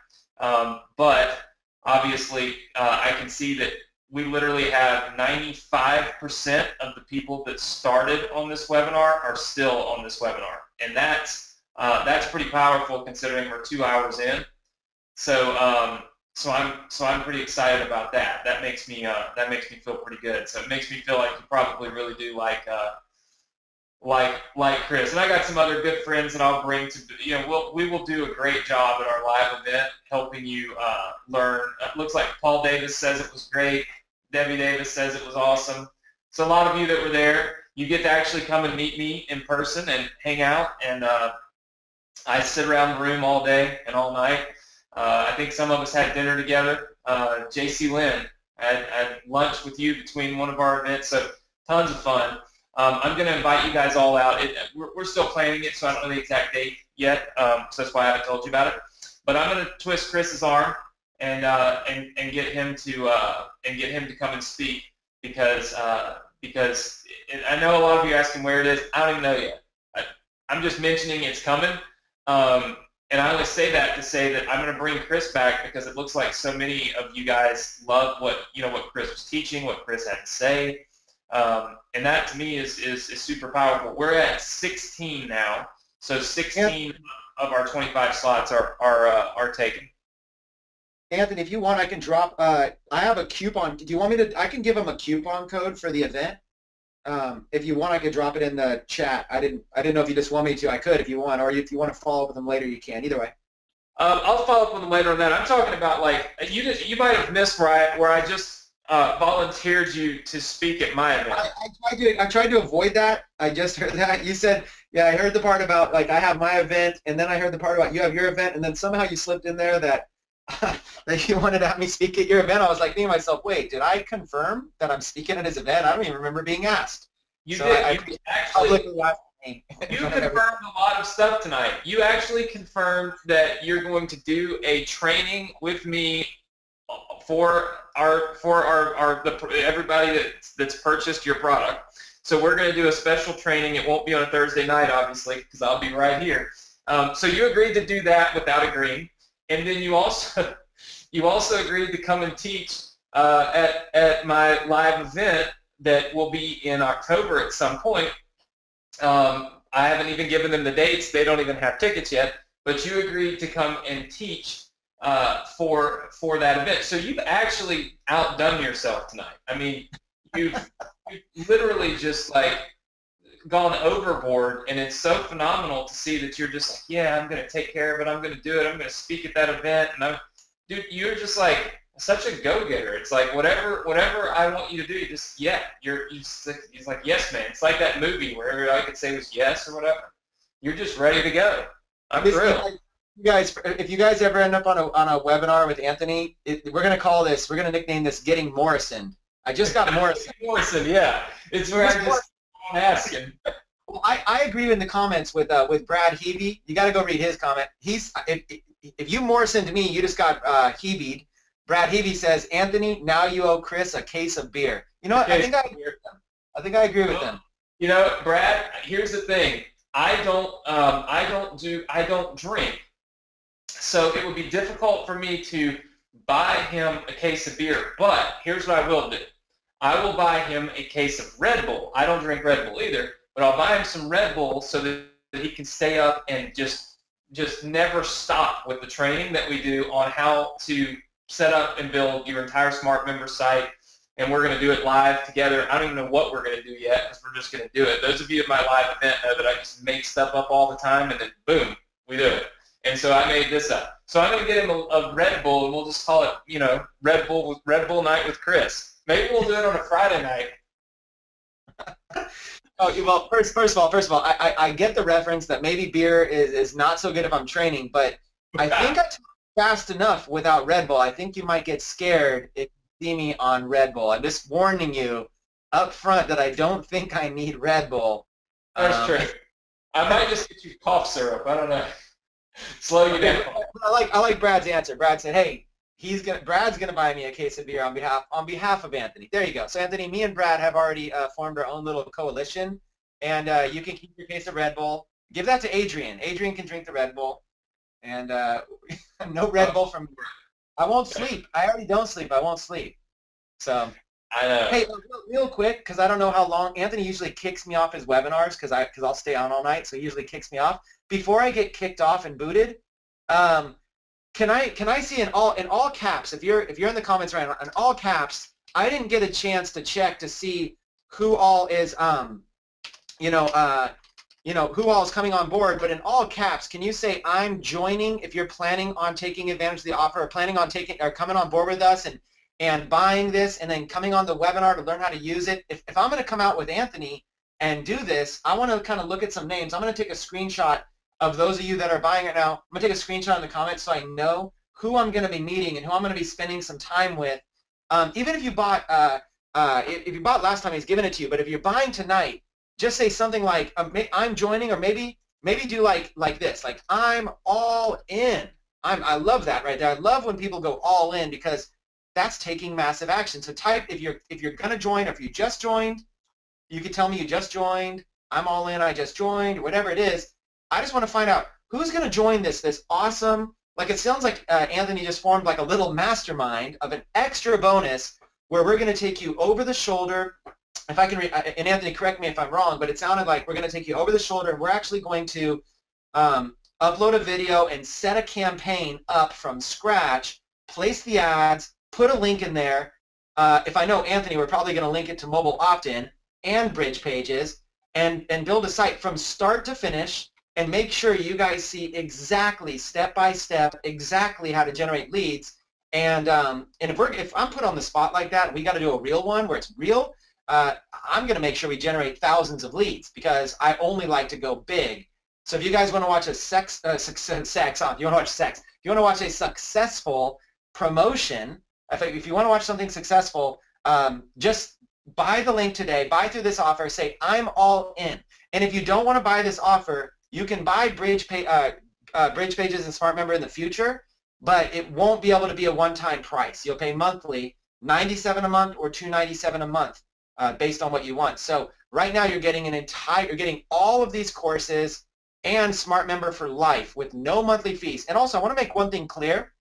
But obviously, I can see that we literally have 95% of the people that started on this webinar are still on this webinar, and that's pretty powerful considering we're 2 hours in. So I'm pretty excited about that. That makes me feel pretty good. So it makes me feel like you probably really do like Chris. And I got some other good friends that I'll bring to, you know, we will do a great job at our live event helping you learn. It looks like Paul Davis says it was great. Debbie Davis says it was awesome. So a lot of you that were there, you get to actually come and meet me in person and hang out. And I sit around the room all day and all night. I think some of us had dinner together. J.C. Lynn had lunch with you between one of our events, so tons of fun. I'm going to invite you guys all out. We're still planning it, so I don't know the exact date yet, so that's why I haven't told you about it. But I'm going to twist Chris's arm and get him to come and speak because I know a lot of you are asking where it is. I don't even know yet. I'm just mentioning it's coming. And I only say that to say that I'm going to bring Chris back because it looks like so many of you guys love what Chris was teaching, what Chris had to say, and that to me is super powerful. We're at 16 now, so 16 of our 25 slots are taken. Anthony, if you want, I can drop. I have a coupon. Do you want me to? I can give him a coupon code for the event. If you want, I could drop it in the chat. I didn't know if you just want me to. I could if you want, or if you want to follow up with them later, you can. Either way. I'll follow up with them later on that. I'm talking about like you might have missed where I just volunteered you to speak at my event. I tried to avoid that. I just heard that you said, yeah. I heard the part about like I have my event, and then I heard the part about you have your event, and then somehow you slipped in there that that you wanted to have me speak at your event. I was like thinking to myself, wait, did I confirm that I'm speaking at his event? I don't even remember being asked. You did. You confirmed a lot of stuff tonight. You actually confirmed that you're going to do a training with me for everybody that's purchased your product. So we're going to do a special training. It won't be on a Thursday night, obviously, because I'll be right here. So you agreed to do that without agreeing. And then you also agreed to come and teach at my live event that will be in October at some point. I haven't even given them the dates. They don't even have tickets yet. But you agreed to come and teach for that event. So you've actually outdone yourself tonight. I mean, you've literally just like gone overboard, and it's so phenomenal to see that you're just like, yeah, I'm going to take care of it. I'm going to do it. I'm going to speak at that event. And dude, you're just like such a go-getter. It's like whatever I want you to do, you just, yeah, it's like yes, man. It's like that movie where I could say was yes or whatever. You're just ready to go. I'm thrilled. You guys, if you guys ever end up on a webinar with Anthony, we're going to nickname this Getting Morrison. I just got Morrison. Morrison, yeah. It's where I just asking. Well, I agree in the comments with Brad Hebe. You got to go read his comment. If you Morrison to me, you just got Hebe'd. Brad Hebe says, Anthony, now you owe Chris a case of beer. You know what? I think I agree with them. You know, Brad. Here's the thing. I don't drink, so it would be difficult for me to buy him a case of beer. But here's what I will do. I will buy him a case of Red Bull. I don't drink Red Bull either, but I'll buy him some Red Bull so that he can stay up and just never stop with the training that we do on how to set up and build your entire Smart Member site. And we're going to do it live together. I don't even know what we're going to do yet because we're just going to do it. Those of you at my live event know that I just make stuff up all the time, and then boom, we do it. And so I made this up. So I'm going to get him a Red Bull, and we'll just call it, Red Bull Night with Chris. Maybe we'll do it on a Friday night. Oh, well, first of all, I get the reference that maybe beer is not so good if I'm training, but I think I talk fast enough without Red Bull. I think you might get scared if you see me on Red Bull. I'm just warning you up front that I don't think I need Red Bull. That's true. I might just get you cough syrup. I don't know. Slow you down. I like Brad's answer. Brad said, "Hey, Brad's gonna buy me a case of beer on behalf of Anthony." There you go. So Anthony, me and Brad have already formed our own little coalition, and you can keep your case of Red Bull. Give that to Adrian. Adrian can drink the Red Bull, and no Red Bull from me. I won't sleep. I already don't sleep. I won't sleep. So. I know. Hey, real quick, because I don't know how long. Anthony usually kicks me off his webinars because I'll stay on all night, so he usually kicks me off. Before I get kicked off and booted, can I see in all caps? If you're in the comments right now, in all caps, I didn't get a chance to check to see who all is who all is coming on board. But in all caps, can you say I'm joining if you're planning on taking advantage of the offer or planning on coming on board with us and buying this and then coming on the webinar to learn how to use it? If I'm going to come out with Anthony and do this, I want to kind of look at some names. I'm going to take a screenshot of those of you that are buying it now. I'm going to take a screenshot in the comments so I know who I'm going to be meeting and who I'm going to be spending some time with. Even if you bought, if you bought last time, he's giving it to you. But if you're buying tonight, just say something like, "I'm joining," or maybe do like this, like, "I'm all in." I love that right there. I love when people go all in because that's taking massive action. So type if you're going to join, or if you just joined, you can tell me you just joined. I'm all in. I just joined. Whatever it is. I just want to find out who's going to join this awesome. Like, it sounds like Anthony just formed like a little mastermind of an extra bonus where we're going to take you over the shoulder. If I can, and Anthony, correct me if I'm wrong, but it sounded like we're going to take you over the shoulder, and we're actually going to upload a video and set a campaign up from scratch, place the ads, put a link in there. If I know Anthony, we're probably going to link it to mobile opt-in and bridge pages, and build a site from start to finish, and make sure you guys see exactly, step by step, exactly how to generate leads. And if I'm put on the spot like that, and we got to do a real one where it's real, I'm going to make sure we generate thousands of leads because I only like to go big. So if you guys want to watch a you want to watch sex, if you want to watch a successful promotion, if you want to watch something successful, just buy the link today, buy through this offer, say, "I'm all in." And if you don't want to buy this offer, you can buy bridge pages and Smart Member in the future, but it won't be able to be a one-time price. You'll pay monthly, $97 a month or $297 a month. Based on what you want. So right now you're getting you're getting all of these courses and Smart Member for life with no monthly fees. And also, I want to make one thing clear.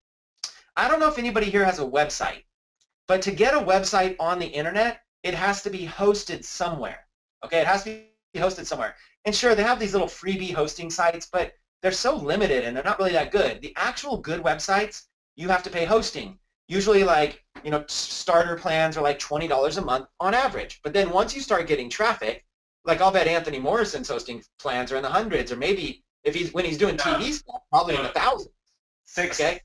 I don't know if anybody here has a website, but to get a website on the internet, it has to be hosted somewhere. Okay, it has to be hosted somewhere. And sure, they have these little freebie hosting sites, but they're so limited and they're not really that good. The actual good websites, you have to pay hosting. Usually, like, starter plans are like $20 a month on average. But then once you start getting traffic, like, I'll bet Anthony Morrison's hosting plans are in the hundreds, or maybe when he's doing TV stuff, probably in the thousands. Okay?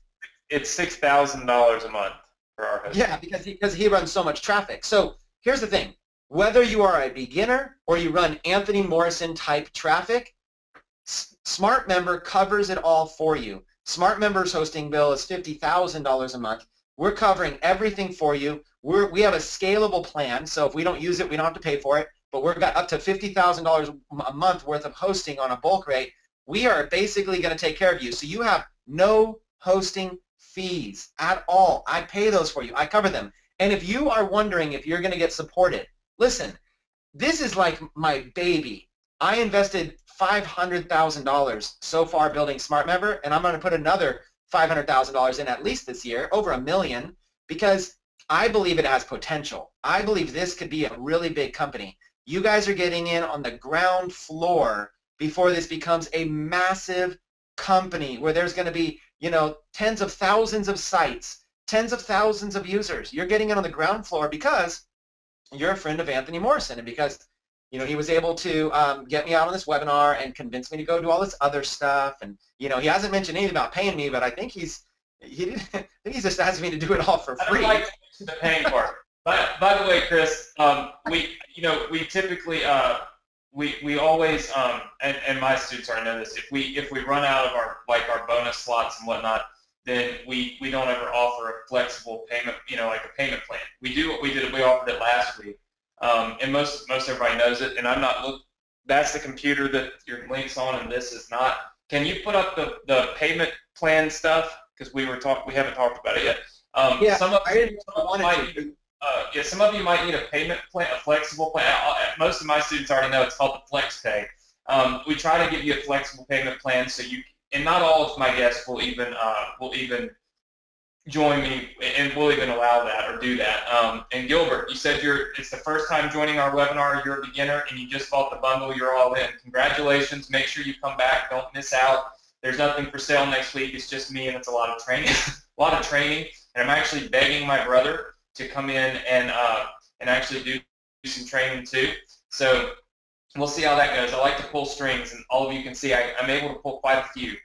It's $6,000 a month for our hosting. Yeah, because he runs so much traffic. So here's the thing. Whether you are a beginner or you run Anthony Morrison type traffic, Smart Member covers it all for you. Smart Member's hosting bill is $50,000 a month. We're covering everything for you. We have a scalable plan, so if we don't use it, we don't have to pay for it, but we've got up to $50,000 a month worth of hosting on a bulk rate. We are basically going to take care of you. So you have no hosting fees at all. I pay those for you. I cover them. And if you are wondering if you're going to get supported, listen, this is like my baby. I invested $500,000 so far building Smart Member, and I'm going to put another $500,000 in at least this year, over $1 million, because I believe it has potential. I believe this could be a really big company. You guys are getting in on the ground floor before this becomes a massive company where there's going to be, tens of thousands of sites, tens of thousands of users. You're getting in on the ground floor because you're a friend of Anthony Morrison, and because he was able to get me out on this webinar and convince me to go do all this other stuff. And he hasn't mentioned anything about paying me, but I think he's just asked me to do it all for free. I don't like to mention the paying part. By the way, Chris, we typically we always and my students already know this. If we run out of our bonus slots and whatnot, then we don't ever offer a flexible payment, like a payment plan. We do what we did. We offered it last week. And most everybody knows it, and I'm not that's the computer that your link's on, and this is not. Can you put up the payment plan stuff? Because we haven't talked about it yet. Some of you might need a payment plan, a flexible plan. Most of my students already know it's called the Flex Pay. We try to give you a flexible payment plan so and not all of my guests will even join me, and we'll even allow that or do that. And Gilbert, you said it's the first time joining our webinar, you're a beginner, and you just bought the bundle, you're all in. Congratulations. Make sure you come back. Don't miss out. There's nothing for sale next week. It's just me, and it's a lot of training. And I'm actually begging my brother to come in and actually do some training too. So we'll see how that goes. I like to pull strings, and all of you can see I'm able to pull quite a few.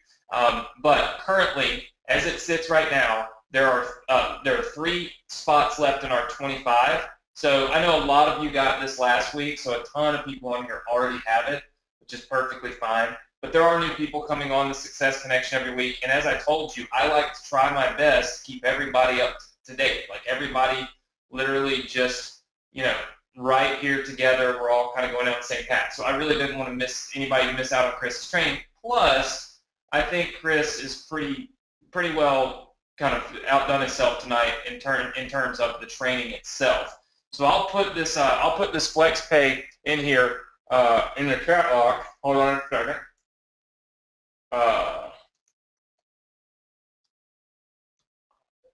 But currently, as it sits right now, there are 3 spots left in our 25. So I know a lot of you got this last week, so a ton of people on here already have it, which is perfectly fine. but there are new people coming on the Success Connection every week. And as I told you, I like to try my best to keep everybody up to date. Like everybody literally just, right here together. We're all kind of going down the same path. So I really didn't want to miss anybody to miss out on Chris's training. Plus, I think Chris is pretty well kind of outdone himself tonight in terms of the training itself. So I'll put this FlexPay in here in the chat box. Hold on a second.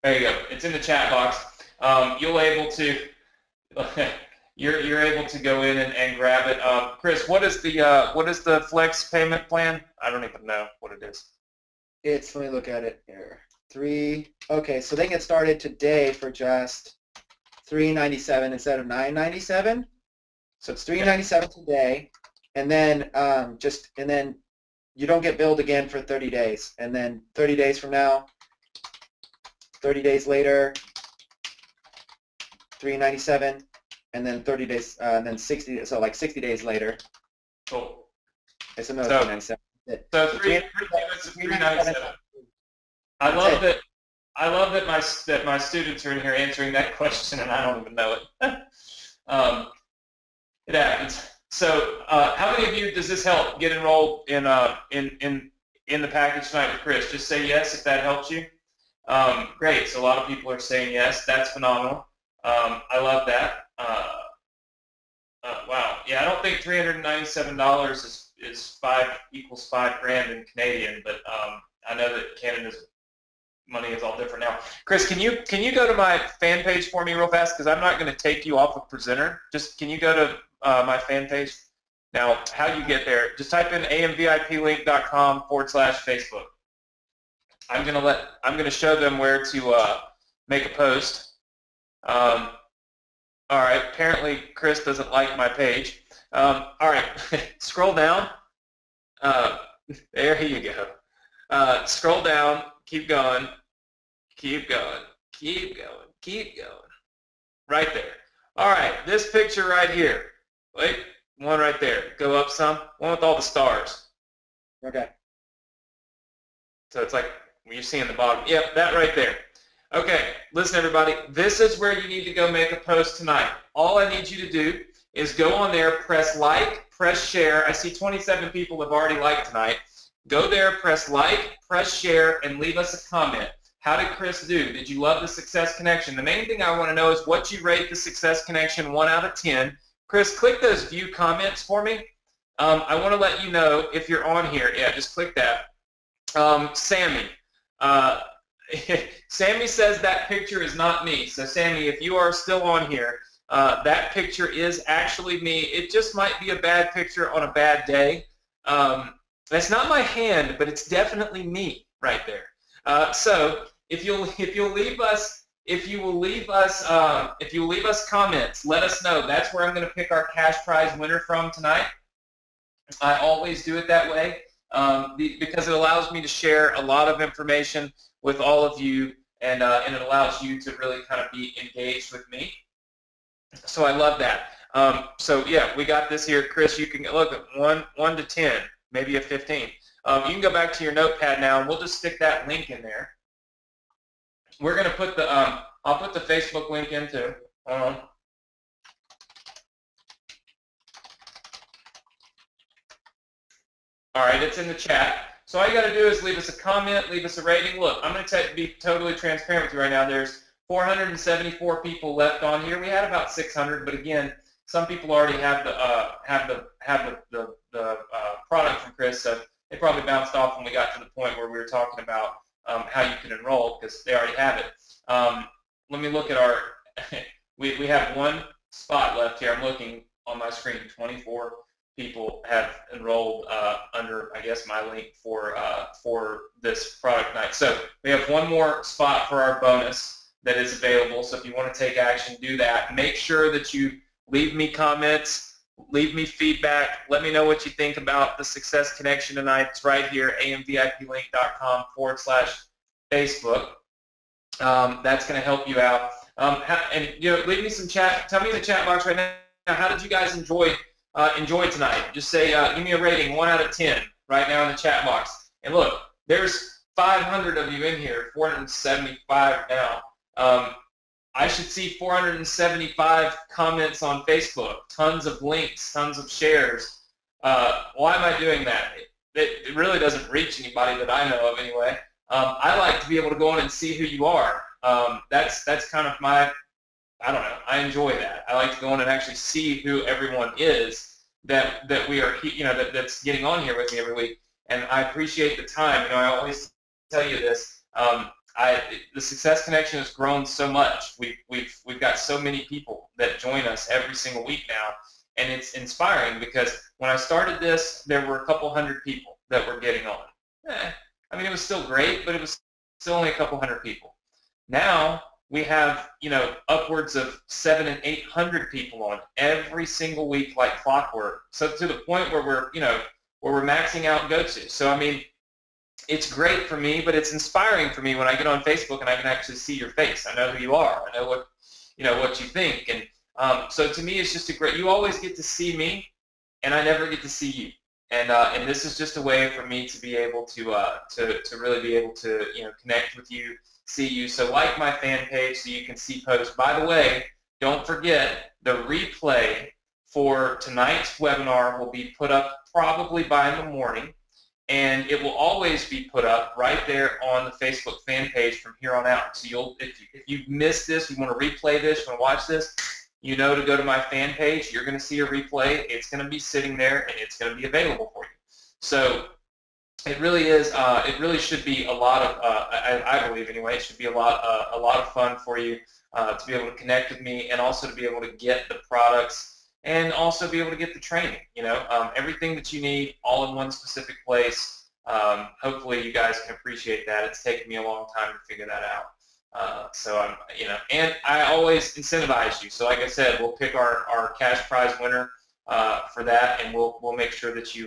There you go. It's in the chat box. You're able to go in and grab it. Chris, what is the Flex payment plan? I don't even know what it is. Let me look at it here. Okay, so they can get started today for just $397 instead of $997. So it's $397 today, and then you don't get billed again for 30 days, and then 30 days from now, 30 days later, $397, and then 30 days, and then 60. So like 60 days later. Cool. It's another $397. So $397. I love that my students are in here answering that question, and I don't even know it. It happens. So, how many of you does this help get enrolled in the package tonight with Chris? Just say yes if that helps you. Great. So a lot of people are saying yes. That's phenomenal. I love that. Wow. Yeah, I don't think $397 equals $5,000 in Canadian, but I know that Canada's money is all different now. Chris, can you go to my fan page for me real fast? Because I'm not going to take you off of Presenter. Just can you go to my fan page? Now, how do you get there? Just type in amviplink.com/Facebook. I'm gonna show them where to make a post. All right. Apparently, Chris doesn't like my page. All right. Scroll down. There you go. Scroll down. Keep going. Keep going. Keep going. Keep going. Right there. All right. This picture right here. Wait. One right there. Go up some. One with all the stars. Okay. So it's like you're seeing the bottom. Yep, that right there. Okay, listen everybody. This is where you need to go make a post tonight. All I need you to do is go on there, press like, press share. I see 27 people have already liked tonight. Go there, press like, press share, and leave us a comment. How did Chris do? Did you love the Success Connection? The main thing I want to know is what you rate the Success Connection 1 out of 10. Chris, click those view comments for me. I want to let you know if you're on here. Yeah, just click that. Sammy. Sammy says that picture is not me. So Sammy, if you are still on here, that picture is actually me. It just might be a bad picture on a bad day. That's not my hand, but it's definitely me right there. So if you'll leave us comments, let us know. That's where I'm going to pick our cash prize winner from tonight. I always do it that way. Because it allows me to share a lot of information with all of you, and it allows you to really kind of be engaged with me. So I love that. So yeah, we got this here. Chris, you can look at 1 to 10, maybe a 15. You can go back to your notepad now, and we'll just stick that link in there. We're going to put the I'll put the Facebook link in too. All right, it's in the chat. So all you got to do is leave us a comment, leave us a rating. Look, I'm going to be totally transparent with you right now. There's 474 people left on here. We had about 600, but again, some people already have the product from Chris, so they probably bounced off when we got to the point where we were talking about how you can enroll because they already have it. Let me look at our. we have one spot left here. I'm looking on my screen. 24 people have enrolled under, I guess, my link for this product night. So we have one more spot for our bonus that is available. So if you want to take action, do that. Make sure that you leave me comments, leave me feedback. Let me know what you think about the Success Connection tonight. It's right here, amviplink.com/Facebook. That's going to help you out. And leave me some chat. Tell me in the chat box right now, how did you guys enjoy tonight? Just say, give me a rating, 1 out of 10. right now in the chat box. And look, there's 500 of you in here, 475 now. I should see 475 comments on Facebook, tons of links, tons of shares. Why am I doing that? It really doesn't reach anybody that I know of anyway. I like to be able to go in and see who you are. That's kind of my, I don't know, I enjoy that. I like to go in and actually see who everyone is that we are, that's getting on here with me every week. And I appreciate the time. I always tell you this. The Success Connection has grown so much. We've got so many people that join us every single week now, and it's inspiring because when I started this, there were a couple hundred people that were getting on. I mean, it was still great, but it was still only a couple hundred people. Now we have, upwards of 700 and 800 people on every single week like clockwork. So to the point where we're maxing out go-to. So I mean, it's great for me, but it's inspiring for me when I get on Facebook and I can actually see your face. I know who you are. I know what you think. And so to me, it's just you always get to see me, and I never get to see you. And this is just a way for me to be able to really be able to connect with you, see you. So like my fan page so you can see posts. By the way, don't forget the replay for tonight's webinar will be put up probably by the morning, and it will always be put up right there on the Facebook fan page from here on out. So if you missed this, you want to replay this, you want to watch this, to go to my fan page. You're going to see a replay. It's going to be sitting there, and it's going to be available for you. So it really is. It really should be a lot of. I believe anyway. It should be a lot of fun for you to be able to connect with me, and also to be able to get the products, and also be able to get the training. Everything that you need all in one specific place. Hopefully, you guys can appreciate that. It's taken me a long time to figure that out. So I'm, and I always incentivize you. So like I said, we'll pick our cash prize winner for that, and we'll make sure that you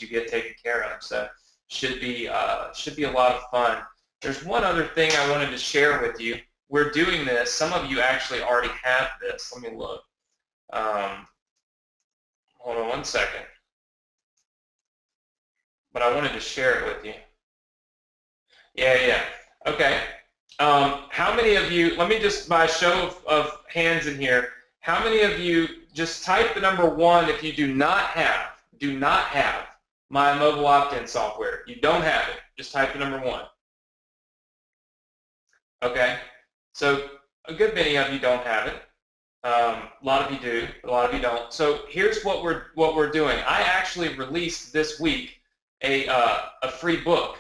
get taken care of. So should be a lot of fun. There's one other thing I wanted to share with you. We're doing this. Some of you actually already have this. Let me look. Hold on one second. But I wanted to share it with you. Yeah. Okay. How many of you, let me just, by a show of hands in here, how many of you just type the number 1 if you do not have my mobile opt-in software? You don't have it. Just type the number 1. Okay. So a good many of you don't have it. A lot of you do, but a lot of you don't. So here's what we're doing. I actually released this week a free book.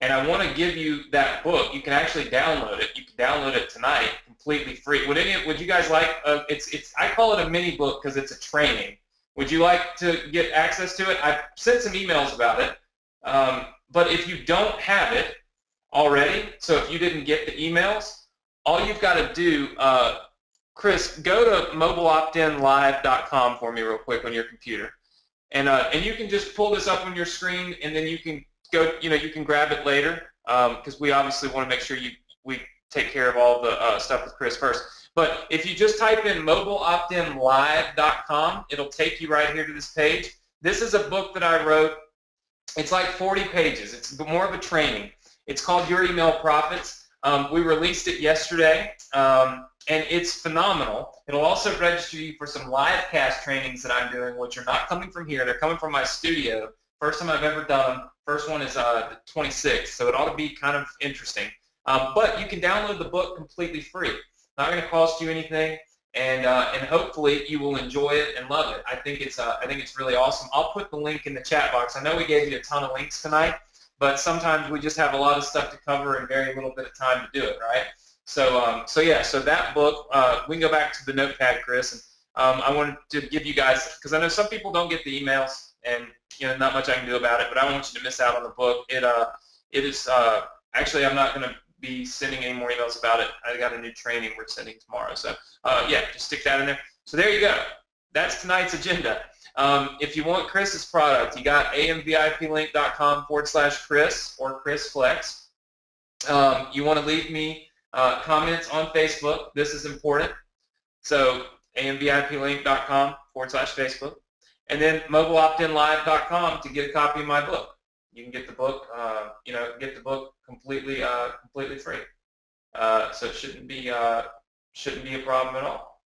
And I want to give you that book. You can actually download it. You can download it tonight, completely free. Would you guys like? I call it a mini book because it's a training. Would you like to get access to it? I've sent some emails about it. But if you don't have it already, so if you didn't get the emails, all you've got to do, Chris, go to mobileoptinlive.com for me real quick on your computer, and you can just pull this up on your screen, and then you can go, you can grab it later, because we obviously want to make sure we take care of all the stuff with Chris first. But if you just type in mobileoptinlive.com, it'll take you right here to this page. This is a book that I wrote. It's like 40 pages. It's more of a training. It's called Your Email Profits. We released it yesterday, and it's phenomenal. It'll also register you for some live cast trainings that I'm doing, which are not coming from here. They're coming from my studio. First time I've ever done them. First one is the 26th, so it ought to be kind of interesting. But you can download the book completely free. Not going to cost you anything, and hopefully you will enjoy it and love it. I think it's really awesome. I'll put the link in the chat box. I know we gave you a ton of links tonight, but sometimes we just have a lot of stuff to cover and very little bit of time to do it, right? So so that book, we can go back to the notepad, Chris, and I wanted to give you guys, because I know some people don't get the emails, and not much I can do about it, but I don't want you to miss out on the book. It is actually, I'm not going to be sending any more emails about it. I got a new training we're sending tomorrow, so yeah, just stick that in there. So there you go. That's tonight's agenda. If you want Chris's product, you got amviplink.com/Chris or Chris Flex. You want to leave me comments on Facebook. This is important. So amviplink.com/Facebook. And then mobileoptinlive.com to get a copy of my book. you can get the book. Get the book completely free. So it shouldn't be a problem at all.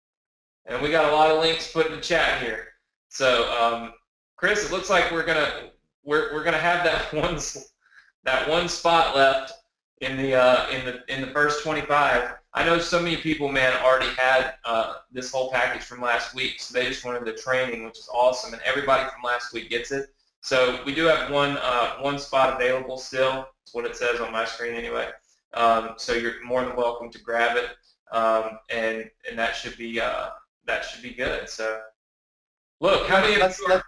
And we got a lot of links put in the chat here. So Chris, it looks like we're gonna have that one spot left in the first 25. I know so many people, man, already had this whole package from last week, so they just wanted the training, which is awesome, and everybody from last week gets it. So we do have one spot available still. That's what it says on my screen anyway. So you're more than welcome to grab it, and that should be good. So look, how many of you are,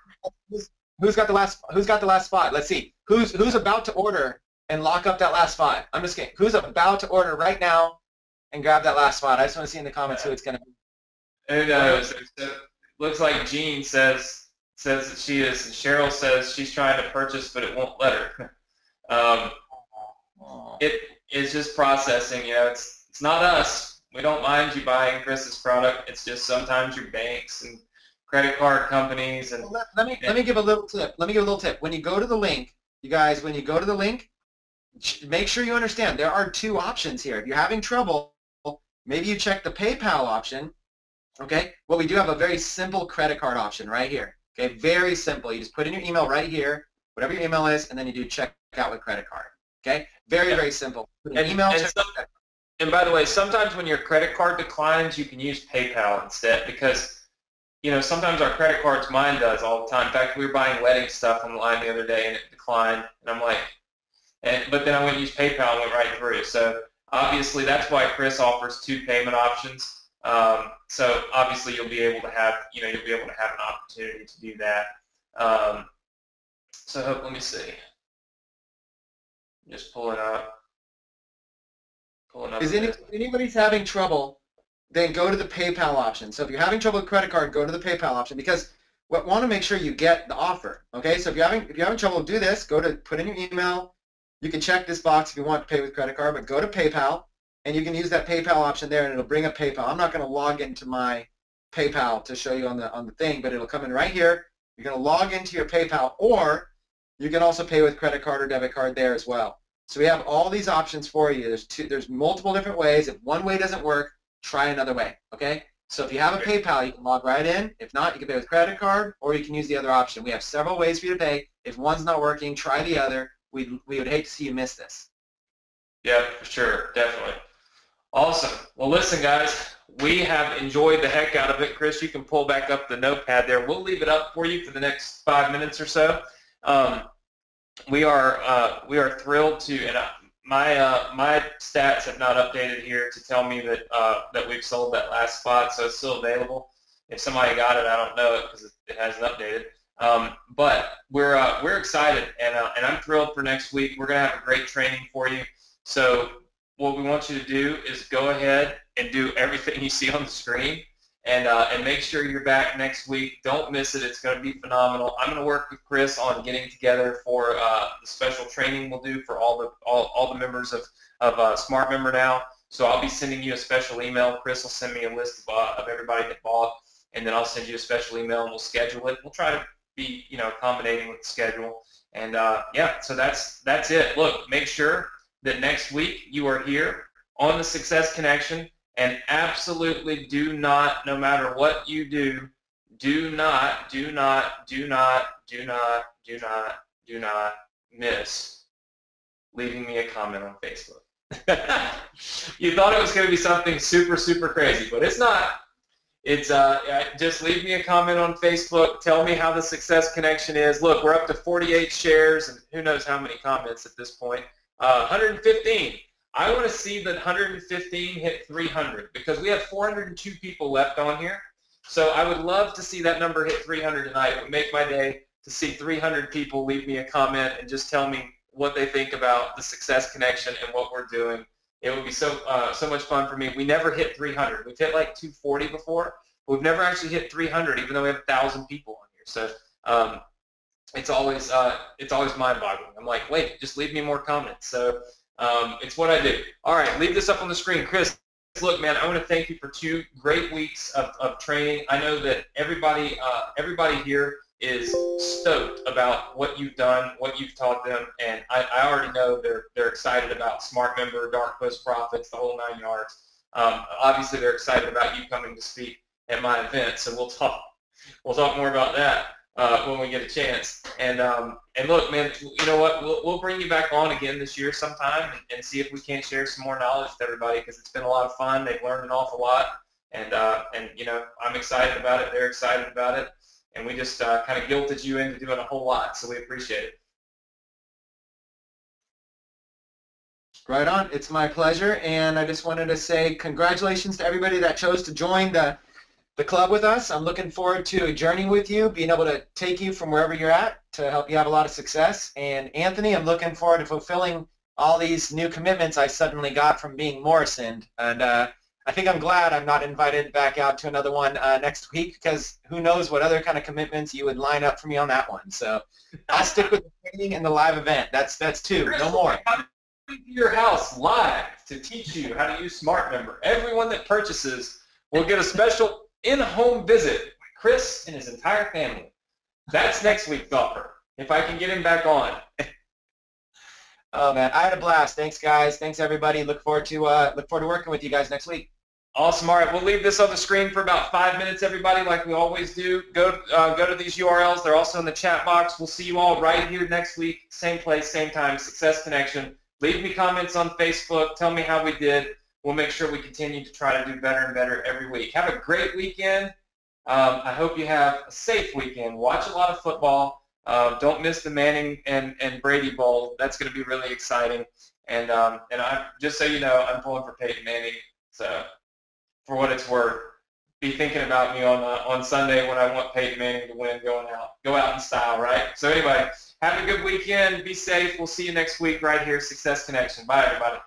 who's got the last spot? Let's see. Who's about to order and lock up that last spot? I'm just kidding. Who's about to order right now and grab that last spot? I just want to see in the comments who it's going to be. Who knows? Looks like Jean says that she is, and Cheryl says she's trying to purchase, but it won't let her. It is just processing. It's not us. We don't mind you buying Chris's product. It's just sometimes your banks and credit card companies and. Well, let me give a little tip. When you go to the link, you guys, make sure you understand there are two options here. If you're having trouble, maybe you check the PayPal option. Okay. Well, we do have a very simple credit card option right here. Okay. Very simple. You just put in your email right here, whatever your email is, and then you do check out with credit card. Okay. Very simple. And by the way, sometimes when your credit card declines, you can use PayPal instead because. Sometimes our credit cards, mine does all the time. In fact, we were buying wedding stuff online the other day, and it declined. And I'm like, but then I went and used PayPal and went right through. So obviously, that's why Chris offers two payment options. So obviously, you'll be able to have, an opportunity to do that. Let me see. Just pulling up. If anybody's having trouble, then go to the PayPal option. So if you're having trouble with credit card, go to the PayPal option because we want to make sure you get the offer. Okay, so if you're having trouble, do this. Put in your email. You can check this box if you want to pay with credit card, but go to PayPal and you can use that PayPal option there, and it'll bring up PayPal. I'm not going to log into my PayPal to show you on the thing, but it'll come in right here. You're going to log into your PayPal, or you can also pay with credit card or debit card there as well. So we have all these options for you. There's multiple different ways. If one way doesn't work, try another way, okay? So if you have a PayPal, you can log right in. If not, you can pay with credit card, or you can use the other option. We have several ways for you to pay. If one's not working, try the other. We would hate to see you miss this. Yeah, for sure, definitely. Awesome. Well, listen, guys, we have enjoyed the heck out of it. Chris, you can pull back up the notepad there. We'll leave it up for you for the next 5 minutes or so. We are thrilled to, and my stats have not updated here to tell me that we've sold that last spot, so it's still available. If somebody got it, I don't know it because it hasn't updated. But we're excited, and I'm thrilled for next week. We're gonna have a great training for you. So what we want you to do is go ahead and do everything you see on the screen, and make sure you're back next week. Don't miss it. It's going to be phenomenal. I'm going to work with Chris on getting together for the special training we'll do for all the members of Smart Member Now. So I'll be sending you a special email. Chris will send me a list of everybody that bought, and then I'll send you a special email, and we'll schedule it. We'll try to be accommodating with the schedule. And yeah, so that's it. Look, make sure that next week you are here on the Success Connection. And absolutely do not, no matter what you do not miss leaving me a comment on Facebook. You thought it was going to be something super, super crazy, but it's not. It's just leave me a comment on Facebook. Tell me how the Success Connection is. Look, we're up to 48 shares, and who knows how many comments at this point. 115. I want to see that 115 hit 300 because we have 402 people left on here. So I would love to see that number hit 300 tonight. It would make my day to see 300 people leave me a comment and just tell me what they think about the Success Connection and what we're doing. It would be so much fun for me. We never hit 300. We've hit like 240 before, but we've never actually hit 300, even though we have 1,000 people on here. So it's always mind-boggling. I'm like, wait, just leave me more comments. So it's what I do. All right, leave this up on the screen. Chris, look, man, I want to thank you for 2 great weeks of training. I know that everybody here is stoked about what you've done, what you've taught them, and I already know they're excited about Smart Member, Dark Post Profits, the whole 9 yards. Obviously, they're excited about you coming to speak at my event, so we'll talk more about that when we get a chance. And look, man, you know what? We'll bring you back on again this year sometime and see if we can't share some more knowledge with everybody, because it's been a lot of fun. They've learned an awful lot, and you know, I'm excited about it. They're excited about it, and we just kind of guilted you into doing a whole lot, so we appreciate it. Right on. It's my pleasure, and I just wanted to say congratulations to everybody that chose to join the club with us. I'm looking forward to a journey with you, being able to take you from wherever you're at to help you have a lot of success. And Anthony, I'm looking forward to fulfilling all these new commitments I suddenly got from being Morrison. And I think I'm glad I'm not invited back out to another one next week, because who knows what other kind of commitments you would line up for me on that one. So I'll stick with the training and the live event. That's two, no more. To your house live to teach you how to use Smart Member. Everyone that purchases will get a special in-home visit with Chris and his entire family. That's next week's offer, if I can get him back on. Oh man, I had a blast. Thanks guys. Thanks everybody. Look forward to working with you guys next week. Awesome. All right, we'll leave this on the screen for about 5 minutes, everybody, like we always do. Go to these URLs. They're also in the chat box. We'll see you all right here next week, same place, same time, Success Connection. Leave me comments on Facebook. Tell me how we did. We'll make sure we continue to try to do better and better every week. Have a great weekend. I hope you have a safe weekend. Watch a lot of football. Don't miss the Manning and Brady Bowl. That's going to be really exciting. And just so you know, I'm pulling for Peyton Manning. So for what it's worth, be thinking about me on Sunday when I want Peyton Manning to win. Go out in style, right? So anyway, have a good weekend. Be safe. We'll see you next week right here, Success Connection. Bye, everybody.